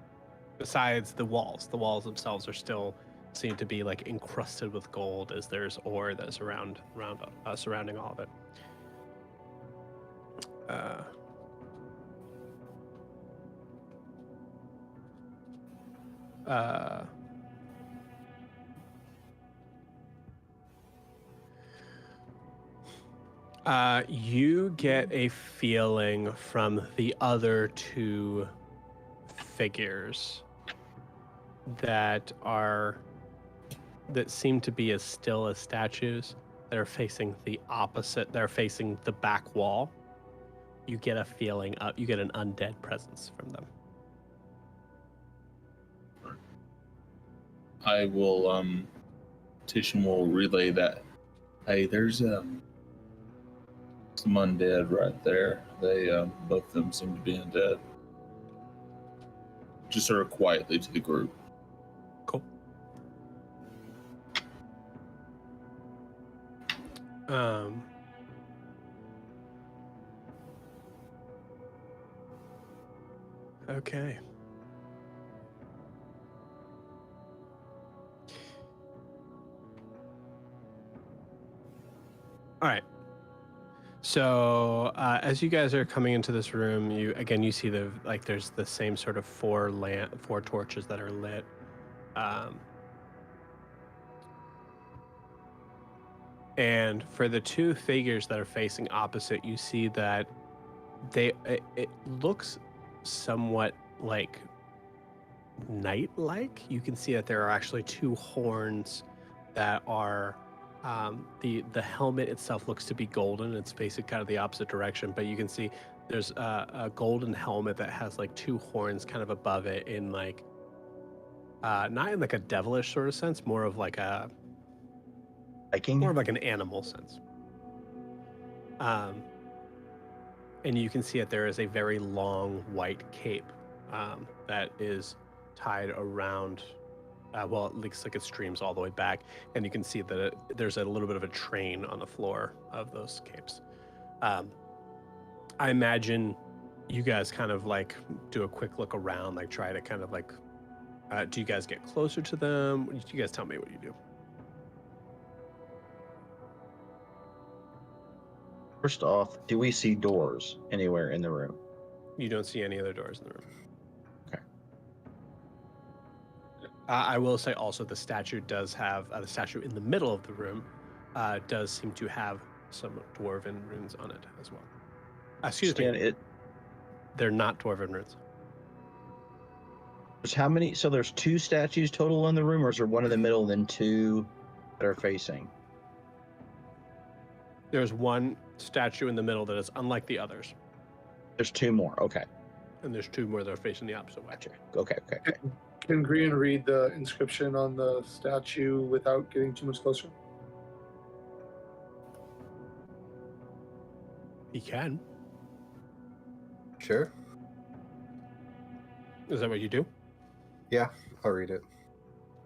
Besides the walls. The walls themselves seem to be encrusted with gold, as there's ore that's surrounding all of it. You get a feeling from the other two figures that seem to be as still as statues, that are facing the opposite. They're facing the back wall. You get a feeling you get an undead presence from them. I will, Titian will relay that. Hey, there's some undead right there. They, both of them seem to be undead. Just sort of quietly to the group. Cool. Okay. All right. So as you guys are coming into this room, you see there's the same sort of four torches that are lit. And for the two figures that are facing opposite, you see that it looks somewhat like night-like. You can see that there are actually two horns that are the helmet itself looks to be golden. It's facing kind of the opposite direction, but you can see there's a golden helmet that has two horns kind of above it in not in a devilish sort of sense, more of more of an animal sense. And you can see that there is a very long white cape that is tied around. It looks like it streams all the way back, and you can see that there's a little bit of a train on the floor of those capes. I imagine you guys kind of like do a quick look around, like try to kind of like, do you guys get closer to them? You guys tell me what you do. First off, do we see doors anywhere in the room? You don't see any other doors in the room. Okay. I will say also the statue does have, the statue in the middle of the room does seem to have some dwarven runes on it as well. Excuse me. They're not dwarven runes. There's how many? So there's 2 statues total in the room, or is there one in the middle and then 2 that are facing? There's one statue in the middle that is unlike the others. There's 2 more. Okay. And there's 2 more that are facing the opposite way. Gotcha. Okay. Can Grian read the inscription on the statue without getting too much closer? He can. Sure. Is that what you do? Yeah, I'll read it.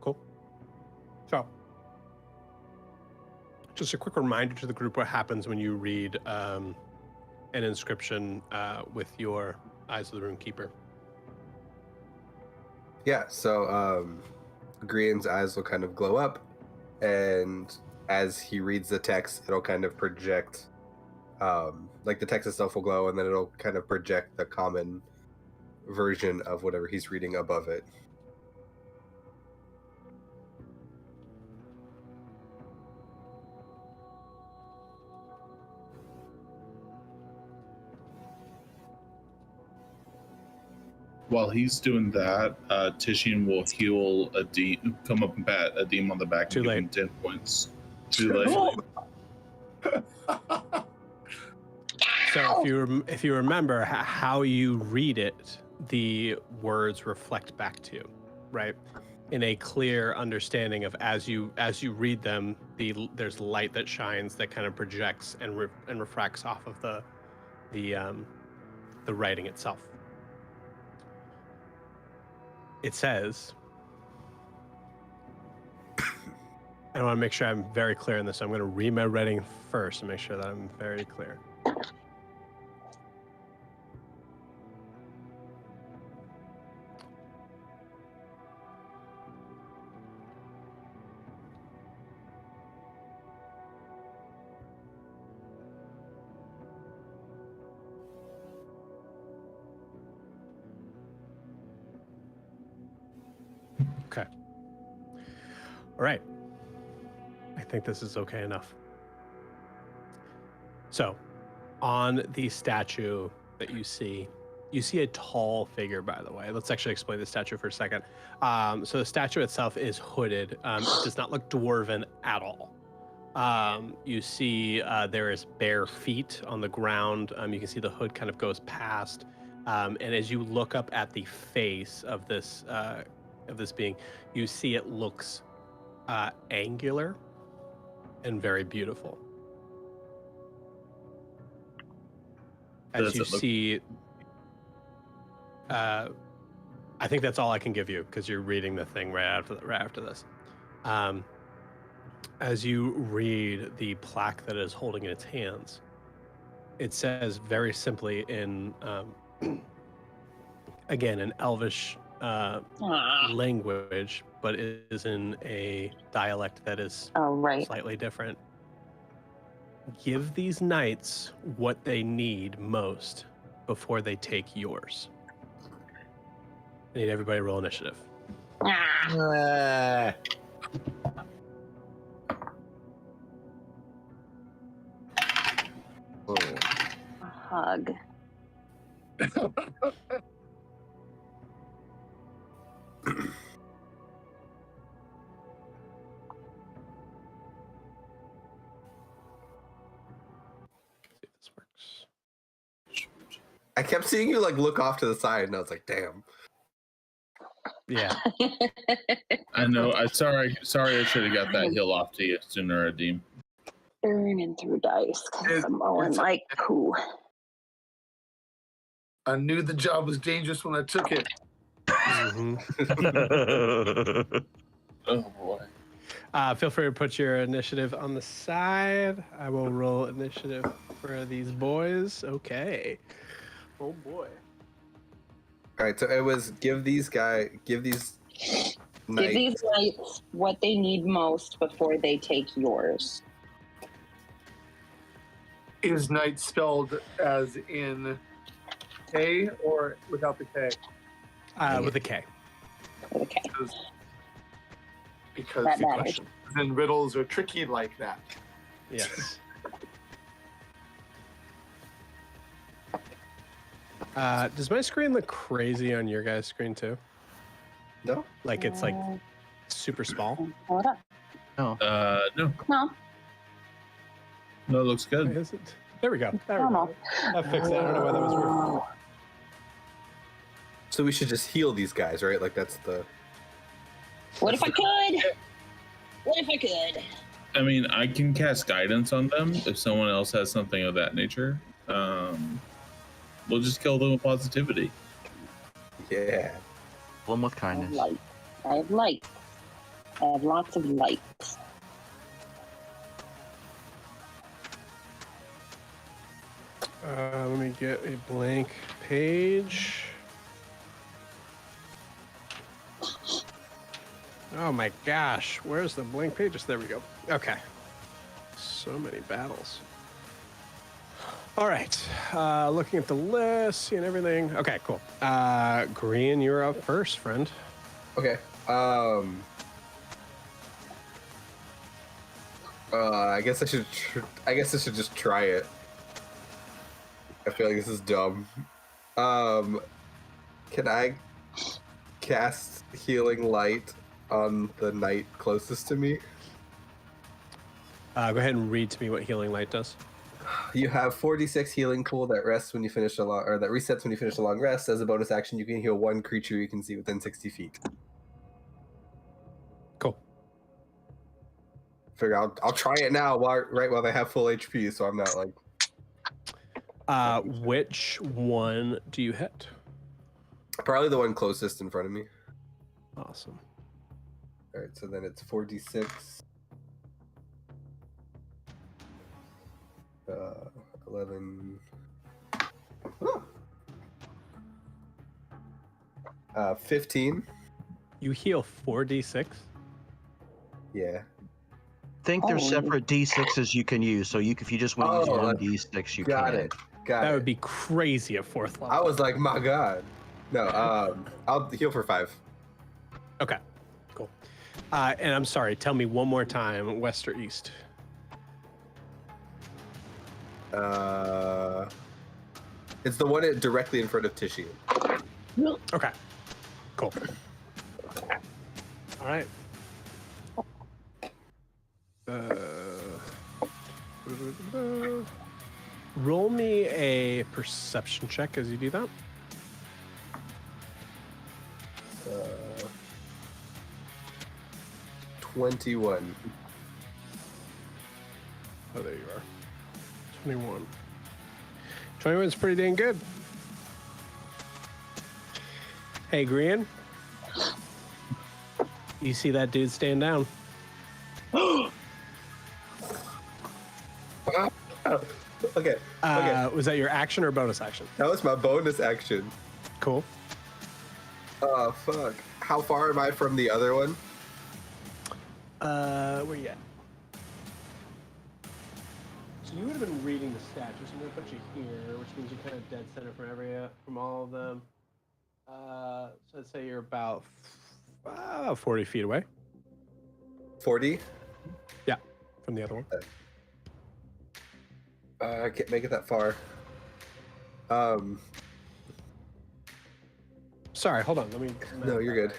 Cool. So, just a quick reminder to the group what happens when you read an inscription with your Eyes of the Runekeeper. Yeah, so Grian's eyes will kind of glow up, and as he reads the text, it'll kind of project, like the text itself will glow, and then it'll kind of project the common version of whatever he's reading above it. While he's doing that, Tishin will heal come up and pat Adim on the back. Too and give late. him 10 points. Too late. So if you remember how you read it, the words reflect back to you, right? In a clear understanding of as you read them, there's light that shines that kind of projects and refracts off of the writing itself. It says, I want to make sure I'm very clear in this. So I'm going to read my writing first and make sure that I'm very clear. Okay. All right. I think this is okay enough. So, on the statue that you see a tall figure, by the way. Let's actually explain the statue for a second. So the statue itself is hooded. It does not look dwarven at all. You see there is bare feet on the ground. You can see the hood kind of goes past. And as you look up at the face of this being, you see it looks angular and very beautiful. As you see, I think that's all I can give you because you're reading the thing right after this. As you read the plaque that it is holding in its hands, it says very simply in, again, an Elvish language, but it is in a dialect that is slightly different. Give these knights what they need most before they take yours. I need everybody to roll initiative. A hug. See if this works. I kept seeing you like look off to the side, and I was like, "Damn." Yeah. I know. Sorry. I should have got that heal off to you sooner, Adim. Burning through dice because I'm rolling like poo. I knew the job was dangerous when I took it. Oh boy. Feel free to put your initiative on the side. I will roll initiative for these boys. Okay. Oh boy. All right, so it was give these Give these knights what they need most before they take yours. Is knight spelled as in K or without the K? With a K. Okay. Because That the matters. question. Then riddles are tricky like that. Yes. Does my screen look crazy on your guys' screen too? No. Like it's like super small? Hold up. No. No. No, it looks Why good. is it? There we go. There I we don't go. That fixed it. I don't know why that was weird. So we should just heal these guys, right? Like that's the. What if I could? What if I could? I mean, I can cast guidance on them if someone else has something of that nature. We'll just kill them with positivity. Yeah. Kill them with I have kindness. light. I have light. I have lots of light. Let me get a blank page. Oh my gosh, where's the blank pages? There we go. Okay. So many battles. All right. Looking at the list, seeing everything. Okay, cool. Green, you're up first, friend. Okay. I guess I should. I guess I should just try it. I feel like this is dumb. Can I cast Healing Light on the knight closest to me? Go ahead and read to me what Healing Light does. You have 4d6 healing pool that rests when you finish a long, or that resets when you finish a long rest. As a bonus action, you can heal one creature you can see within 60 feet. Cool. Figure I'll try it now while they have full HP, so I'm not like. Which one do you hit? Probably the one closest in front of me. Awesome. All right, so then it's 4d6. 11. 15. You heal 4d6? Yeah. I think there's Oh. separate D6s you can use. So if you just want to use one D6, you Got can. it. Got That it. would be crazy at 4th level. I was like, my God. No, I'll heal for 5. Okay, cool. And I'm sorry, tell me one more time, west or east? It's the one directly in front of Tishy. Okay, cool. All right. Roll me a perception check as you do that. 21. Oh, there you are. 21. 21's pretty dang good. Hey, Green. You see that dude stand down? Okay. Was that your action or bonus action? That was my bonus action. Cool. Oh, fuck. How far am I from the other one? Where you at? So you would have been reading the stats. So I'm going to put you here, which means you're kind of dead center from all of them. So I'd say you're about 40 feet away. 40? Yeah, from the other one. I can't make it that far. Sorry, hold on. Let me. No, you're good.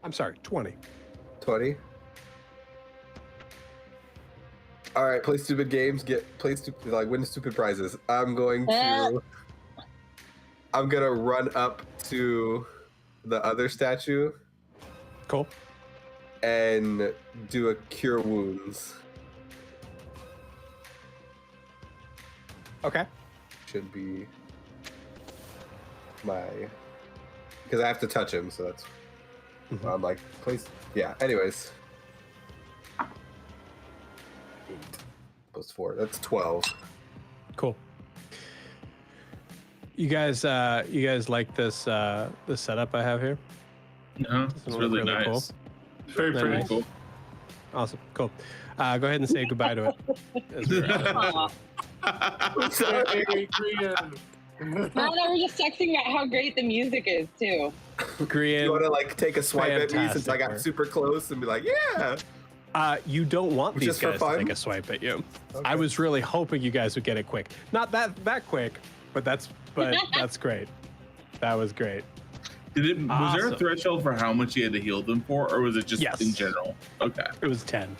I'm sorry, 20. 20. All right, play stupid games. Win stupid prizes. I'm gonna run up to the other statue Cool. and do a cure wounds. Okay. Should be because I have to touch him, so that's I'm like, please. Yeah. Anyways, 8 + 4. That's 12. Cool. You guys like this this setup I have here? No, Doesn't it's it really look cool? nice. Very Very pretty. nice. Cool. Awesome, cool. Go ahead and say goodbye to it. as we wrap up. Aw. Sorry, Adrian. Matt and I were just texting about how great the music is too. Grian, You want to like take a swipe at me since I Fantastic got work. super close and be like, yeah. you don't want these Just for guys to fun? take a swipe at you. Okay. I was really hoping you guys would get it quick. Not that quick, but that's great. That was great. Was there Awesome. a threshold for how much you had to heal them for, or was it just Yes. in general? Okay. It was 10.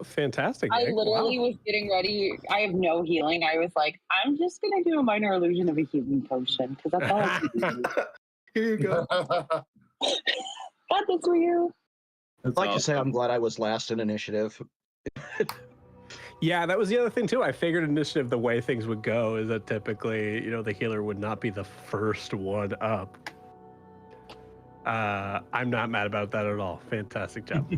Fantastic. I Nick. literally Wow. was getting ready. I have no healing. I was like, I'm just gonna do a minor illusion of a healing potion because that's all I can do. Here you go. Got this for you. That's I'd like to say awesome. I'm glad I was last in initiative. Yeah, that was the other thing too. I figured initiative, the way things would go is that typically, the healer would not be the first one up. I'm not mad about that at all. Fantastic job.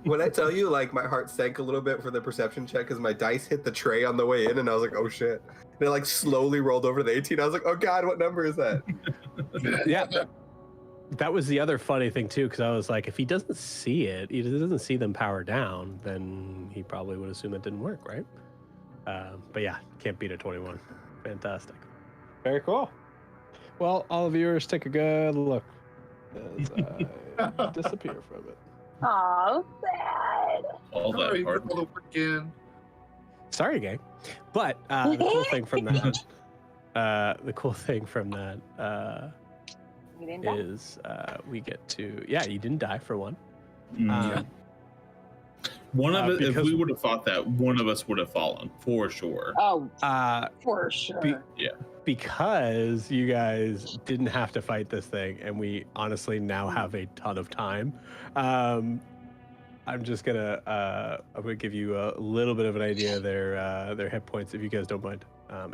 When I tell you, like, my heart sank a little bit for the perception check because my dice hit the tray on the way in, and I was like, oh shit. And it like slowly rolled over to the 18. I was like, oh god, what number is that? Yeah. That was the other funny thing too, because I was like, if he doesn't see it, he doesn't see them power down, then he probably would assume it didn't work, right? But yeah, can't beat a 21. Fantastic. Very cool. Well, all the viewers take a good look as I disappear from it. Oh, sad. All that Sorry, hard. put all the work in. Sorry, gang. But the cool thing from that, We didn't die. is we get to, you didn't die for one. Mm. One of us, if because- we would have fought that, one of us would have fallen for sure. Oh, Uh, for sure. because you guys didn't have to fight this thing, and we honestly now have a ton of time. I'm just gonna give you a little bit of an idea of their hit points, if you guys don't mind,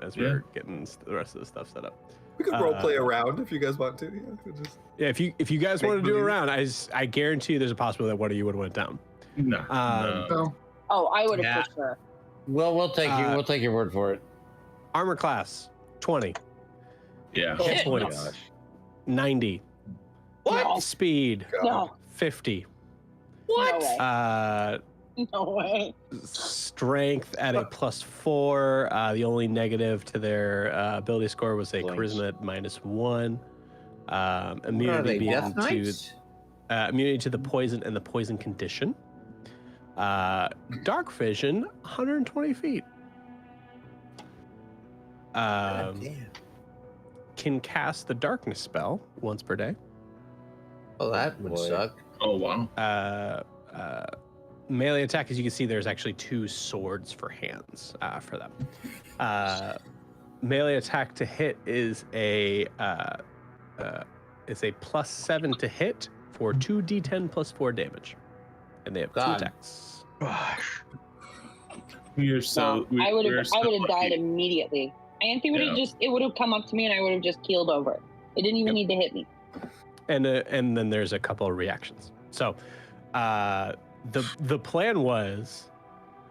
as we're getting the rest of the stuff set up. We could role play around if you guys want to. Yeah, we'll just... Yeah, if you guys Make want to do a believe. round, I guarantee you there's a possibility that one of you would have went down. No. Um, No. Oh, I would have Yeah. for sure. Well, we'll take you. Uh, We'll take your word for it. Armor class 20, Yeah. hit Oh my points gosh. 90, What? speed No. 50, No way. No way. strength at a +4. The only negative to their ability score was a Blinks. charisma at -1. What are Immunity they, being Death to Knights? immunity to the poison and the poison condition. Dark vision, 120 feet. God damn. Can cast the darkness spell once per day. Well, that would Boy. suck. Oh wow. Melee attack, as you can see, there's actually 2 swords for hands for them. Melee attack to hit is a +7 to hit for 2d10 +4 damage, and they have 2 God. attacks. Gosh. We are so. No, I would we're have. so I would have died lucky. immediately. Anthe would have Yeah. It would have come up to me, and I would have just keeled over. It didn't even Yep. need to hit me. And then there's a couple of reactions. So the plan was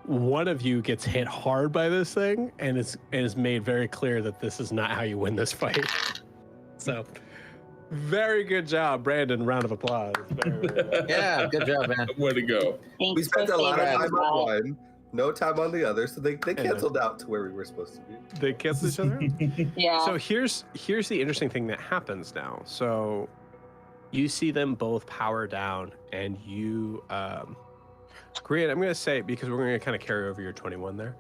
one of you gets hit hard by this thing, and it's made very clear that this is not how you win this fight. So very good job, Brandon. Round of applause. Very, very good. Yeah, good job, man. Way to go. Thanks We spent for a lot of saving time us, on Matt. one, no time on the other, so they know. canceled out to where we were supposed to be. They cancel each other out? Yeah. So here's the interesting thing that happens now. So you see them both power down, and you, Grant, I'm going to say, because we're going to kind of carry over your 21 there.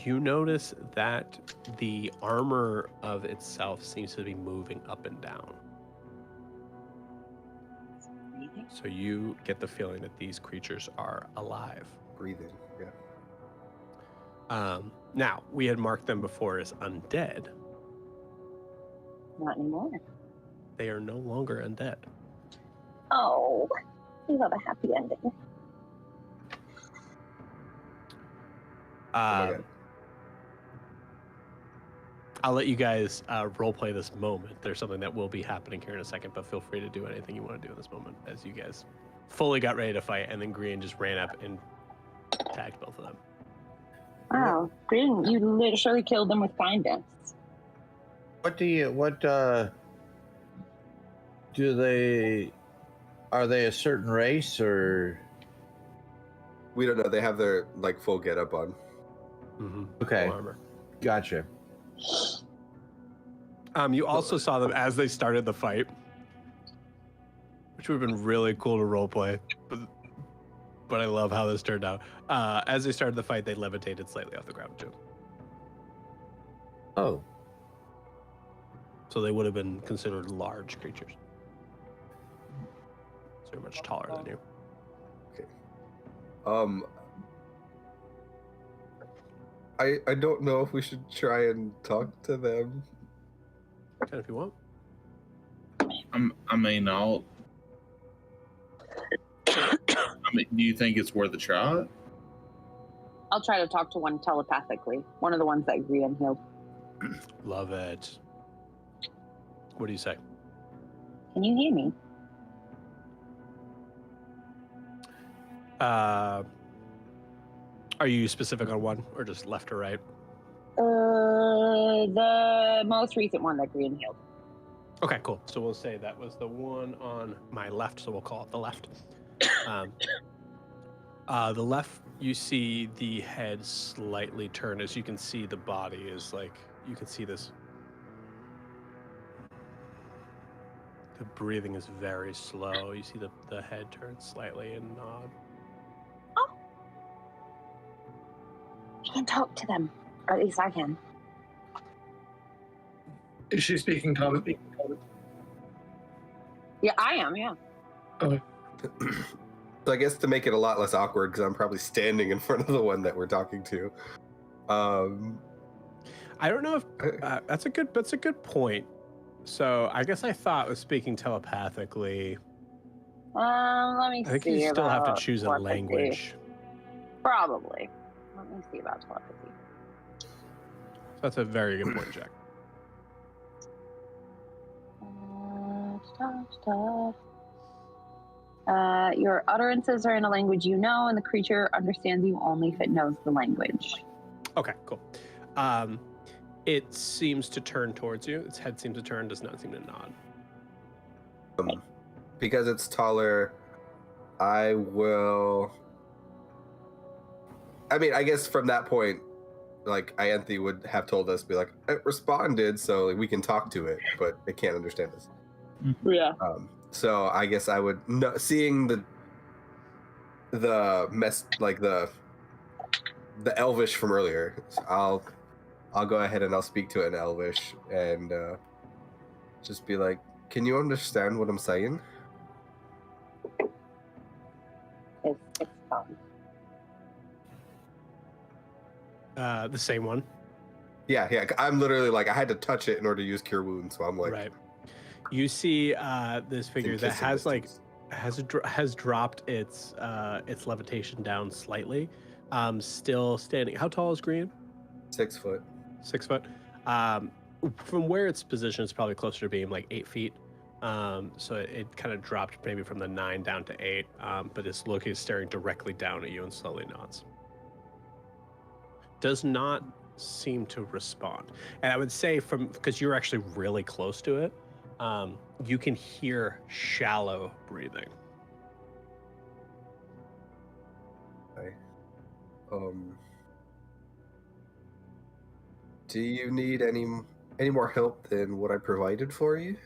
You notice that the armor of itself seems to be moving up and down. So you get the feeling that these creatures are alive. Breathing. Yeah. Now, we had marked them before as undead. Not anymore. They are no longer undead. Oh, we love a happy ending. Oh my Um, God. I'll let you guys role play this moment. There's something that will be happening here in a second, but feel free to do anything you want to do in this moment as you guys fully got ready to fight, and then Green just ran up and tagged both of them. Wow, Green, you literally killed them with kindness. What do they? Are they a certain race or? We don't know. They have their like full getup on. Mm-hmm. Okay. Full armor. Gotcha. You also saw them as they started the fight, which would have been really cool to roleplay, but I love how this turned out. As they started the fight, they levitated slightly off the ground too. Oh. So they would have been considered large creatures. So they're much taller than you. I don't know if we should try and talk to them. Can if you want. I mean, do you think it's worth a shot? I'll try to talk to one telepathically. One of the ones that Grian healed. Love it. What do you say? Can you hear me? Are you specific on one, or just left or right? The most recent one that Grian healed. Okay, cool. So we'll say that was the one on my left, so we'll call it the left. The left, you see the head slightly turn. As you can see, the body is like, you can see this. The breathing is very slow. You see the head turn slightly and nod. Oh. You can talk to them. Or at least I can. Is she speaking common? Yeah, I am, yeah. Okay. So I guess to make it a lot less awkward, because I'm probably standing in front of the one that we're talking to. I don't know if that's a good point. So I guess I thought was speaking telepathically. Let me see. I think you still have to choose a telepathy. language. Probably. Let me see about telepathy. That's a very good point, Jack. Stuff. Your utterances are in a language you know, and the creature understands you only if it knows the language. Okay, cool. It seems to turn towards you. Its head seems to turn, does not seem to nod. Because it's taller, I will. I mean, I guess from that point, like Ianthe would have told us, be like, it responded, so like, we can talk to it, but it can't understand us. Yeah. So I guess I would seeing the mess, like the Elvish from earlier. I'll go ahead and I'll speak to it in Elvish and just be like, "Can you understand what I'm saying?" It's fun. The same one. Yeah. I'm literally like, I had to touch it in order to use Cure Wounds, so I'm like, Right. You see this figure that has like has dropped its levitation down slightly, still standing. How tall is Green? 6 foot. 6 foot. From where it's positioned, it's probably closer to being like 8 feet. So it kind of dropped maybe from the 9 down to 8, but it's staring directly down at you and slowly nods. Does not seem to respond. And I would say because you're actually really close to it, you can hear shallow breathing. Okay. Do you need any more help than what I provided for you?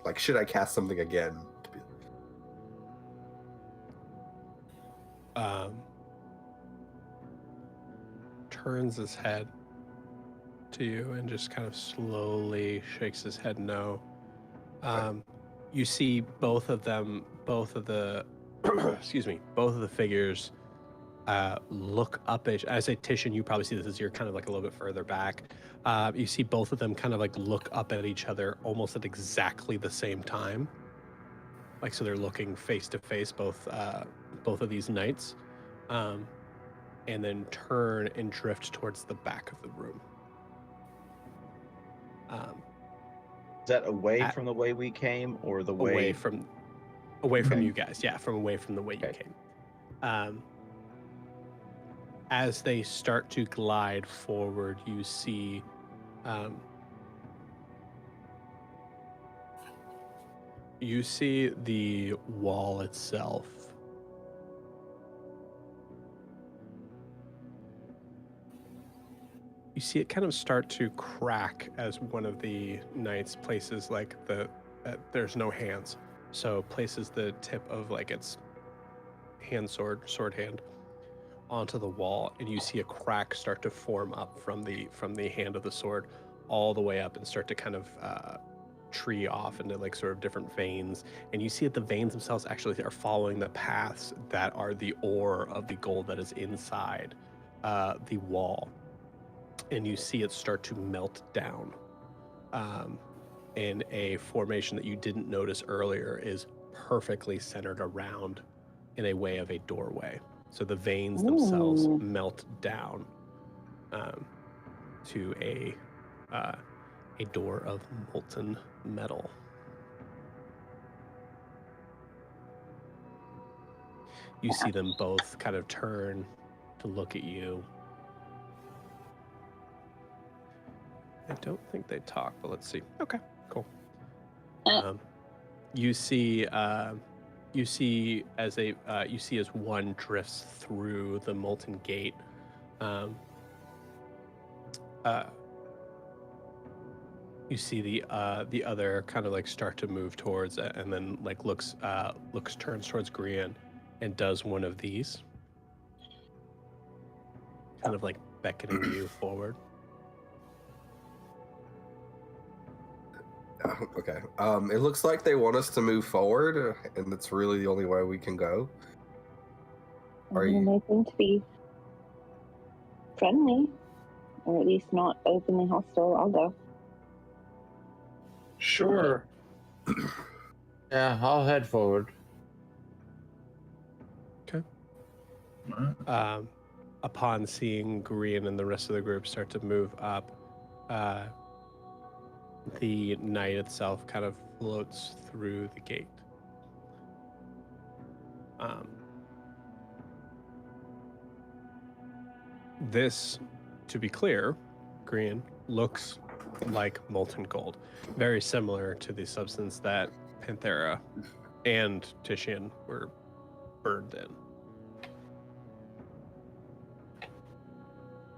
Like, should I cast something again? Turns his head to you and just kind of slowly shakes his head no. You see both of the figures look up at, I say Titian, you probably see this as you're kind of like a little bit further back. You see both of them kind of like look up at each other almost at exactly the same time. Like, so they're looking face to face, both of these knights, and then turn and drift towards the back of the room. Is that away from the way we came, or the way away from you guys? Yeah, from away from the way you came. As they start to glide forward, you see the wall itself. You see it kind of start to crack as one of the knights places like there's no hands, so places the tip of like its sword hand onto the wall, and you see a crack start to form up from the hand of the sword all the way up and start to kind of tree off into like sort of different veins. And you see that the veins themselves actually are following the paths that are the ore of the gold that is inside the wall. And you see it start to melt down in a formation that you didn't notice earlier is perfectly centered around in a way of a doorway. So the veins themselves melt down to a door of molten metal. You see them both kind of turn to look at you. I don't think they talk, but let's see. Okay, cool. You see as one drifts through the molten gate. You see the other kind of like start to move towards it, and then like turns towards Grian and does one of these, kind of like beckoning you forward. Okay. It looks like they want us to move forward, and that's really the only way we can go. They seem to be friendly, or at least not openly hostile. I'll go. Sure. Yeah, I'll head forward. Okay. Upon seeing Grian and the rest of the group start to move up, the knight itself kind of floats through the gate. This, to be clear, Grian, looks like molten gold, very similar to the substance that Panthera and Titian were burned in.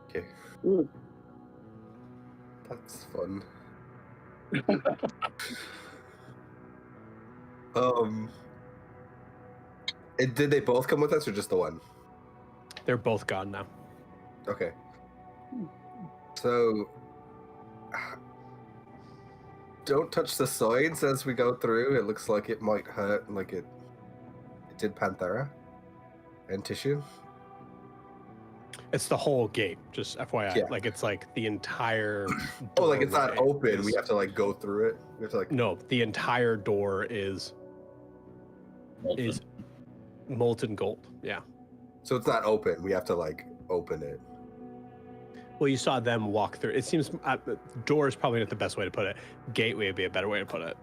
Okay. That's fun. Did they both come with us or just the one? They're both gone now. Okay. So don't touch the sides as we go through. It looks like it might hurt, like it did Panthera and Titian. It's the whole gate, just FYI. Yeah. Like it's like the entire Oh, like it's not open. We have to like go through it. We have to like No, the entire door is molten gold. Yeah. So it's not open. We have to like open it. Well, you saw them walk through. It seems door is probably not the best way to put it. Gateway would be a better way to put it.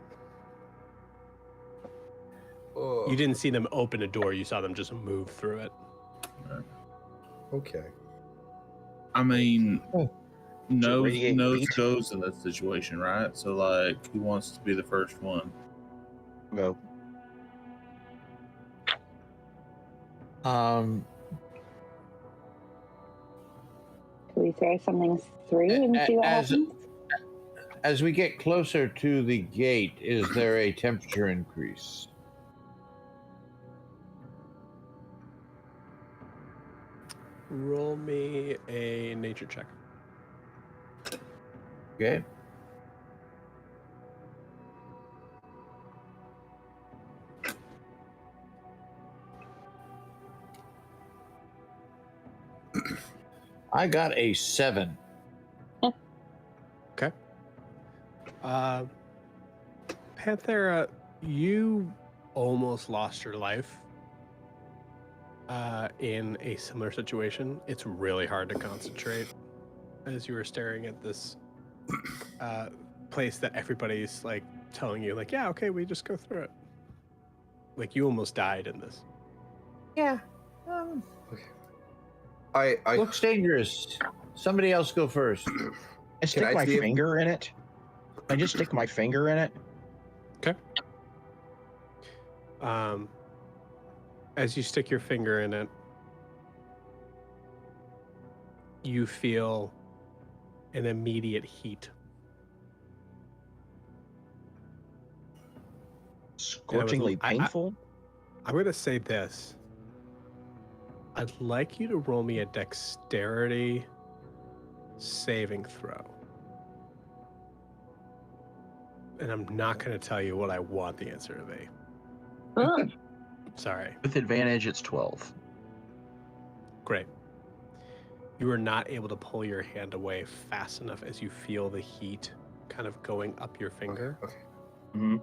Oh. You didn't see them open a door. You saw them just move through it. Okay. I mean, nose goes in that situation, right? So, like, who wants to be the first one? Go. Can we throw something through and see what happens? As we get closer to the gate, is there a temperature increase? Roll me a nature check. Okay. I got a 7. Okay. Panthera, you almost lost your life in a similar situation. It's really hard to concentrate as you were staring at this place that everybody's like telling you, like, yeah, okay, we just go through it. Like you almost died in this. Yeah. I Looks dangerous. Somebody else go first. I stick I my see it? finger in it. I just stick my finger in it. As you stick your finger in it, you feel an immediate heat. Scorchingly painful. I'm going to say this. I'd like you to roll me a dexterity saving throw. And I'm not going to tell you what I want the answer to be. Ugh. Sorry. With advantage, it's 12. Great. You are not able to pull your hand away fast enough as you feel the heat kind of going up your finger. Okay. Mm-hmm.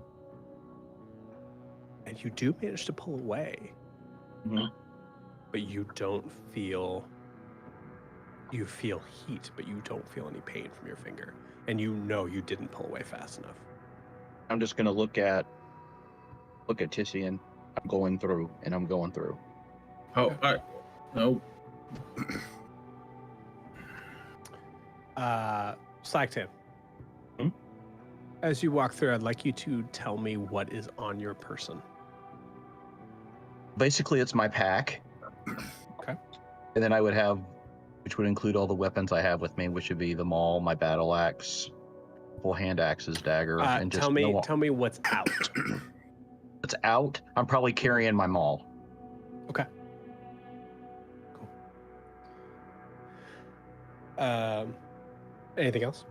And you do manage to pull away. Mhm. But you don't feel... You feel heat, but you don't feel any pain from your finger. And you know you didn't pull away fast enough. I'm just gonna look at Titian. I'm going through, and I'm going through. Oh, all right. No. Slagtan. Hmm? As you walk through, I'd like you to tell me what is on your person. Basically, it's my pack. Okay. And then I would have, which would include all the weapons I have with me, which would be the maul, my battle axe, couple hand axes, dagger, and just tell me what's out. It's out. I'm probably carrying my maul. Okay. Cool. Anything else?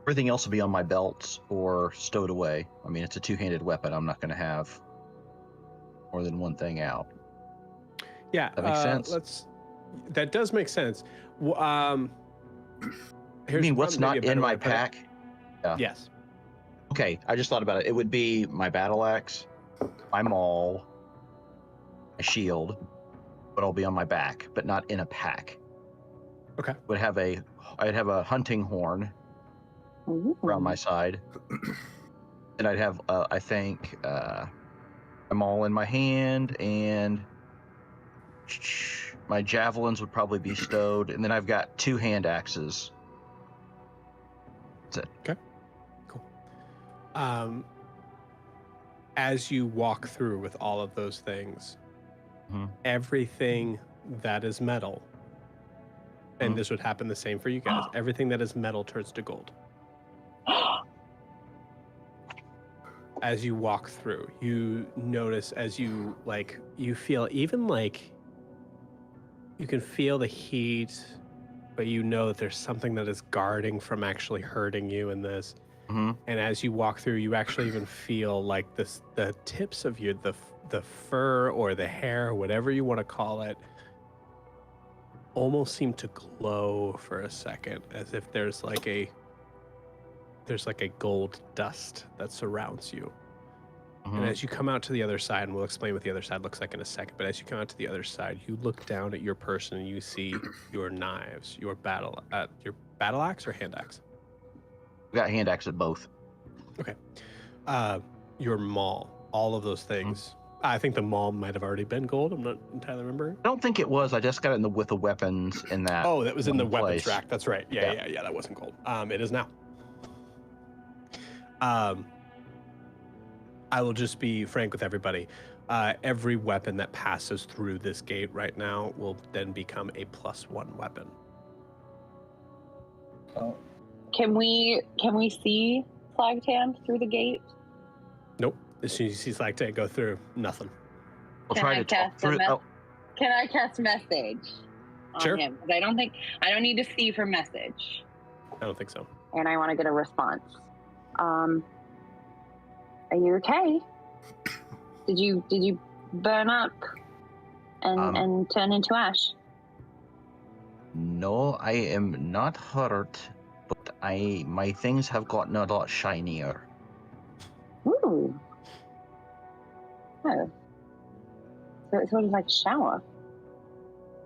Everything else will be on my belts or stowed away. I mean, it's a two-handed weapon. I'm not going to have more than one thing out. Yeah, That makes sense. That does make sense. I mean, what's not in my pack? Yeah. Yes. Okay, I just thought about it. It would be my battle axe, my maul, my shield, but all be on my back, but not in a pack. Okay. I'd have a hunting horn around my side, and I'd have, I think, my maul in my hand, and my javelins would probably be stowed, and then I've got two hand axes. That's it. Okay. Cool. As you walk through with all of those things, Mhm. everything that is metal, and Mhm. this would happen the same for you guys, everything that is metal turns to gold. As you walk through, you notice as you feel even you can feel the heat, but you know that there's something that is guarding from actually hurting you in this. Mhm. And as you walk through, you actually even feel like the tips of the fur or the hair, whatever you want to call it, almost seem to glow for a second, as if there's like a gold dust that surrounds you. And Mhm. as you come out to the other side, and we'll explain what the other side looks like in a second, but as you come out to the other side, you look down at your person and you see your knives, your battle axe or hand axe? I've got hand axe at both. Okay. Your maul, all of those things. I think the maul might have already been gold. I'm not entirely remembering. I don't think it was. I just got it with the weapons in that. Oh, that was in the one weapons place. rack. That's right. Yeah. That wasn't gold. It is now. I will just be frank with everybody. Every weapon that passes through this gate right now will then become a +1 weapon. Can we see Flagtan through the gate? Nope. As soon as you see Slagtan go through, nothing. I'll Can try I to talk cast through. a Can I cast message on Sure. him? 'Cause I don't need to see for message, I don't think so. and I want to get a response. Are you okay? Did you burn up and turn into ash? No, I am not hurt, but my things have gotten a lot shinier. Ooh. Oh. So it's sort of like a shower.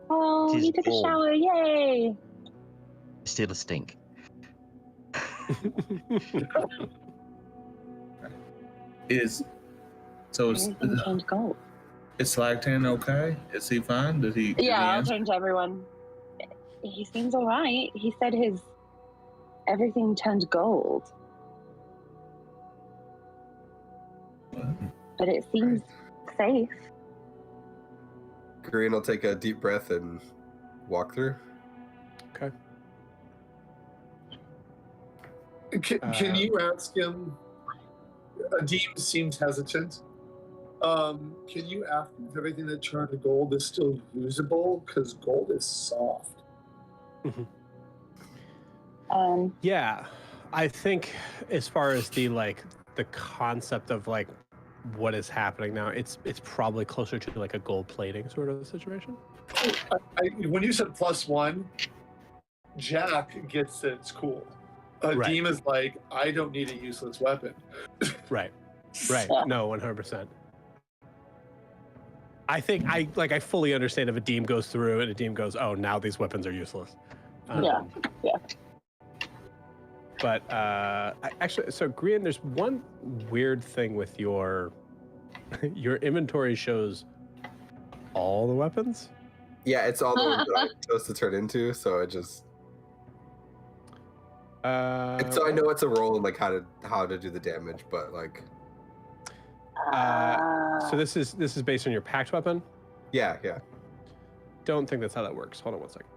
Oh, It is you took gold. a shower! Yay! Still a stink. Is so it's, Everything turned gold. Is Slagtan okay? Is he fine? Did he? Yeah, I'll answer? turn to everyone. He seems all right. He said his everything turned gold. But it seems safe. Green will take a deep breath and walk through. Okay. Can you ask him? Adim seems hesitant. Can you ask if everything that turned to gold is still usable? Because gold is soft. Yeah, I think as far as the concept of like what is happening now, it's probably closer to like a gold plating sort of situation. When you said +1, Jack gets that it's cool. Adim is like, I don't need a useless weapon. Right. No, 100%. I think I fully understand if Adim goes through and Adim goes, oh, now these weapons are useless. Yeah. But actually, so Grian, there's one weird thing with your inventory shows all the weapons. Yeah, it's all the ones that I'm supposed to turn into, so it just. So I know it's a roll and like how to do the damage, but like. So this is based on your packed weapon. Yeah. Don't think that's how that works. Hold on one second.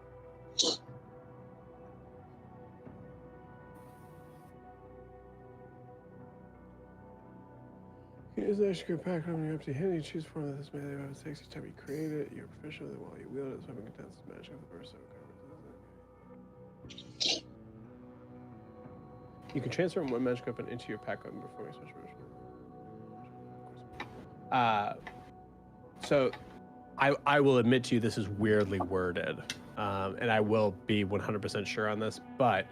Use the extra pack when you're empty handed. You choose form of this melee weapon takes each time you create it. You're proficient with it while you wield it. This weapon contains magic of the first. You can transfer one magic weapon into your pack weapon before you switch. So I will admit to you this is weirdly worded, and I will be 100% sure on this, but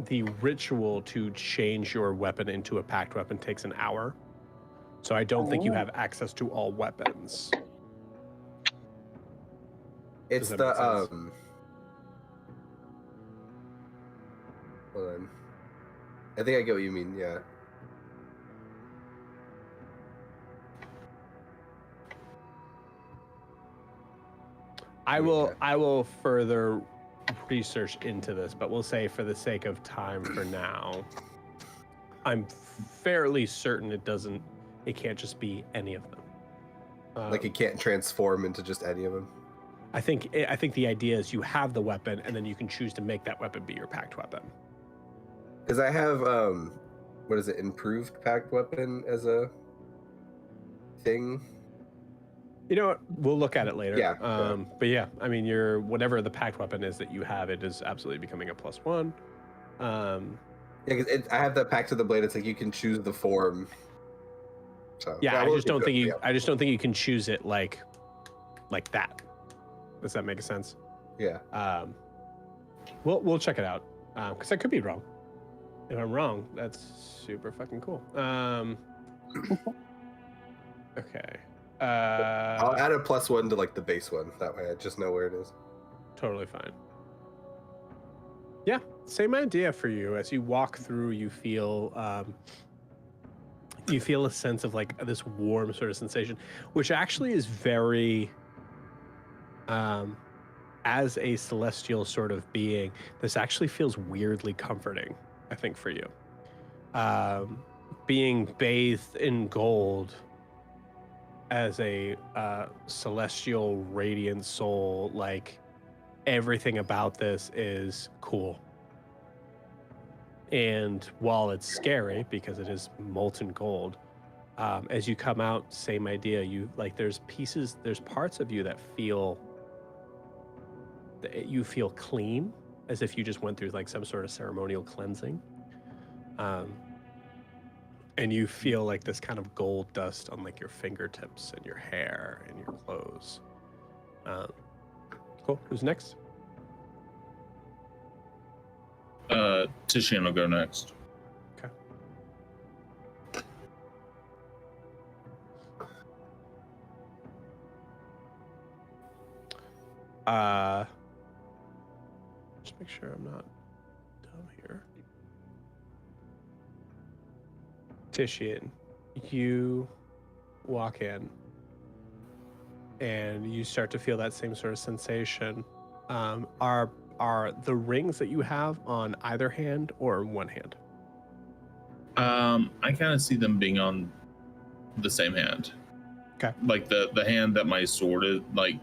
the ritual to change your weapon into a packed weapon takes an hour. So I don't think you have access to all weapons. It's the hold on. I think I get what you mean, yeah. I will further research into this, but we'll say for the sake of time for now, I'm fairly certain it can't just be any of them. Like it can't transform into just any of them. I think the idea is you have the weapon and then you can choose to make that weapon be your packed weapon. Because I have what is it, improved packed weapon as a thing. You know what? We'll look at it later. Yeah. But yeah, I mean, whatever the packed weapon is that you have, it is absolutely becoming a +1. Yeah, because I have that packed to the blade. It's like you can choose the form. So yeah, I just don't think you can choose it like that. Does that make sense? Yeah. We'll check it out because I could be wrong. If I'm wrong, that's super fucking cool. Okay. I'll add a +1 to like the base one. That way I just know where it is. Totally fine. Yeah, same idea for you. As you walk through, you feel a sense of like this warm sort of sensation, which actually is very, as a celestial sort of being, this actually feels weirdly comforting, I think, for you. Being bathed in gold as a celestial radiant soul, like everything about this is cool. And while it's scary because it is molten gold, as you come out, same idea. You like there's parts of you that feel clean, as if you just went through like some sort of ceremonial cleansing. And you feel like this kind of gold dust on like your fingertips and your hair and your clothes. Cool. Who's next? Tishian will go next. Okay. Just make sure I'm not dumb here. Tishian, you walk in and you start to feel that same sort of sensation. Are the rings that you have on either hand or one hand? I kind of see them being on the same hand. Okay. Like the hand that my sword is, like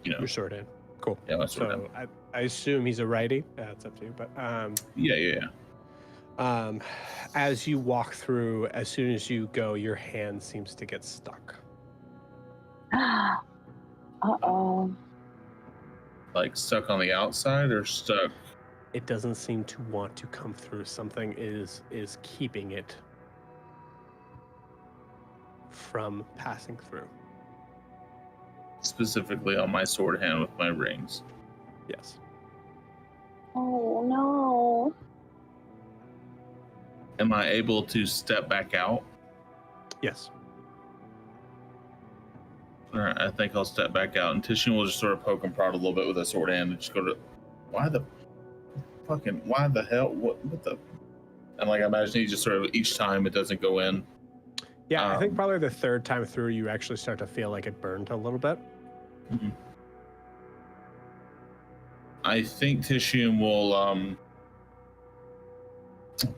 Your sword hand. Cool. Yeah, my sword hand. So I assume he's a righty. It's up to you, but Yeah. As you walk through, as soon as you go, your hand seems to get stuck. Uh-oh. Like stuck on the outside or stuck? It doesn't seem to want to come through. Something is keeping it from passing through. Specifically on my sword hand with my rings. Yes. Oh, no. Am I able to step back out? Yes. All right, I think I'll step back out, and Titian will just sort of poke and prod a little bit with a sword hand and just go to, why the hell? What the? And like I imagine he just sort of each time it doesn't go in. Yeah, I think probably the third time through, you actually start to feel like it burned a little bit. Mm-hmm. I think Titian will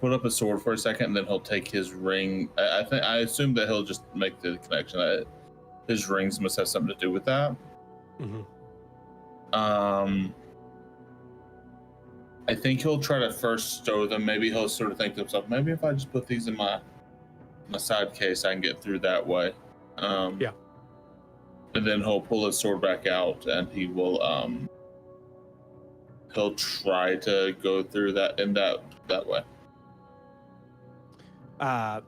put up a sword for a second, and then he'll take his ring. I assume that he'll just make the connection. His rings must have something to do with that. Mm-hmm. I think he'll try to first stow them. Maybe he'll sort of think to himself, maybe if I just put these in my side case, I can get through that way. Yeah. And then he'll pull his sword back out, and he will he'll try to go through that in that way.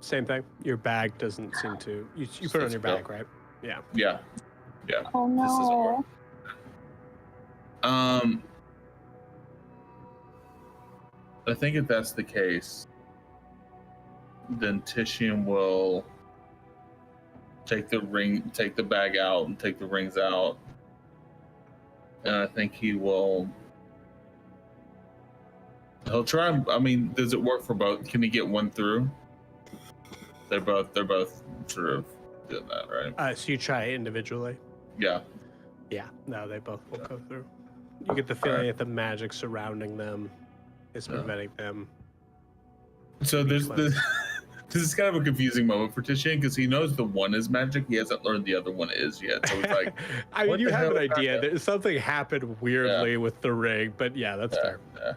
Same thing. Your bag doesn't seem to. You put it on your back, right? Yeah. Yeah. Oh no. I think if that's the case, then Titian will take the bag out and take the rings out. And I think he'll try. I mean, does it work for both? Can he get one through? They're both sort of doing that, right? So you try individually? Yeah. Yeah. No, they both will go through. You get the feeling that the magic surrounding them is preventing them. So this is kind of a confusing moment for Titian because he knows the one is magic. He hasn't learned the other one is yet. So it's like, I mean, you have an idea that something happened weirdly with the ring, but yeah, that's fair. Yeah.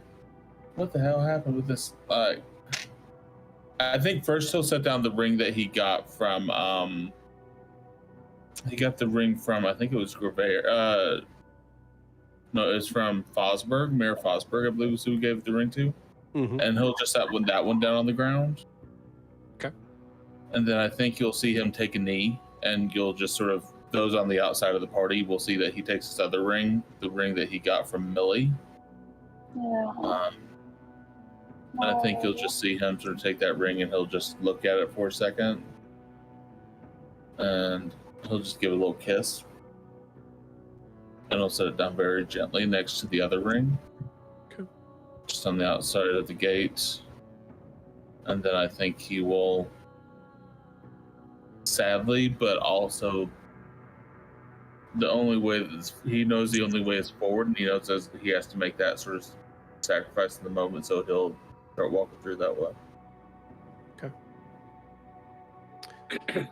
What the hell happened with this? I think first he'll set down the ring that he got from. He got the ring from, I think it was Grevaire. No, it was from Fosberg, Mayor Fosberg, I believe was who he gave the ring to. Mm-hmm. And he'll just set that one down on the ground. Okay. And then I think you'll see him take a knee, and you'll just sort of, those on the outside of the party will see that he takes his other ring, the ring that he got from Millie. Yeah. And I think you'll just see him sort of take that ring, and he'll just look at it for a second. And he'll just give it a little kiss. And he'll set it down very gently next to the other ring. Okay. Just on the outside of the gate. And then I think he will, sadly, but also the only way he knows the only way is forward, and he knows he has to make that sort of sacrifice in the moment, so he'll start walking through that way. Okay.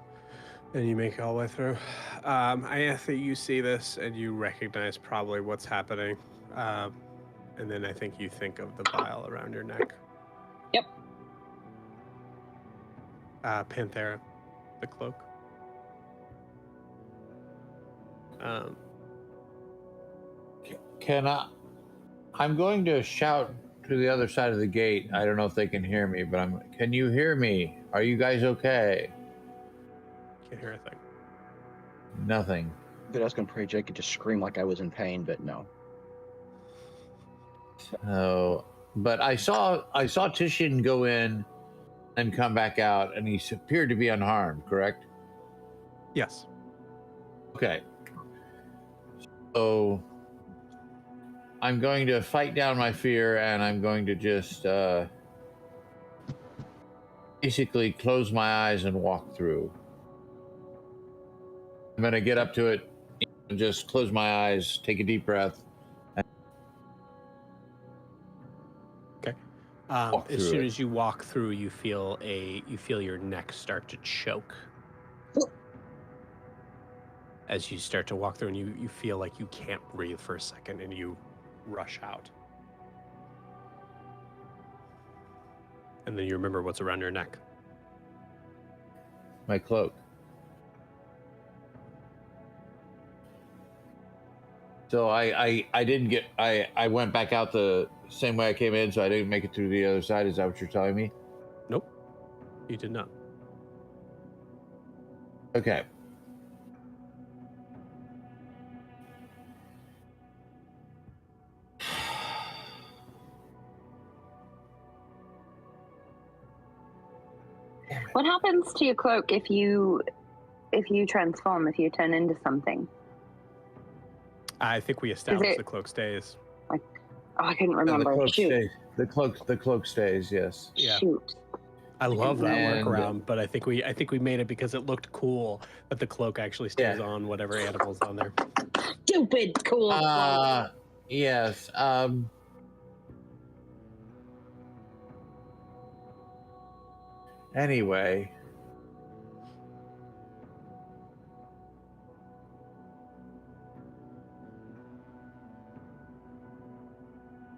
And you make it all the way through. I ask that you see this and you recognize probably what's happening. And then I think you think of the vial around your neck. Yep. Panthera, the cloak. I'm going to shout to the other side of the gate. I don't know if they can hear me, but can you hear me? Are you guys okay? Can't hear a thing. Nothing. But I was going to pray Jake could just scream like I was in pain, but no. So, but I saw Titian go in and come back out, and he appeared to be unharmed, correct? Yes. Okay. So I'm going to fight down my fear, and I'm going to just basically close my eyes and walk through. I'm gonna get up to it and just close my eyes, take a deep breath. As soon as you walk through, you feel your neck start to choke. As you start to walk through, and you feel like you can't breathe for a second, and you rush out. And then you remember what's around your neck. My cloak. So I went back out the same way I came in, so I didn't make it through the other side. Is that what you're telling me? Nope, you did not. Okay. What happens to your cloak if you transform, if you turn into something? I think we established the cloak stays. Oh, I couldn't remember. The cloak Shoot. stays. The cloak stays. Yes. Yeah. Shoot. I love that And- workaround, but I think we made it because it looked cool that the cloak actually stays on whatever animal's on there. Stupid cool. Yes. Anyway.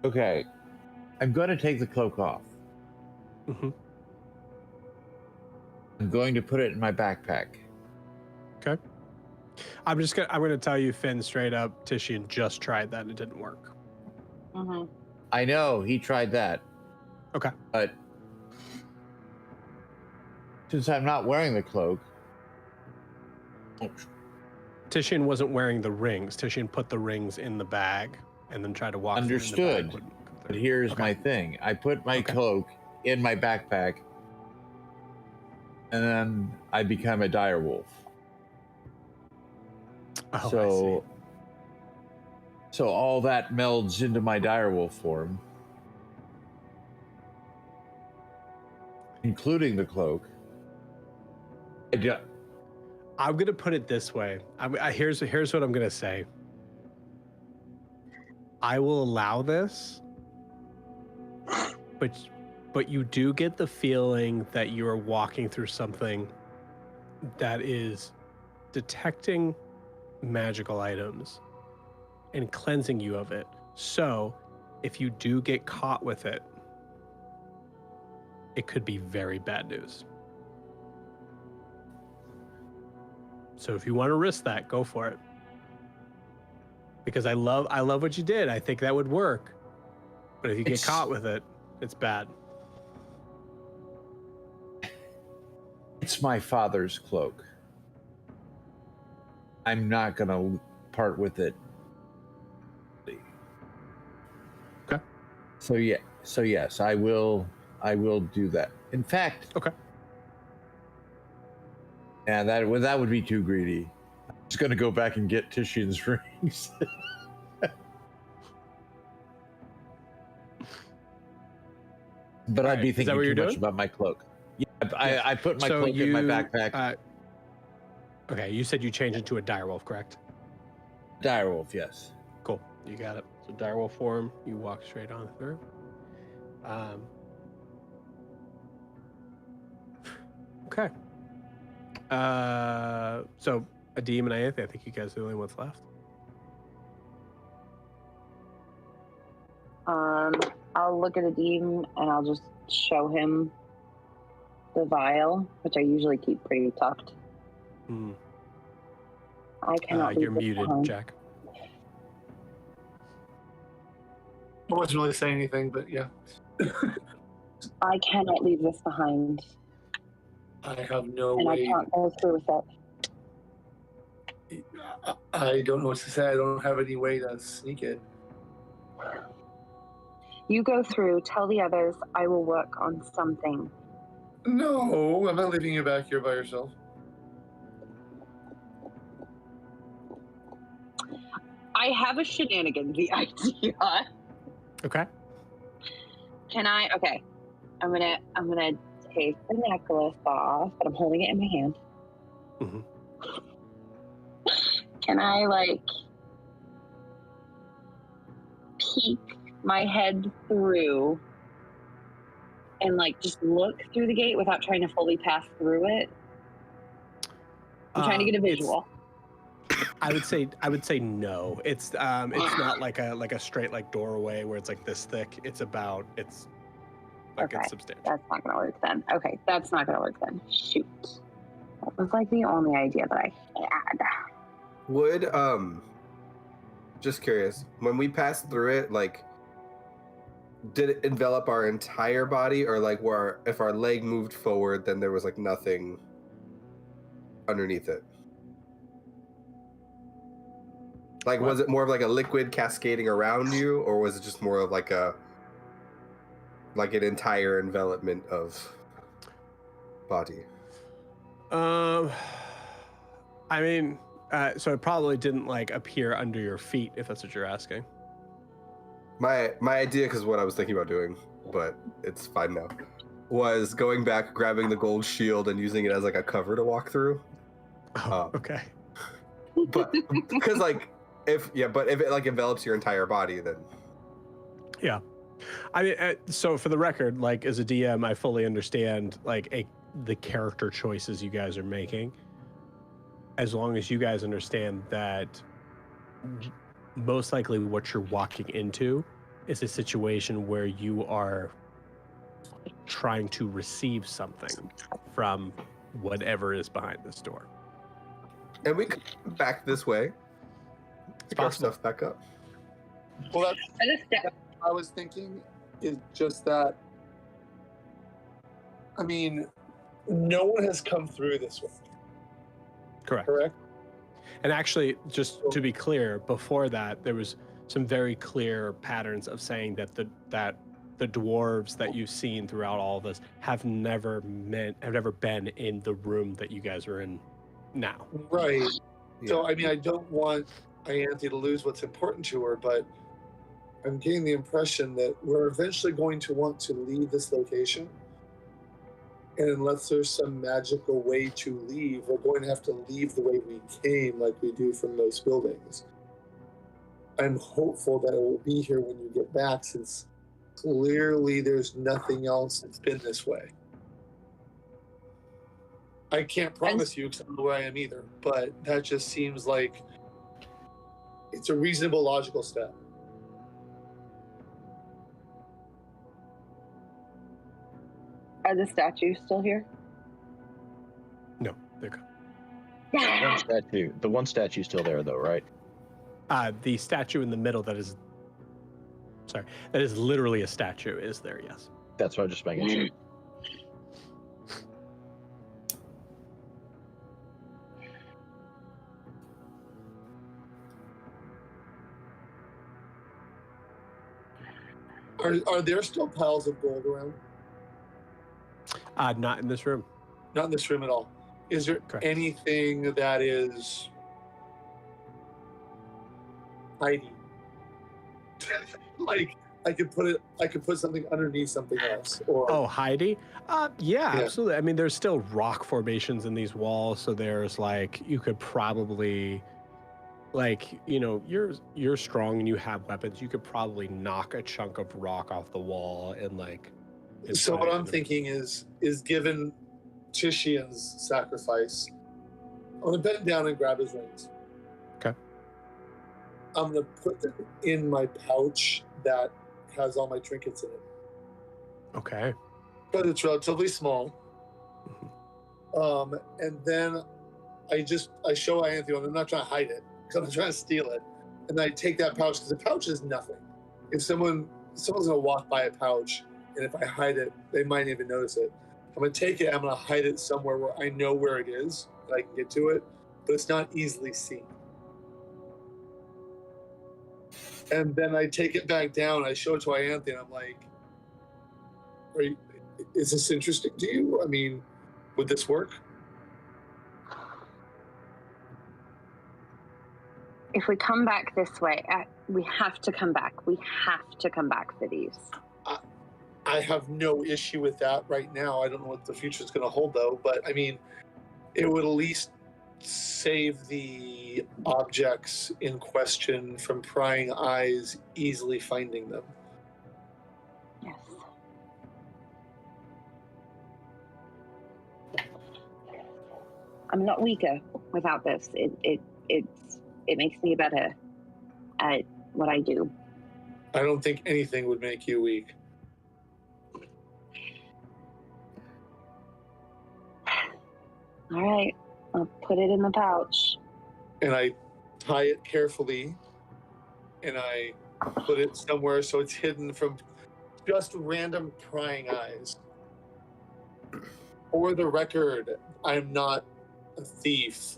Okay. I'm going to take the cloak off. Mm-hmm. I'm going to put it in my backpack. Okay. I'm going to tell you, Finn, straight up, Tishian just tried that and it didn't work. Mm-hmm. I know he tried that. Okay. But since I'm not wearing the cloak, Tishian wasn't wearing the rings. Tishian put the rings in the bag and then tried to walk. Understood. Through but here's my thing. I put my cloak in my backpack and then I become a dire wolf. Oh, so all that melds into my direwolf form, including the cloak. I'm gonna put it this way. Here's what I'm gonna say. I will allow this, but you do get the feeling that you are walking through something that is detecting magical items and cleansing you of it. So if you do get caught with it, it could be very bad news. So if you want to risk that, go for it. Because I love what you did. I think that would work. But if you get caught with it, it's bad. It's my father's cloak. I'm not gonna part with it. Okay. So yes, I will do that. In fact, okay. Yeah, that would be too greedy. I'm just gonna go back and get Tishian's rings. But I'd be thinking too much about my cloak. Yeah, I put my cloak in my backpack. Okay, you said you changed into a direwolf, correct? Direwolf, yes. Cool, you got it. So direwolf form, you walk straight on through. Okay. So Adim and Anthony, I think you guys are the only ones left. I'll look at Adim and I'll just show him the vial, which I usually keep pretty tucked. I cannot. You're muted, Jack. I wasn't really saying anything, but yeah. I cannot leave this behind. I have no and way. I can't go through with it. I don't know what to say. I don't have any way to sneak it. You go through, tell the others, I will work on something. No, I'm not leaving you back here by yourself. I have a shenanigans idea. Okay. Can I? Okay. I'm gonna take the necklace off, but I'm holding it in my hand. Mm-hmm. Can I, like, peek my head through and, like, just look through the gate without trying to fully pass through it? I'm trying to get a visual. I would say no. It's not like a straight like doorway where it's like this thick. It's substantial. That's not gonna work then. Okay, that's not gonna work then. Shoot. That was like the only idea that I had. Would just curious, when we passed through it, like, did it envelop our entire body, or like where if our leg moved forward, then there was like nothing underneath it? Like, was it more of like a liquid cascading around you, or was it just more of like an entire envelopment of body? I mean, so it probably didn't like appear under your feet, if that's what you're asking. My idea, because what I was thinking about doing, but it's fine now, was going back, grabbing the gold shield, and using it as like a cover to walk through. Okay. But because like if it like envelops your entire body, then yeah. I mean, so for the record, like as a DM, I fully understand like the character choices you guys are making. As long as you guys understand that most likely what you're walking into is a situation where you are trying to receive something from whatever is behind this door. And we could come back this way. Pick our stuff back up. Well, that's I was thinking is just that, I mean, no one has come through this way. Correct? And actually, just to be clear, before that, there was some very clear patterns of saying that the dwarves that you've seen throughout all of this have never been in the room that you guys are in now. Right. Yeah. So, I mean, I don't want Ianthe to lose what's important to her, but I'm getting the impression that we're eventually going to want to leave this location. And unless there's some magical way to leave, we're going to have to leave the way we came, like we do from most buildings. I'm hopeful that it will be here when you get back, since clearly there's nothing else that's been this way. I can't promise you because I don't know where I am either, but that just seems like it's a reasonable, logical step. Are the statues still here? No, they're gone. The one statue still there though, right? The statue in the middle that is literally a statue is there, yes. That's what I'm just making sure. Are there still piles of gold around? Not in this room. Not in this room at all. Is there anything that is hiding? Like I could put something underneath something else. Or Heidi? Yeah, absolutely. I mean, there's still rock formations in these walls, so there's like you could probably, like, you know, you're strong and you have weapons. You could probably knock a chunk of rock off the wall and like. So what I'm thinking is given Tishian's sacrifice, I'm gonna bend down and grab his rings. Okay. I'm gonna put them in my pouch that has all my trinkets in it. Okay. But it's relatively small. Mm-hmm. And then I show Ianthe, I'm not trying to hide it because I'm trying to steal it. And I take that pouch because the pouch is nothing. If someone's gonna walk by a pouch, and if I hide it, they might even notice it. I'm gonna take it, I'm gonna hide it somewhere where I know where it is, that I can get to it, but it's not easily seen. And then I take it back down, I show it to Ianthe, and I'm like, is this interesting to you? I mean, would this work? If we come back this way, we have to come back. We have to come back for these. I have no issue with that right now. I don't know what the future is going to hold, though. But I mean, it would at least save the objects in question from prying eyes easily finding them. Yes. I'm not weaker without this. It makes me better at what I do. I don't think anything would make you weak. All right, I'll put it in the pouch. And I tie it carefully, and I put it somewhere so it's hidden from just random prying eyes. For the record, I'm not a thief,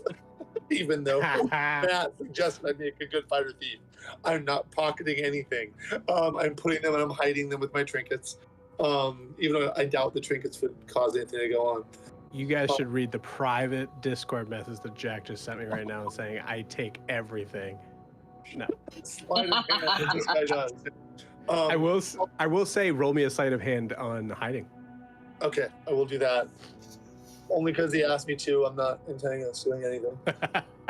even though Matt suggested I make a good fighter thief. I'm not pocketing anything. I'm putting them and I'm hiding them with my trinkets. Even though I doubt the trinkets would cause anything to go on. You guys should read the private Discord message that Jack just sent me right now saying, I take everything. No. Sleight of hand, this guy does. I will say, roll me a sleight of hand on hiding. Okay, I will do that. Only because he asked me to. I'm not intending on doing anything.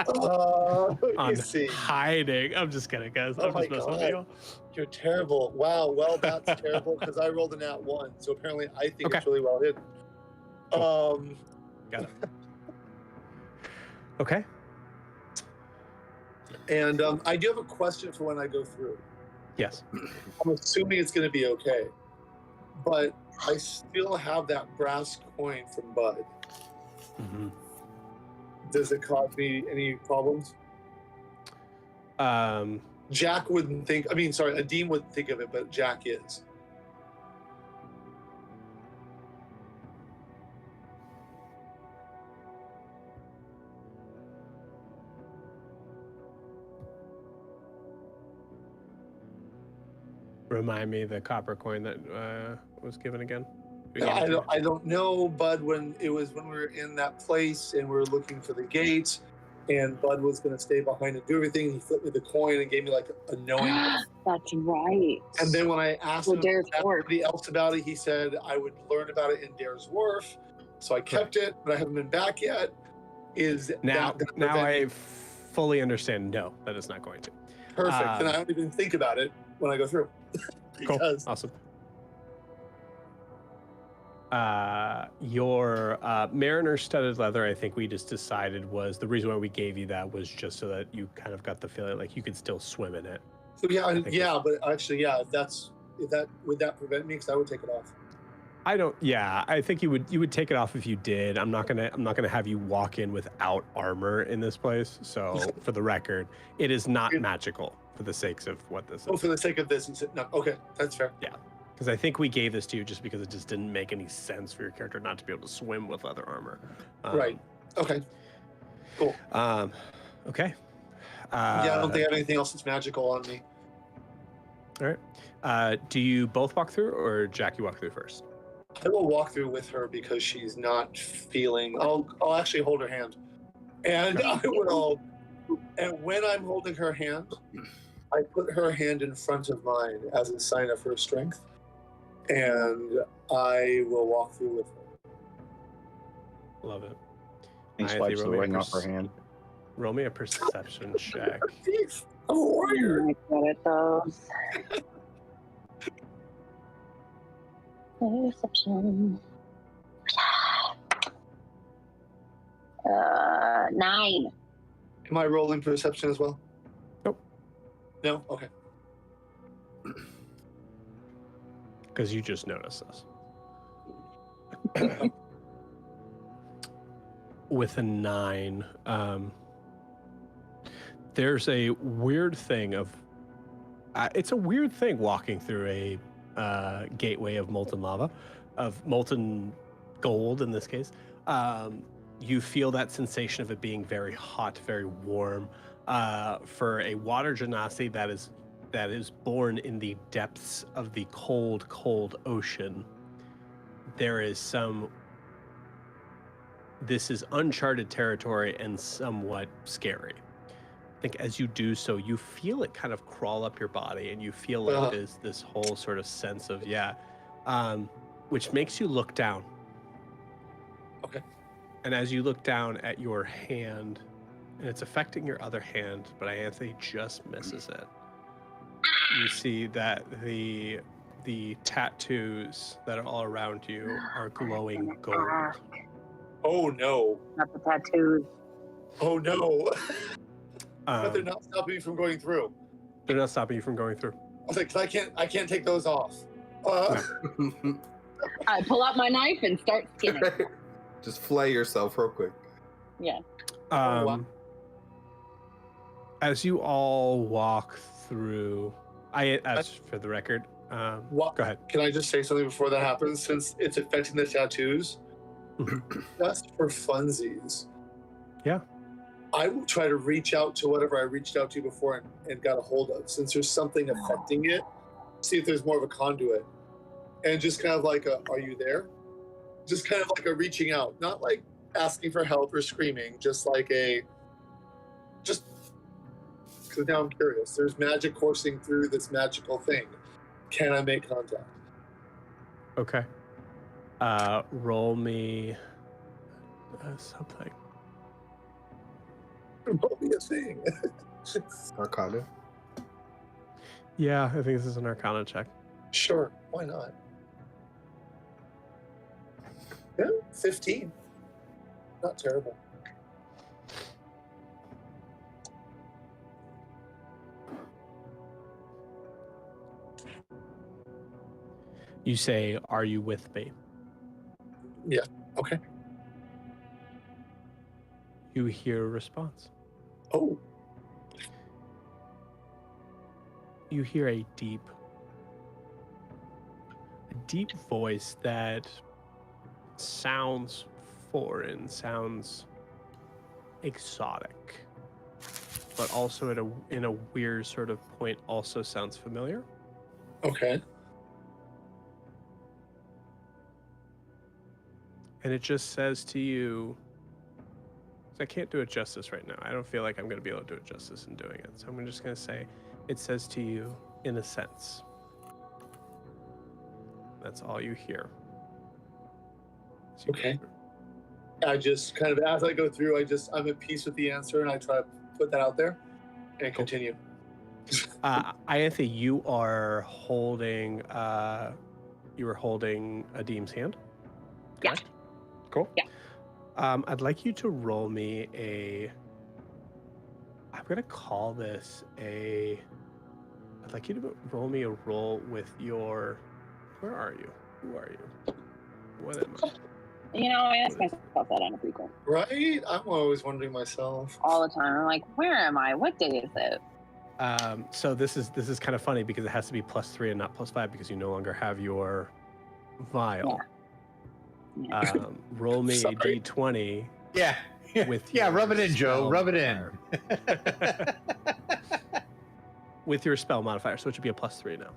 On see. hiding. I'm just kidding, guys. I'm just messing with you. You're terrible. Wow, well, that's terrible because I rolled a nat 1. So apparently I think it's really well hidden. Got it. Okay. And I do have a question for when I go through. Yes. I'm assuming it's going to be okay. But I still have that brass coin from Bud. Mm-hmm. Does it cause me any problems? Jack wouldn't think, Adim wouldn't think of it, but Jack is. Remind me the copper coin that was given again. I don't know, Bud. When we were in that place and we were looking for the gates, and Bud was going to stay behind and do everything, he flipped me the coin and gave me like a knowing. That's right. And then when I asked somebody else about it, he said I would learn about it in Dare's Wharf. So I kept it, but I haven't been back yet. Now I fully understand. No, that is not going to. Perfect. And I don't even think about it when I go through. Cool. Awesome. Your Mariner studded leather, I think we just decided was the reason why we gave you that was just so that you kind of got the feeling like you could still swim in it. So but actually, would that prevent me? Because I would take it off. I think you would take it off if you did. I'm not gonna have you walk in without armor in this place. So for the record, it is not magical for the sakes of what this is. Oh, for the sake of this, no. Okay, that's fair. Yeah. Because I think we gave this to you just because it just didn't make any sense for your character not to be able to swim with leather armor. Right. Okay. Cool. Okay. I don't think I have anything else that's magical on me. All right. Do you both walk through, or Jack, you walk through first? I will walk through with her because she's not feeling. I'll actually hold her hand, and I will. And when I'm holding her hand, I put her hand in front of mine as a sign of her strength. And I will walk through with her. Love it. He swipes the ring off her hand. Roll me a perception check. I'm a warrior. I'm good at those. Perception. 9. Am I rolling perception as well? Nope. No? Okay. Because you just noticed this. With a 9, there's a weird thing of... it's a weird thing walking through a gateway of molten lava, of molten gold in this case. You feel that sensation of it being very hot, very warm. For a water genasi that is born in the depths of the cold, cold ocean, there is this is uncharted territory and somewhat scary. I think as you do so, you feel it kind of crawl up your body, and you feel like there's this whole sort of sense of, which makes you look down. Okay. And as you look down at your hand, and it's affecting your other hand, but Ianthe just misses it. You see that the tattoos that are all around you are glowing gold. Oh no! Not the tattoos. Oh no! But they're not stopping me from going through. They're not stopping you from going through. I was like, 'cause I can't take those off. I pull out my knife and start skinning. Just flay yourself real quick. Yeah. Wow. As you all walk through, as for the record, What? go ahead. Can I just say something before that happens? Since it's affecting the tattoos, just for funsies. Yeah. I will try to reach out to whatever I reached out to before and got a hold of. Since there's something affecting it, see if there's more of a conduit. And just kind of like are you there? Just kind of like a reaching out, not like asking for help or screaming, just like because now I'm curious. There's magic coursing through this magical thing. Can I make contact? Okay. Roll me something. Roll me a thing. Arcana. Yeah, I think this is an Arcana check. Sure, why not? Yeah, 15. Not terrible. You say, "Are you with me?" Yeah, okay. You hear a response. Oh, You hear a deep voice that sounds foreign, sounds exotic, but also in a weird sort of point also sounds familiar. okay. And it just says to you, I can't do it justice right now. I don't feel like I'm going to be able to do it justice in doing it. So I'm just going to say, it says to you, in a sense. That's all you hear. As you go Okay. through. I just kind of, as I go through, I'm at peace with the answer and I try to put that out there and Cool. continue. Ianthe, you are holding, Adim's hand? Yeah. Correct? Cool. Yeah. I'd like you to roll me I'm going to call this I'd like you to roll me a roll with your, where are you? Who are you? What am I? You know, I ask myself that on a frequent. Right? I'm always wondering myself. All the time. I'm like, where am I? What day is it? So this is kind of funny because it has to be +3 and not +5 because you no longer have your vial. Yeah. Roll me a Sorry. d20 Yeah. with Yeah, your rub it in, Joe. spell Rub it in. modifier. With your spell modifier, so it should be a +3 now.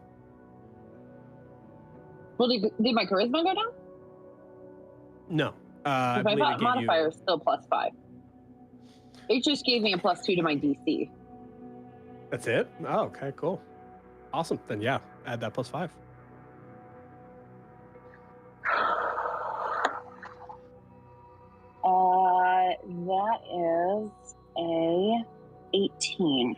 Well, did my charisma go down? No. I Because I believe it thought gave modifier you, is still +5. It just gave me a +2 to my DC. That's it? Oh, okay, cool. Awesome. Then yeah, add that +5. That is a 18.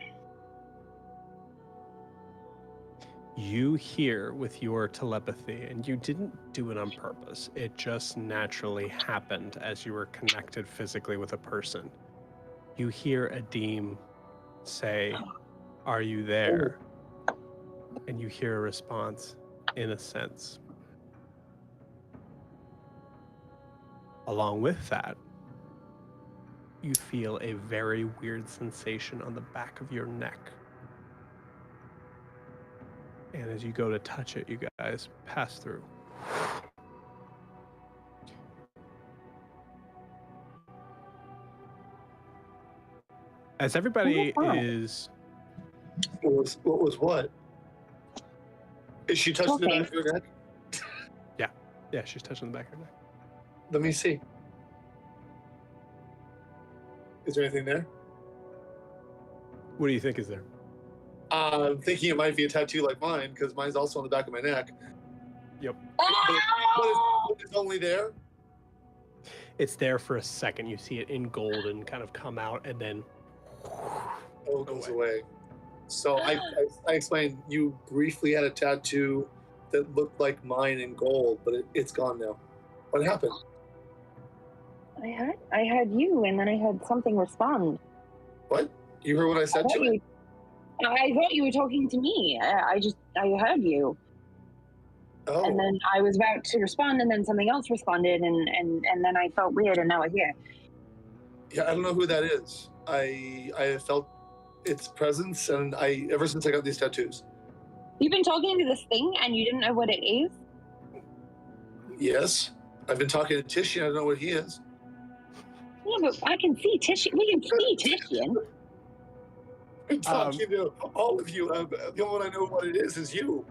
You hear with your telepathy, and you didn't do it on purpose. It just naturally happened as you were connected physically with a person. You hear Adim say, "Are you there?" And you hear a response, "In a sense." Along with that, you feel a very weird sensation on the back of your neck. And as you go to touch it, you guys pass through. As everybody is... What was what? Is she touching the Okay. back of your neck? Yeah, she's touching the back of her neck. Let me see. Is there anything there? What do you think is there? I'm thinking it might be a tattoo like mine, because mine's also on the back of my neck. Yep. But it's only there. It's there for a second. You see it in gold and kind of come out, and then It goes away. So I explained you briefly had a tattoo that looked like mine in gold, but it's gone now. What happened? I heard you, and then I heard something respond. What? You heard what I said to it? I thought you were talking to me. I heard you. Oh. And then I was about to respond, and then something else responded, and then I felt weird, and now I'm here. Yeah, I don't know who that is. I have felt its presence, and ever since I got these tattoos. You've been talking to this thing, and you didn't know what it is? Yes, I've been talking to Titian. I don't know what he is. Yeah, but I can see Titian. We can see Titian. I'm talking to all of you. The only one I know what it is you.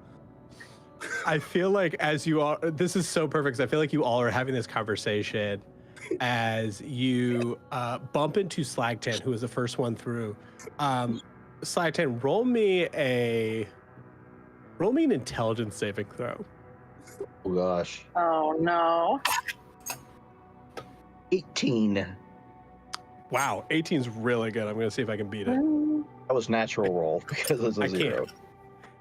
I feel like as you all, this is so perfect, 'cause I feel like you all are having this conversation as you bump into Slagtan, who is the first one through. Slagtan, roll me an intelligence saving throw. Oh gosh. Oh no. 18. Wow, 18's really good. I'm gonna see if I can beat it. That was natural roll because it was a 0.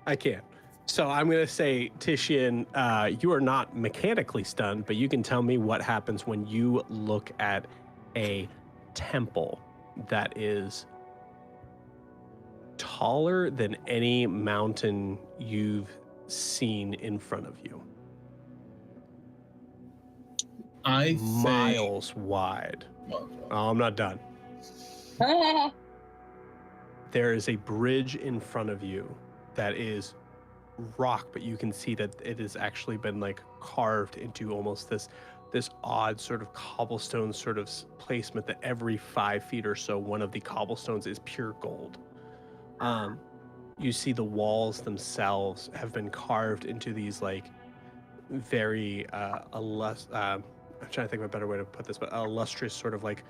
I can't. So I'm gonna say, Titian, you are not mechanically stunned, but you can tell me what happens when you look at a temple that is taller than any mountain you've seen in front of you. Miles wide. Oh, I'm not done. There is a bridge in front of you that is rock, but you can see that it has actually been like carved into almost this odd sort of cobblestone sort of placement, that every 5 feet or so one of the cobblestones is pure gold. You see the walls themselves have been carved into these like very I'm trying to think of a better way to put this, but illustrious sort of like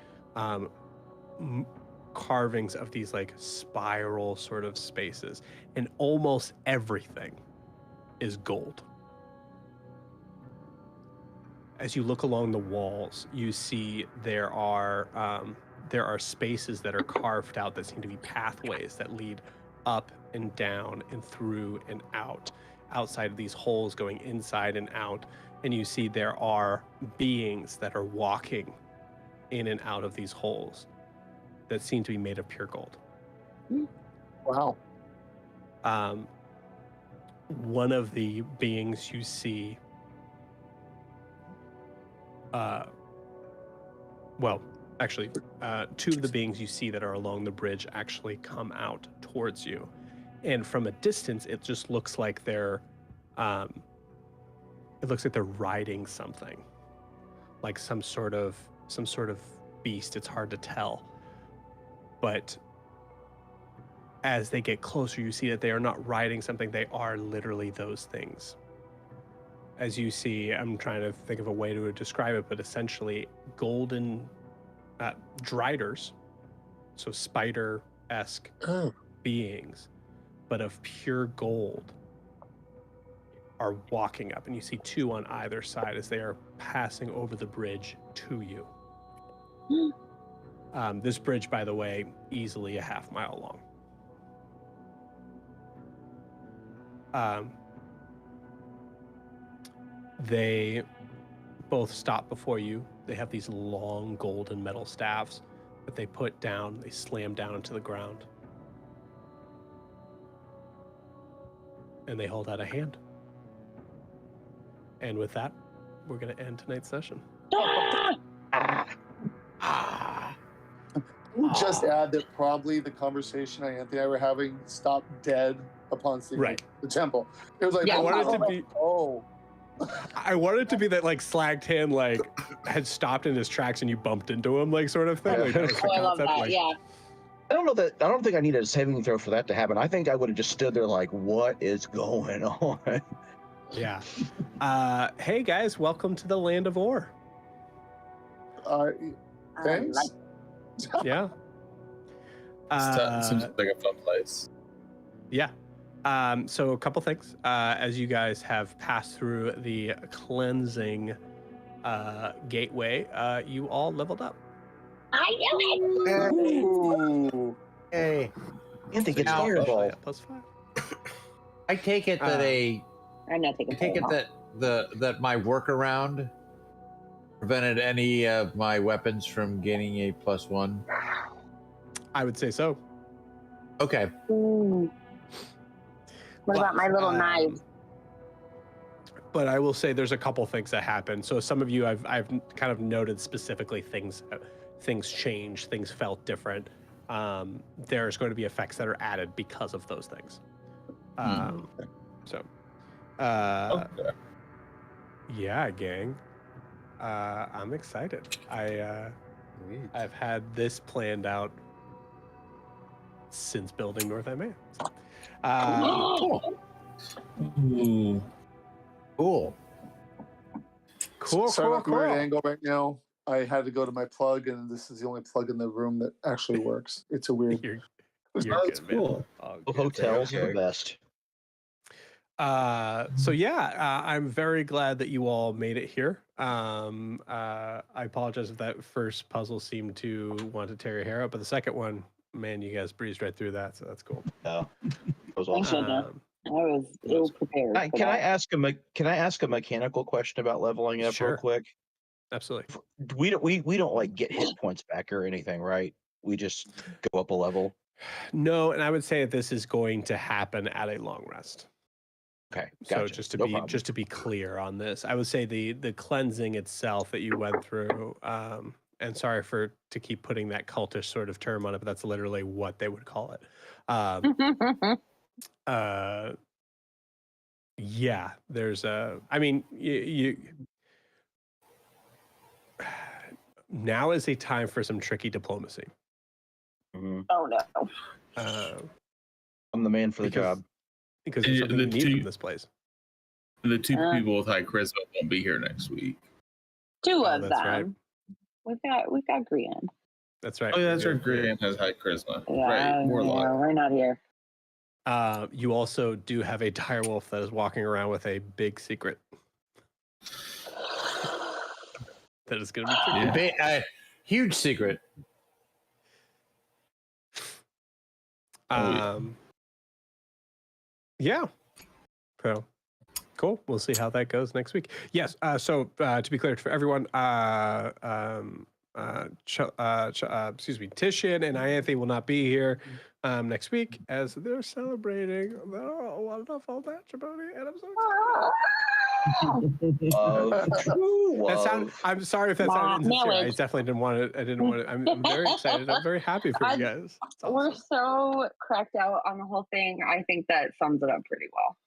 carvings of these like spiral sort of spaces, and almost everything is gold. As you look along the walls, you see there are spaces that are carved out that seem to be pathways that lead up and down and through and out, outside of these holes going inside and out. And you see there are beings that are walking in and out of these holes that seem to be made of pure gold. Wow. One of the beings you see, two of the beings you see that are along the bridge actually come out towards you. And from a distance, it just looks like they're riding something, like some sort of beast. It's hard to tell. But as they get closer, you see that they are not riding something. They are literally those things. As you see, I'm trying to think of a way to describe it, but essentially golden driders, so spider-esque beings, but of pure gold, are walking up, and you see 2 on either side as they are passing over the bridge to you. This bridge, by the way, easily a half mile long. They both stop before you. They have these long golden metal staffs that they put down. They slam down into the ground. And they hold out a hand. And with that, we're going to end tonight's session. Just add that probably the conversation Anthony and I were having stopped dead upon seeing the temple. It was like, Yeah, I wanted to be. Oh. I wanted it to be that like Slagtan like had stopped in his tracks and you bumped into him, like sort of thing. Like, that was the Oh, I love concept, that. like- Yeah. I don't think I needed a saving throw for that to happen. I think I would have just stood there like, what is going on? Yeah. Hey guys, welcome to the Land of Ore. Thanks. Yeah. Seems like a fun place. Yeah. So a couple things. As you guys have passed through the cleansing gateway, you all leveled up. I knew it. Ooh. Hey, Anthony gets Now- fireball. Yeah, +5. I take it that I'm not taking. I take it that my workaround prevented any of my weapons from gaining a +1. I would say so. Okay. Ooh. What about my little knives? But I will say there's a couple things that happen. So some of you, I've kind of noted specifically things changed, things felt different. There's going to be effects that are added because of those things. So, Okay. yeah, gang. I'm excited. Sweet. I've had this planned out since building North MA. So, Cool. Ooh. Cool. cool, Sorry cool, about the weird cool. angle right now. I had to go to my plug, and this is the only plug in the room that actually works. It's a weird. You're That's good, man. cool. All good. Hotels are Okay. the best. So yeah, I'm very glad that you all made it here. I apologize if that first puzzle seemed to want to tear your hair out, but the second one, man, you guys breezed right through that, so that's cool. Yeah. That was Thank awesome. goodness. Um, I was ill prepared. for Can I that. ask a mechanical question about leveling up Sure. real quick? absolutely. We don't like get hit points back or anything, right? We just go up a level. No, and I would say that this is going to happen at a long rest. Okay, So gotcha. just to No be problem. just to be clear on this, I would say the cleansing itself that you went through, and sorry to keep putting that cultish sort of term on it, but that's literally what they would call it. Yeah, there's I mean, you now is a time for some tricky diplomacy. Mhm. Oh no. I'm the man for the because- job. Because there's something The you need two- from this place. The two people with high charisma won't be here next week. Two Oh, of that's right. them. We've got Grian. That's right. Oh, yeah, that's You're- right. Grant has high charisma. Yeah, Right. Warlock. we're not here. You also do have a direwolf that is walking around with a big secret that is going to be tricky. Yeah. Huge secret. Oh, yeah. Yeah. So cool. We'll see how that goes next week. Yes. So to be clear for everyone, excuse me, Titian and Ianthe will not be here next week as they're celebrating the wonderful matrimony, and I'm so excited. True That sound, love. I'm sorry if that sounded insincere. I Marriage. definitely didn't want to. I didn't want to. I'm very excited. I'm very happy for you guys. It's We're awesome. so cracked out on the whole thing. I think that sums it up pretty well.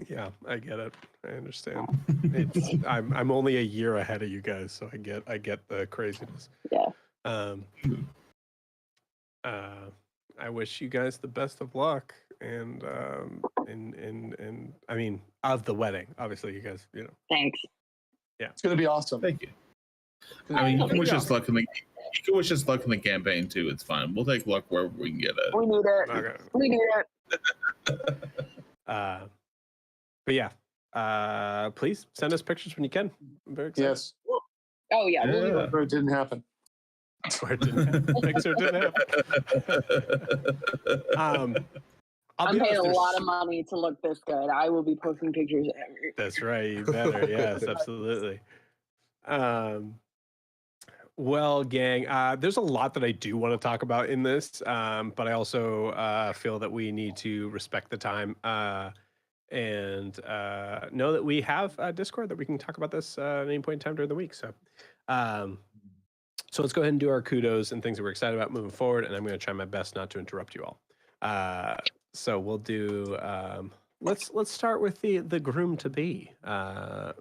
Yeah, I get it. I understand. It's I'm only a year ahead of you guys, so I get the craziness. Yeah. I wish you guys the best of luck, and I mean of the wedding. Obviously, you guys, Thanks. It's going to be awesome. Thank you. I mean, you can wish Yeah. us luck in the campaign too. It's fine. We'll take luck wherever we can get it. We need it. Okay. We need it. But yeah, please send us pictures when you can. I'm very excited. Yes. Oh yeah. We'll do Yeah. it. Or it didn't happen. Or it didn't happen. Pixar didn't happen. I'll I'm be paying honest, a there's- lot of money to look this good. I will be posting pictures every. That's right. You better. Yes, absolutely. Well, gang, there's a lot that I do want to talk about in this, but I also feel that we need to respect the time and know that we have a Discord that we can talk about this at any point in time during the week. So, so let's go ahead and do our kudos and things that we're excited about moving forward. And I'm going to try my best not to interrupt you all. So we'll do. Let's start with the groom to be. Go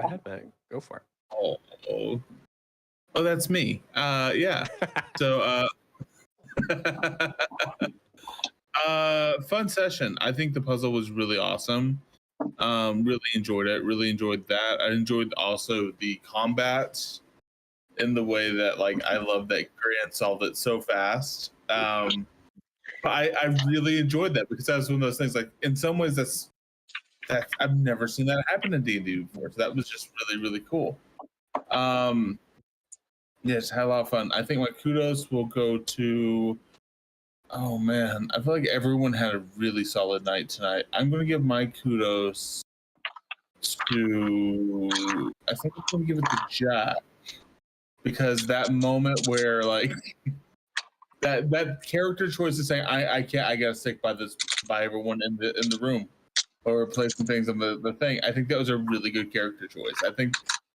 ahead, Matt. Go for it. Oh, that's me. Yeah. So, fun session. I think the puzzle was really awesome. Really enjoyed it. Really enjoyed that. I enjoyed also the combats in the way that, like, I love that Grant solved it so fast. I really enjoyed that because that was one of those things. Like in some ways, that's I've never seen that happen in D&D before. So that was just really, really cool. Yes, had a lot of fun. I think my kudos will go to. Oh man, I feel like everyone had a really solid night tonight. I'm going to give my kudos to. I think I'm going to give it to Jack because that moment where like that character choice is saying I can't, I gotta stick by everyone in the room or replace some things on the thing. I think that was a really good character choice. I think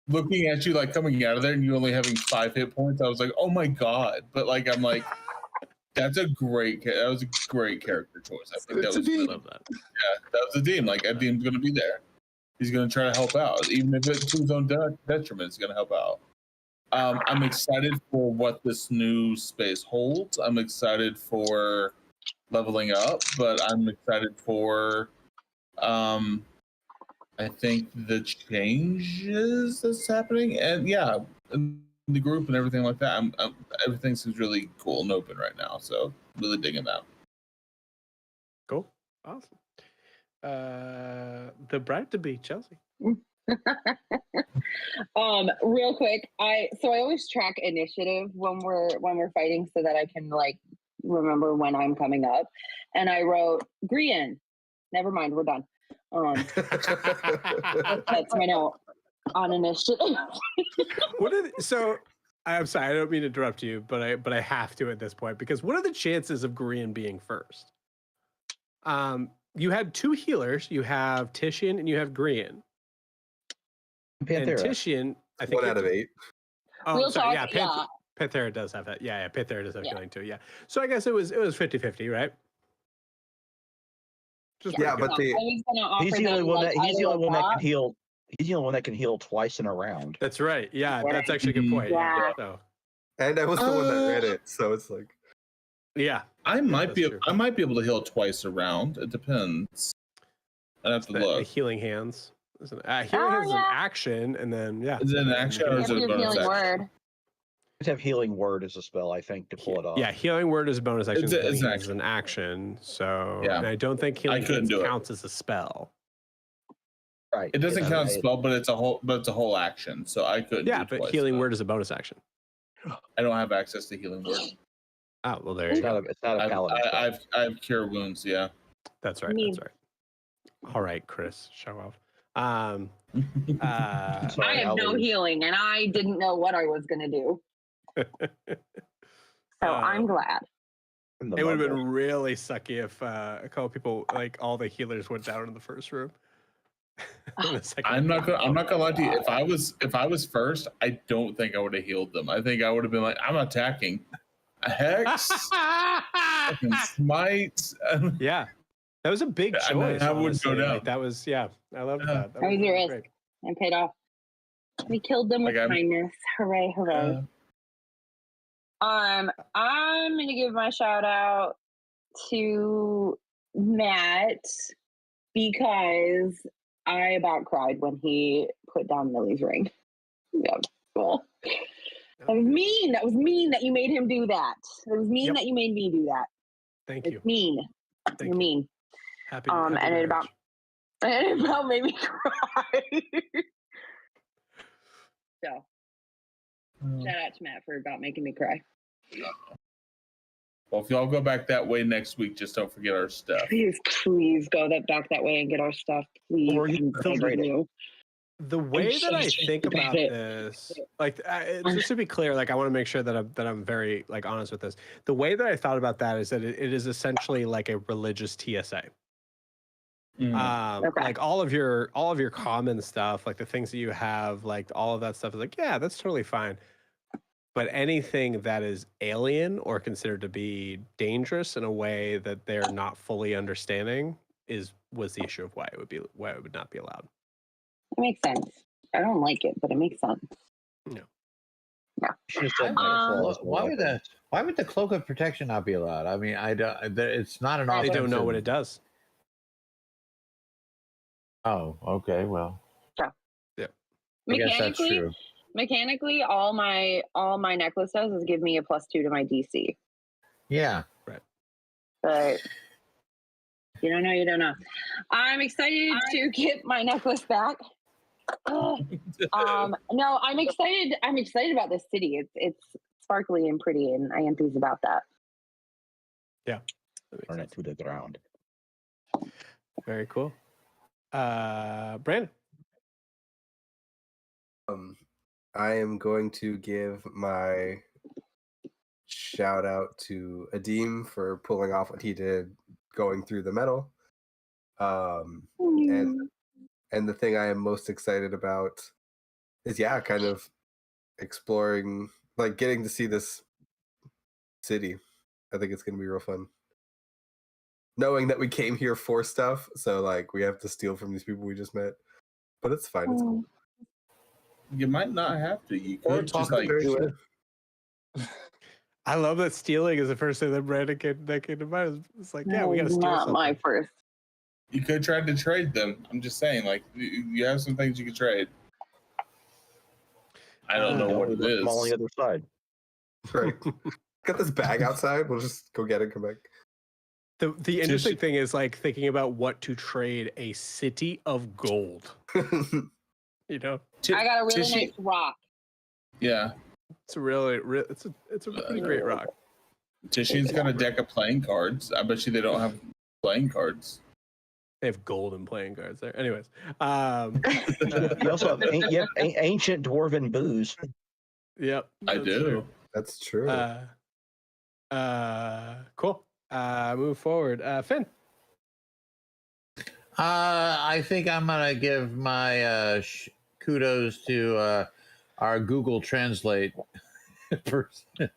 looking at you like coming out of there and you only having 5 hit points, I was like, oh my god. But like I'm like, that was a great character choice. I think that was really, that was a Deem. Like a Deem's gonna be there. He's gonna try to help out, even if it's to his own detriment. He's gonna help out. I'm excited for what this new space holds. I'm excited for leveling up, but I'm excited for I think the changes that's happening, and yeah, in the group and everything like that. Everything seems really cool and open right now, so really digging that. Cool, awesome. The bride to be Chelsea. Real quick, I always track initiative when we're fighting so that I can like remember when I'm coming up. And I wrote Grian. Never mind, we're done. That's my note on initiative. So I'm sorry, I don't mean to interrupt you, but I have to at this point because what are the chances of Grian being first? You had 2 healers. You have Titian and you have Grian. Panthera. And Titian, I think 1 out of 8. Oh, Real sorry, talk, yeah, Panthera does have that. Yeah, Panthera does have healing too. Yeah. So I guess it was 50-50, right? Just Yeah, but I was gonna offer He's the only them, one like, that he's the either only one that a can heal. He's the only one that can heal twice in a round. That's right. Yeah, that's actually a good point. Yeah. So, And I was the one that read it, so it's like. yeah. I might be true. able to heal twice a round. It depends. I have to The look. healing hands. Healing hands is an action, and then Is it an action or is it a bonus action? word. Just have healing word as a spell, I think, to pull it off. Yeah, healing word is a bonus action. It's Healing an hands is an action. So Yeah. and I don't think healing couldn't hands do it. counts as a spell. Right. It doesn't Yeah, count as right. spell, but it's a whole action. So I could. Yeah, do but twice healing that. word is a bonus action. I don't have access to healing word. Oh, well, there It's you go. not a paladin spell. I have cure wounds. Yeah. That's right. That's right. All right, Chris, show off. Sorry, I have I'll no lose. healing, and I didn't know what I was gonna do. So I'm glad. In the It would have muggle. been really sucky if a couple people, like all the healers, went down in the first room. In the second I'm not room. gonna lie to you. If I was first, I don't think I would have healed them. I think I would have been like, I'm attacking. A hex, fucking smite. Yeah, that was a big And then choice. I would honestly. go down. Like, that was I loved Yeah. that. That was a risk. great. I paid off. We killed them with Like, kindness. Hooray, hooray. I'm gonna give my shout out to Matt because I about cried when he put down Millie's ring. Yeah, cool. That was mean. That was mean that you made him do that. It was mean that you made me do that. Thank you. It's mean. Thank You're you. mean. Happy. And happy it about made me cry. So shout out to Matt for about making me cry. Well, if y'all go back that way next week, just don't forget our stuff. Please go back that way and get our stuff. Please. Or you I'm can begging trade it. you. The way that I so think about about it. this, like, just to be clear, like, I want to make sure that I'm very like honest with this. The way that I thought about that is that it is essentially like a religious TSA. Okay. Like all of your common stuff, like the things that you have, like all of that stuff is like, yeah, that's totally fine. But anything that is alien or considered to be dangerous in a way that they're not fully understanding was the issue of why it would not be allowed. It makes sense. I don't like it, but it makes sense. No. Should have said Nightfall as Why well. would the cloak of protection not be allowed? I mean, I don't. It's not an They offensive. don't know what it does. Oh, okay. Well, I guess that's true. Mechanically, all my necklace does is give me a +2 to my DC. Yeah. Right. But you don't know, you don't know. I'm excited to get my necklace back. No, I'm excited. I'm excited about this city. It's sparkly and pretty, and I am enthused about that. Yeah. Turn it to the ground. Very cool. Brandon. I am going to give my shout out to Adim for pulling off what he did going through the metal. And the thing I am most excited about is kind of exploring, like getting to see this city. I think it's gonna be real fun. Knowing that we came here for stuff, so like we have to steal from these people we just met. But it's fine, it's cool. You might not have to. You Or could talk just like do it. I love that stealing is the first thing that Brandon came to mind. It's like, yeah, we gotta steal not something. my first. you could try to trade them. I'm just saying, like you have some things you could trade. I don't know what it is. I'm on the other side. Right. Got this bag outside. We'll just go get it and come back. The interesting thing is like thinking about what to trade a city of gold. You know, I got a really nice rock. Yeah. it's a really it's a pretty great rock. Tishine's got a deck of playing cards. I bet you they don't have playing cards. They have golden playing cards there. Anyways, You also have ancient dwarven booze. yep, I that's do. true. That's true. Cool. Move forward. Finn. I think I'm gonna give my kudos to our Google Translate person,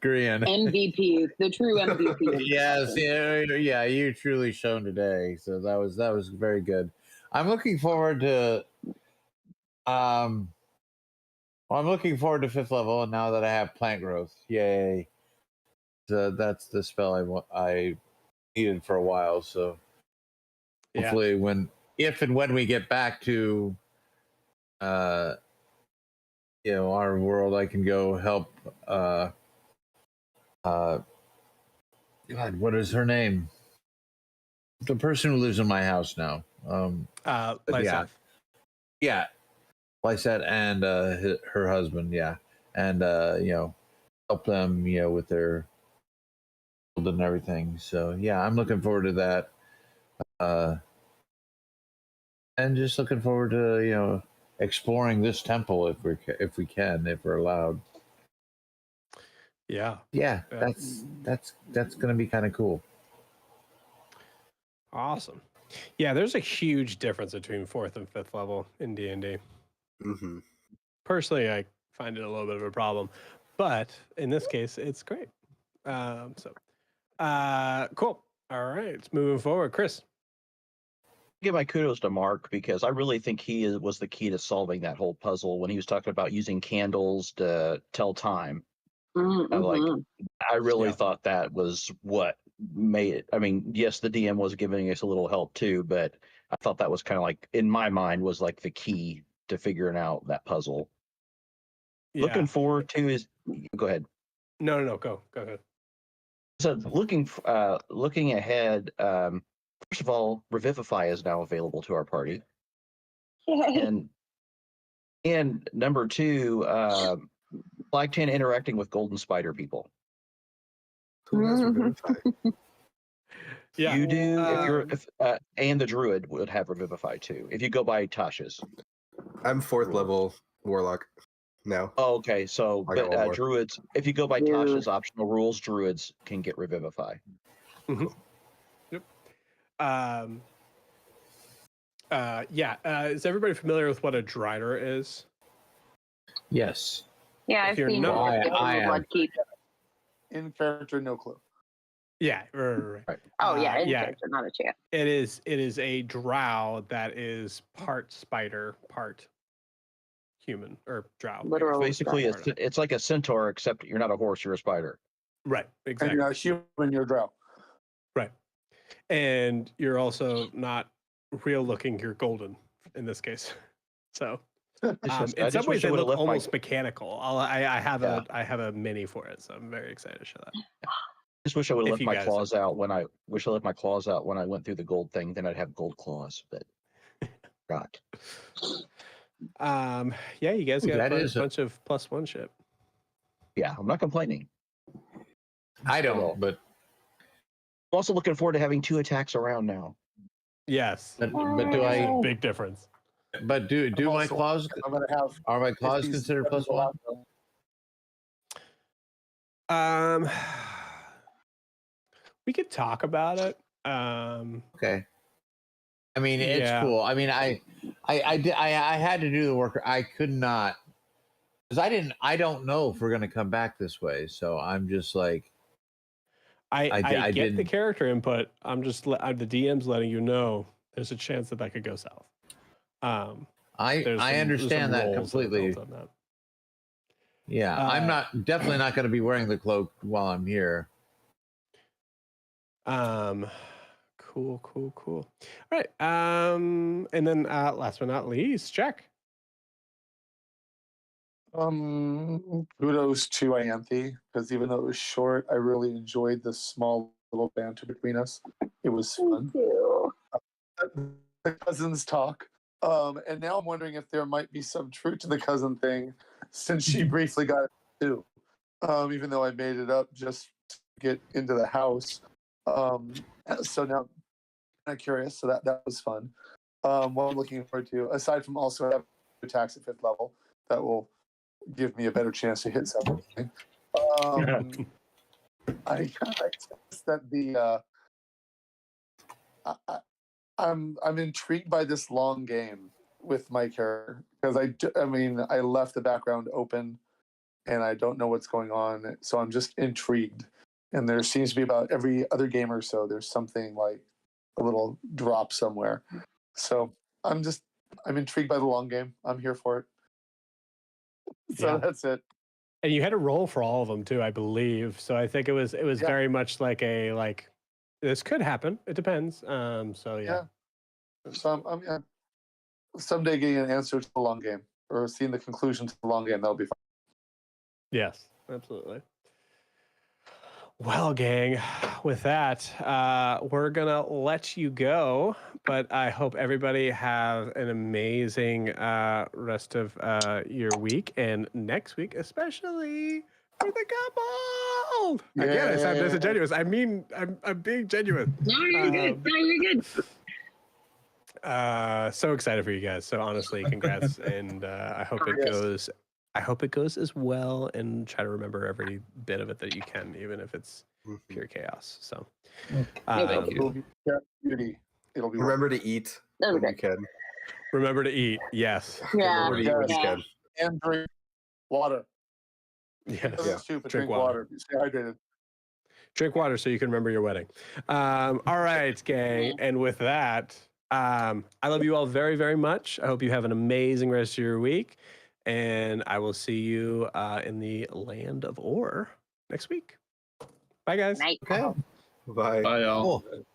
Grian. MVP, the true MVP. Yes, yeah, you truly shown today. So that was very good. I'm looking forward to I'm looking forward to 5th level, and now that I have plant growth, yay! So that's the spell I needed for a while. So hopefully, if and when we get back to our world, I can go help. God, what is her name? The person who lives in my house now. Lyseth. Yeah, Lysette and her husband. Yeah, and help them, with their build and everything. So yeah, I'm looking forward to that. And just looking forward to exploring this temple if we're allowed. Yeah. Yeah, that's gonna be kind of cool. Awesome. Yeah, there's a huge difference between 4th and 5th level in D&D. Mm-hmm. Personally, I find it a little bit of a problem, but in this case, it's great. Cool. All right, moving forward, Chris. Give my kudos to Mark because I really think he was the key to solving that whole puzzle when he was talking about using candles to tell time. Mm-hmm. I really thought that was what made it. I mean, yes, the DM was giving us a little help too, but I thought that was kind of like, in my mind, was like the key to figuring out that puzzle. Yeah. Looking forward to is go ahead. No, go ahead. So looking ahead, first of all, Revivify is now available to our party, and number 2, Black Tan interacting with Golden Spider people. Who has Revivify? Yeah, You do and the Druid would have Revivify too if you go by Tasha's. I'm 4th level Warlock now. Oh, okay, so I got one more. Druids, if you go by Tasha's optional rules, Druids can get Revivify. Mm-hmm. Yep. Is everybody familiar with what a Drider is? Yes. Yeah, I've seen Bloodkeep. In character, no clue. Yeah, right. Oh yeah, in character, not a chance. It is a drow that is part spider, part human or drow. Literal. Basically, it's like a centaur, except you're not a horse, you're a spider. Right, exactly. And you're a human, you're a drow. Right. And you're also not real looking, you're golden in this case. So in some ways they look almost mechanical. I have a mini for it, so I'm very excited to show that. Just wish I would have If left you my guys- claws out when I went through the gold thing. Then I'd have gold claws, but God. Yeah, you guys Ooh, got that a is a- bunch of +1 ship. Yeah, I'm not complaining. I Well, don't, but I'm also looking forward to having 2 attacks around now. Yes, but do I? big difference. But do I'm my also- claws? I'm gonna have Are my claws 50s considered double +1? Um, we could talk about it. Okay. I mean, it's Yeah. cool. I mean, I had to do the work. I could not, because I don't know if we're gonna come back this way. So I'm just like, I get the didn't- character input. I'm just the DM's letting you know there's a chance that could go south. There's I some understand that roles that are completely. built on that. Yeah, I'm definitely not going to be wearing the cloak while I'm here. Cool. All right. And then last but not least, Jack. Kudos to Ianthe, because even though it was short, I really enjoyed the small little banter between us. It was fun. The cousins talk. And now I'm wondering if there might be some truth to the cousin thing, since she briefly got it too. Even though I made it up just to get into the house. So now I'm curious. So that was fun. What I'm looking forward to, aside from also having attacks at 5th level, that will give me a better chance to hit something. I guess that the I'm intrigued by this long game with my character, because I mean I left the background open and I don't know what's going on, so I'm just intrigued. And there seems to be about every other game or so there's something like a little drop somewhere. So I'm intrigued by the long game. I'm here for it. So Yeah. that's it. And you had a roll for all of them too, I believe. So I think it was very much like this could happen. It depends. So yeah. So I'm someday getting an answer to the long game, or seeing the conclusion to the long game. That'll be fun. Yes, absolutely. Well, gang, with that, we're gonna let you go. But I hope everybody have an amazing rest of your week, and next week, especially for the couple. Again, I sound disingenuous. I mean, I'm being genuine. No, you're good. No, you're good. So excited for you guys. So honestly, congrats, and I hope it goes as well, and try to remember every bit of it that you can, even if it's pure chaos. So Thank you. It'll be beauty. It'll be Remember to eat when you can. remember to eat. Yes. Yeah. Remember to eat when you Yeah. can. and drink water. Yes. That's stupid. Drink Drink water. water. Stay hydrated. Drink water so you can remember your wedding. All right, gang. And with that, I love you all very, very much. I hope you have an amazing rest of your week. And I will see you in the land of Ore next week. Bye, guys. Night. Okay. Bye. Bye, y'all. Cool.